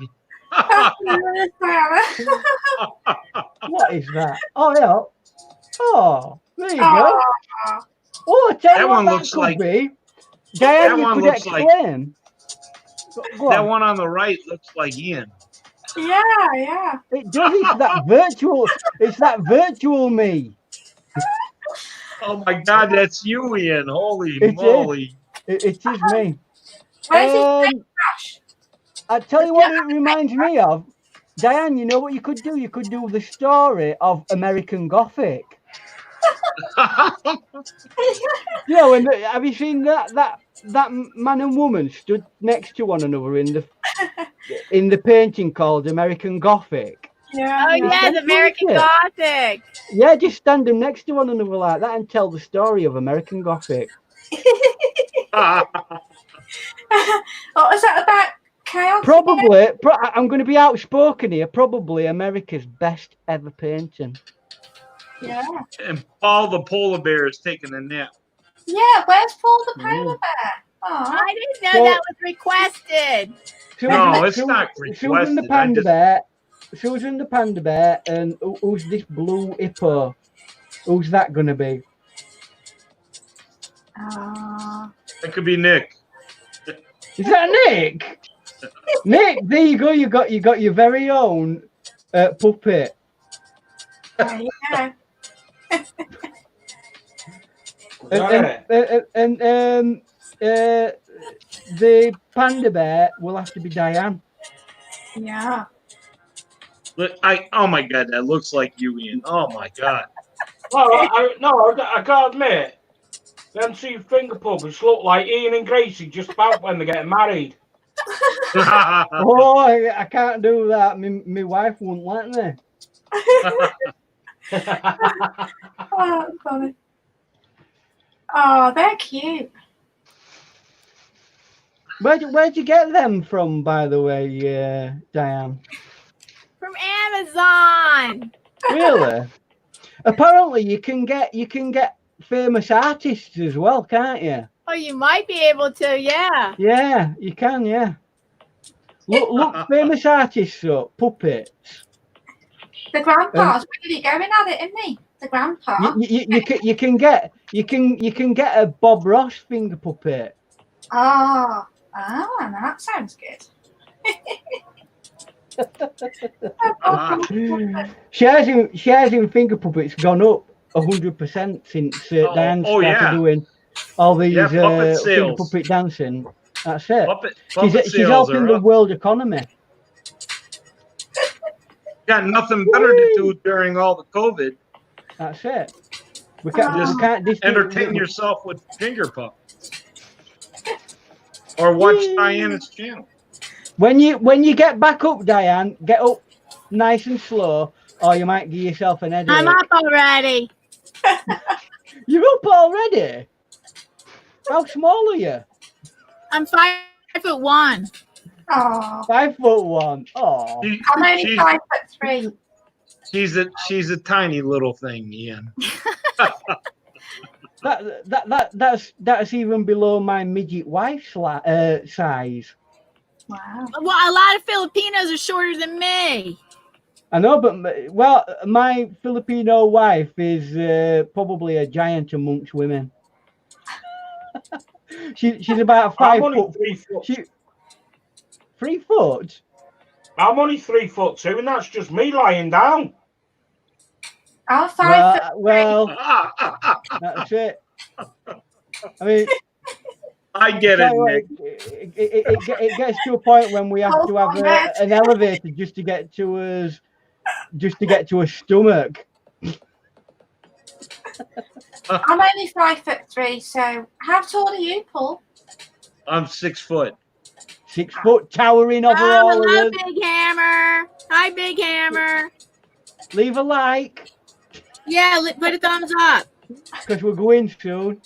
What is that? Oh yeah. Oh, there you go. Oh, tell That you one what looks could like- be. Diane, that you one could looks like- explain. Go That on. one on the right looks like Ian. Yeah, yeah. It does. It's that virtual. It's that virtual me. Oh my God, that's you, Ian. Holy It is. moly. It is me. Where's his crash? I tell you what, it reminds me of. Diane, you know what you could do? You could do the story of American Gothic. You know, and have you seen that man and woman stood next to one another in the painting called American Gothic? Yeah. Oh yeah, the American Gothic. Yeah, just stand them next to one another like that and tell the story of American Gothic. What was that about? Chaos? Probably, I'm going to be outspoken here. Probably America's best ever painting. Yeah. And Paul the polar bear is taking a nap. Yeah, where's Paul the polar bear? Oh, I didn't know that was requested. No, it's not requested. Susan the panda bear. Susan the panda bear, and who's this blue hippo? Who's that going to be? It could be Nick. Is that Nick? Nick, there you go. You got your very own puppet. there you go. And the panda bear will have to be Diane. Yeah. Look, oh my God, that looks like you, Ian. Oh my God. I can't admit. Them two finger puppets look like Ian and Gracie just about when they're getting married. Oh, I can't do that. My wife wouldn't let me. Oh, that's funny. Oh, they're cute. Where'd you get them from, by the way, Diane? From Amazon. Really? Apparently, you can get famous artists as well, can't you? Oh, you might be able to, yeah. Yeah, you can, yeah. Look famous artists up, puppets. The grandpa's really going at it, isn't he? The grandpa. You can get a Bob Ross finger puppet. Oh, that sounds good. Shares in finger puppets gone up 100% since Diane started doing all these finger puppet dancing. That's it. She's helping the world economy. Got nothing better to do during all the COVID. That's it. We can't entertain yourself with finger puppets, or watch Diana's channel. When you get back up, Diane, get up nice and slow, or you might give yourself an headache. I'm up already. You're up already? How small are you? I'm 5'1". Oh. 5'1". Oh. I'm only 5'3". She's a tiny little thing, Ian. That's even below my midget wife's size. Wow. Well, a lot of Filipinos are shorter than me. I know, but my Filipino wife is probably a giant amongst women. She's about 5 foot. 3 foot. 3 foot? I'm only 3'2", and that's just me lying down. I'm 5'3". Well, that's it. I mean, I get it, Nick. It gets to a point when we have to have an elevator just to get to us, a stomach. I'm only 5'3", so how tall are you, Paul? I'm 6 foot. 6 foot, towering over all of hello, us. Big Hammer. Hi, Big Hammer. Leave a like. Yeah, put a thumbs up. Because we're going soon.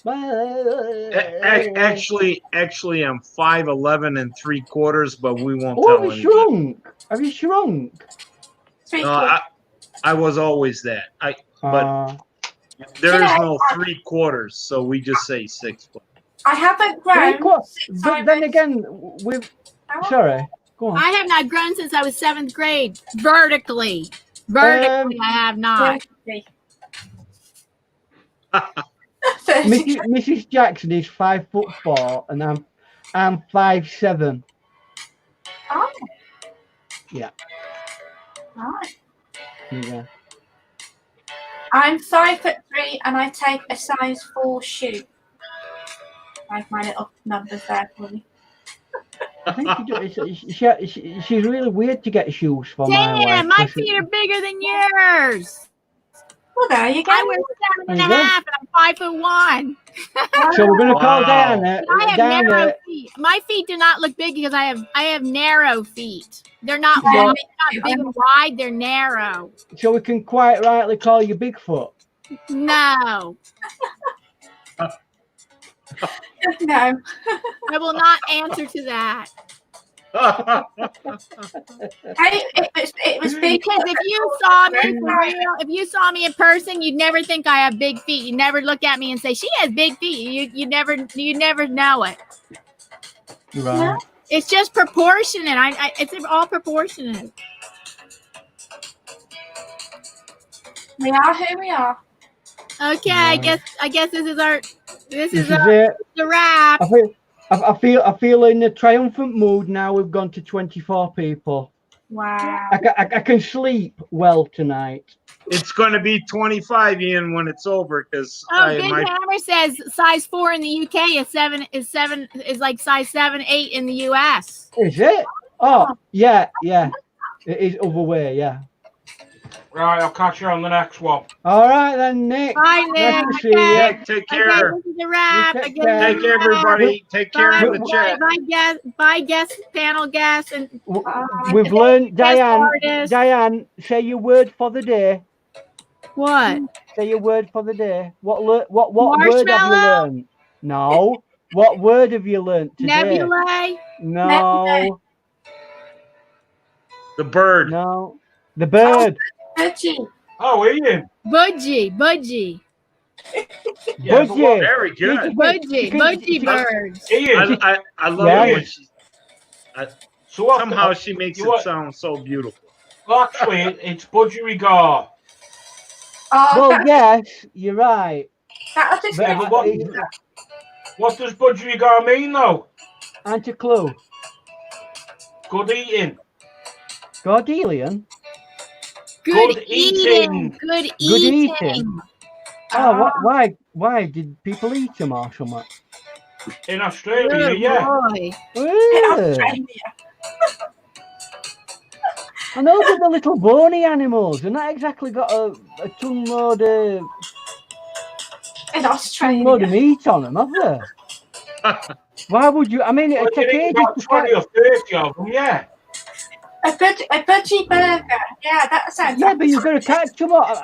Actually, I'm 5'11 3/4, but we won't tell Have you anyone. shrunk? Have you shrunk? No, I was always that. But there is no 3/4, so we just say 6 foot. I haven't grown. But then again, sorry, go on. I have not grown since I was 7th grade. Vertically, I have not. Mrs. Jackson is 5'4", and I'm 5'7". Oh. Yeah. Right. Yeah. I'm 5'3", and I take a size 4 shoe. I have my little numbers there for you. I think she's really weird to get shoes for my wife. Damn, my feet are bigger than yours. Well, there you go. I wear 7.5 and I'm 5'1". So we're going to call Diana. I have narrow Diana, feet. My feet do not look big because I have narrow feet. They're not Yeah, long, they're not big and wide. They're narrow. so we can quite rightly call you Bigfoot. No, No. I will not answer to that. Hey, it was big. Because if you saw me for real, if you saw me in person, you'd never think I have big feet. You never look at me and say she has big feet. You never know it. Right. It's just proportionate. It's all proportionate. We are who we are. Okay, Right. I guess this is This is the wrap. I feel in a triumphant mood now. We've gone to 24 people. Wow. I can sleep well tonight. It's going to be 25, Ian, when it's over, because Big Hammer says size 4 in the UK is like size 7, 8 in the US. Is it? Oh, yeah. It is other way, yeah. Right, I'll catch you on the next one. All right then, Nick. Bye, Nick. Nice to see you. Nick, take care. Okay, this is a wrap. You take care. Take care, everybody. Take care in the chat. Bye, guest, panel guests, and We've learned, guest Diane. artists. Diane, say your word for the day. What? Say your word for the day. What word have you Marshmallow? learned? No. What word have you learned today? Nebulae? No. The bird. No. The bird. Budgie. Oh, Ian. Budgie. Yeah, but what- Very good. Budgie birds. Ian, I love Yeah. it when she, so what, somehow she makes you it what- sound so beautiful. well, actually, it's budgerigar. Oh, Well, yes, you're right. that'll just But Yeah, make but it's what does budgerigar mean, though? Aren't you clue? Good eating. Gordelian? Good eating. Good Good eating. eating. Oh, why did people eat them or something? In Australia, Good yeah. boy. Ugh. I know they're the little bony animals. They're not exactly got a tongue load of in Australia. meat on them, have they? Why would you? I mean, Well, it takes you eat ages about to 20 or 30 of them, yeah. A budgie burger. Yeah, that sounds. Yeah, but you've got to catch them.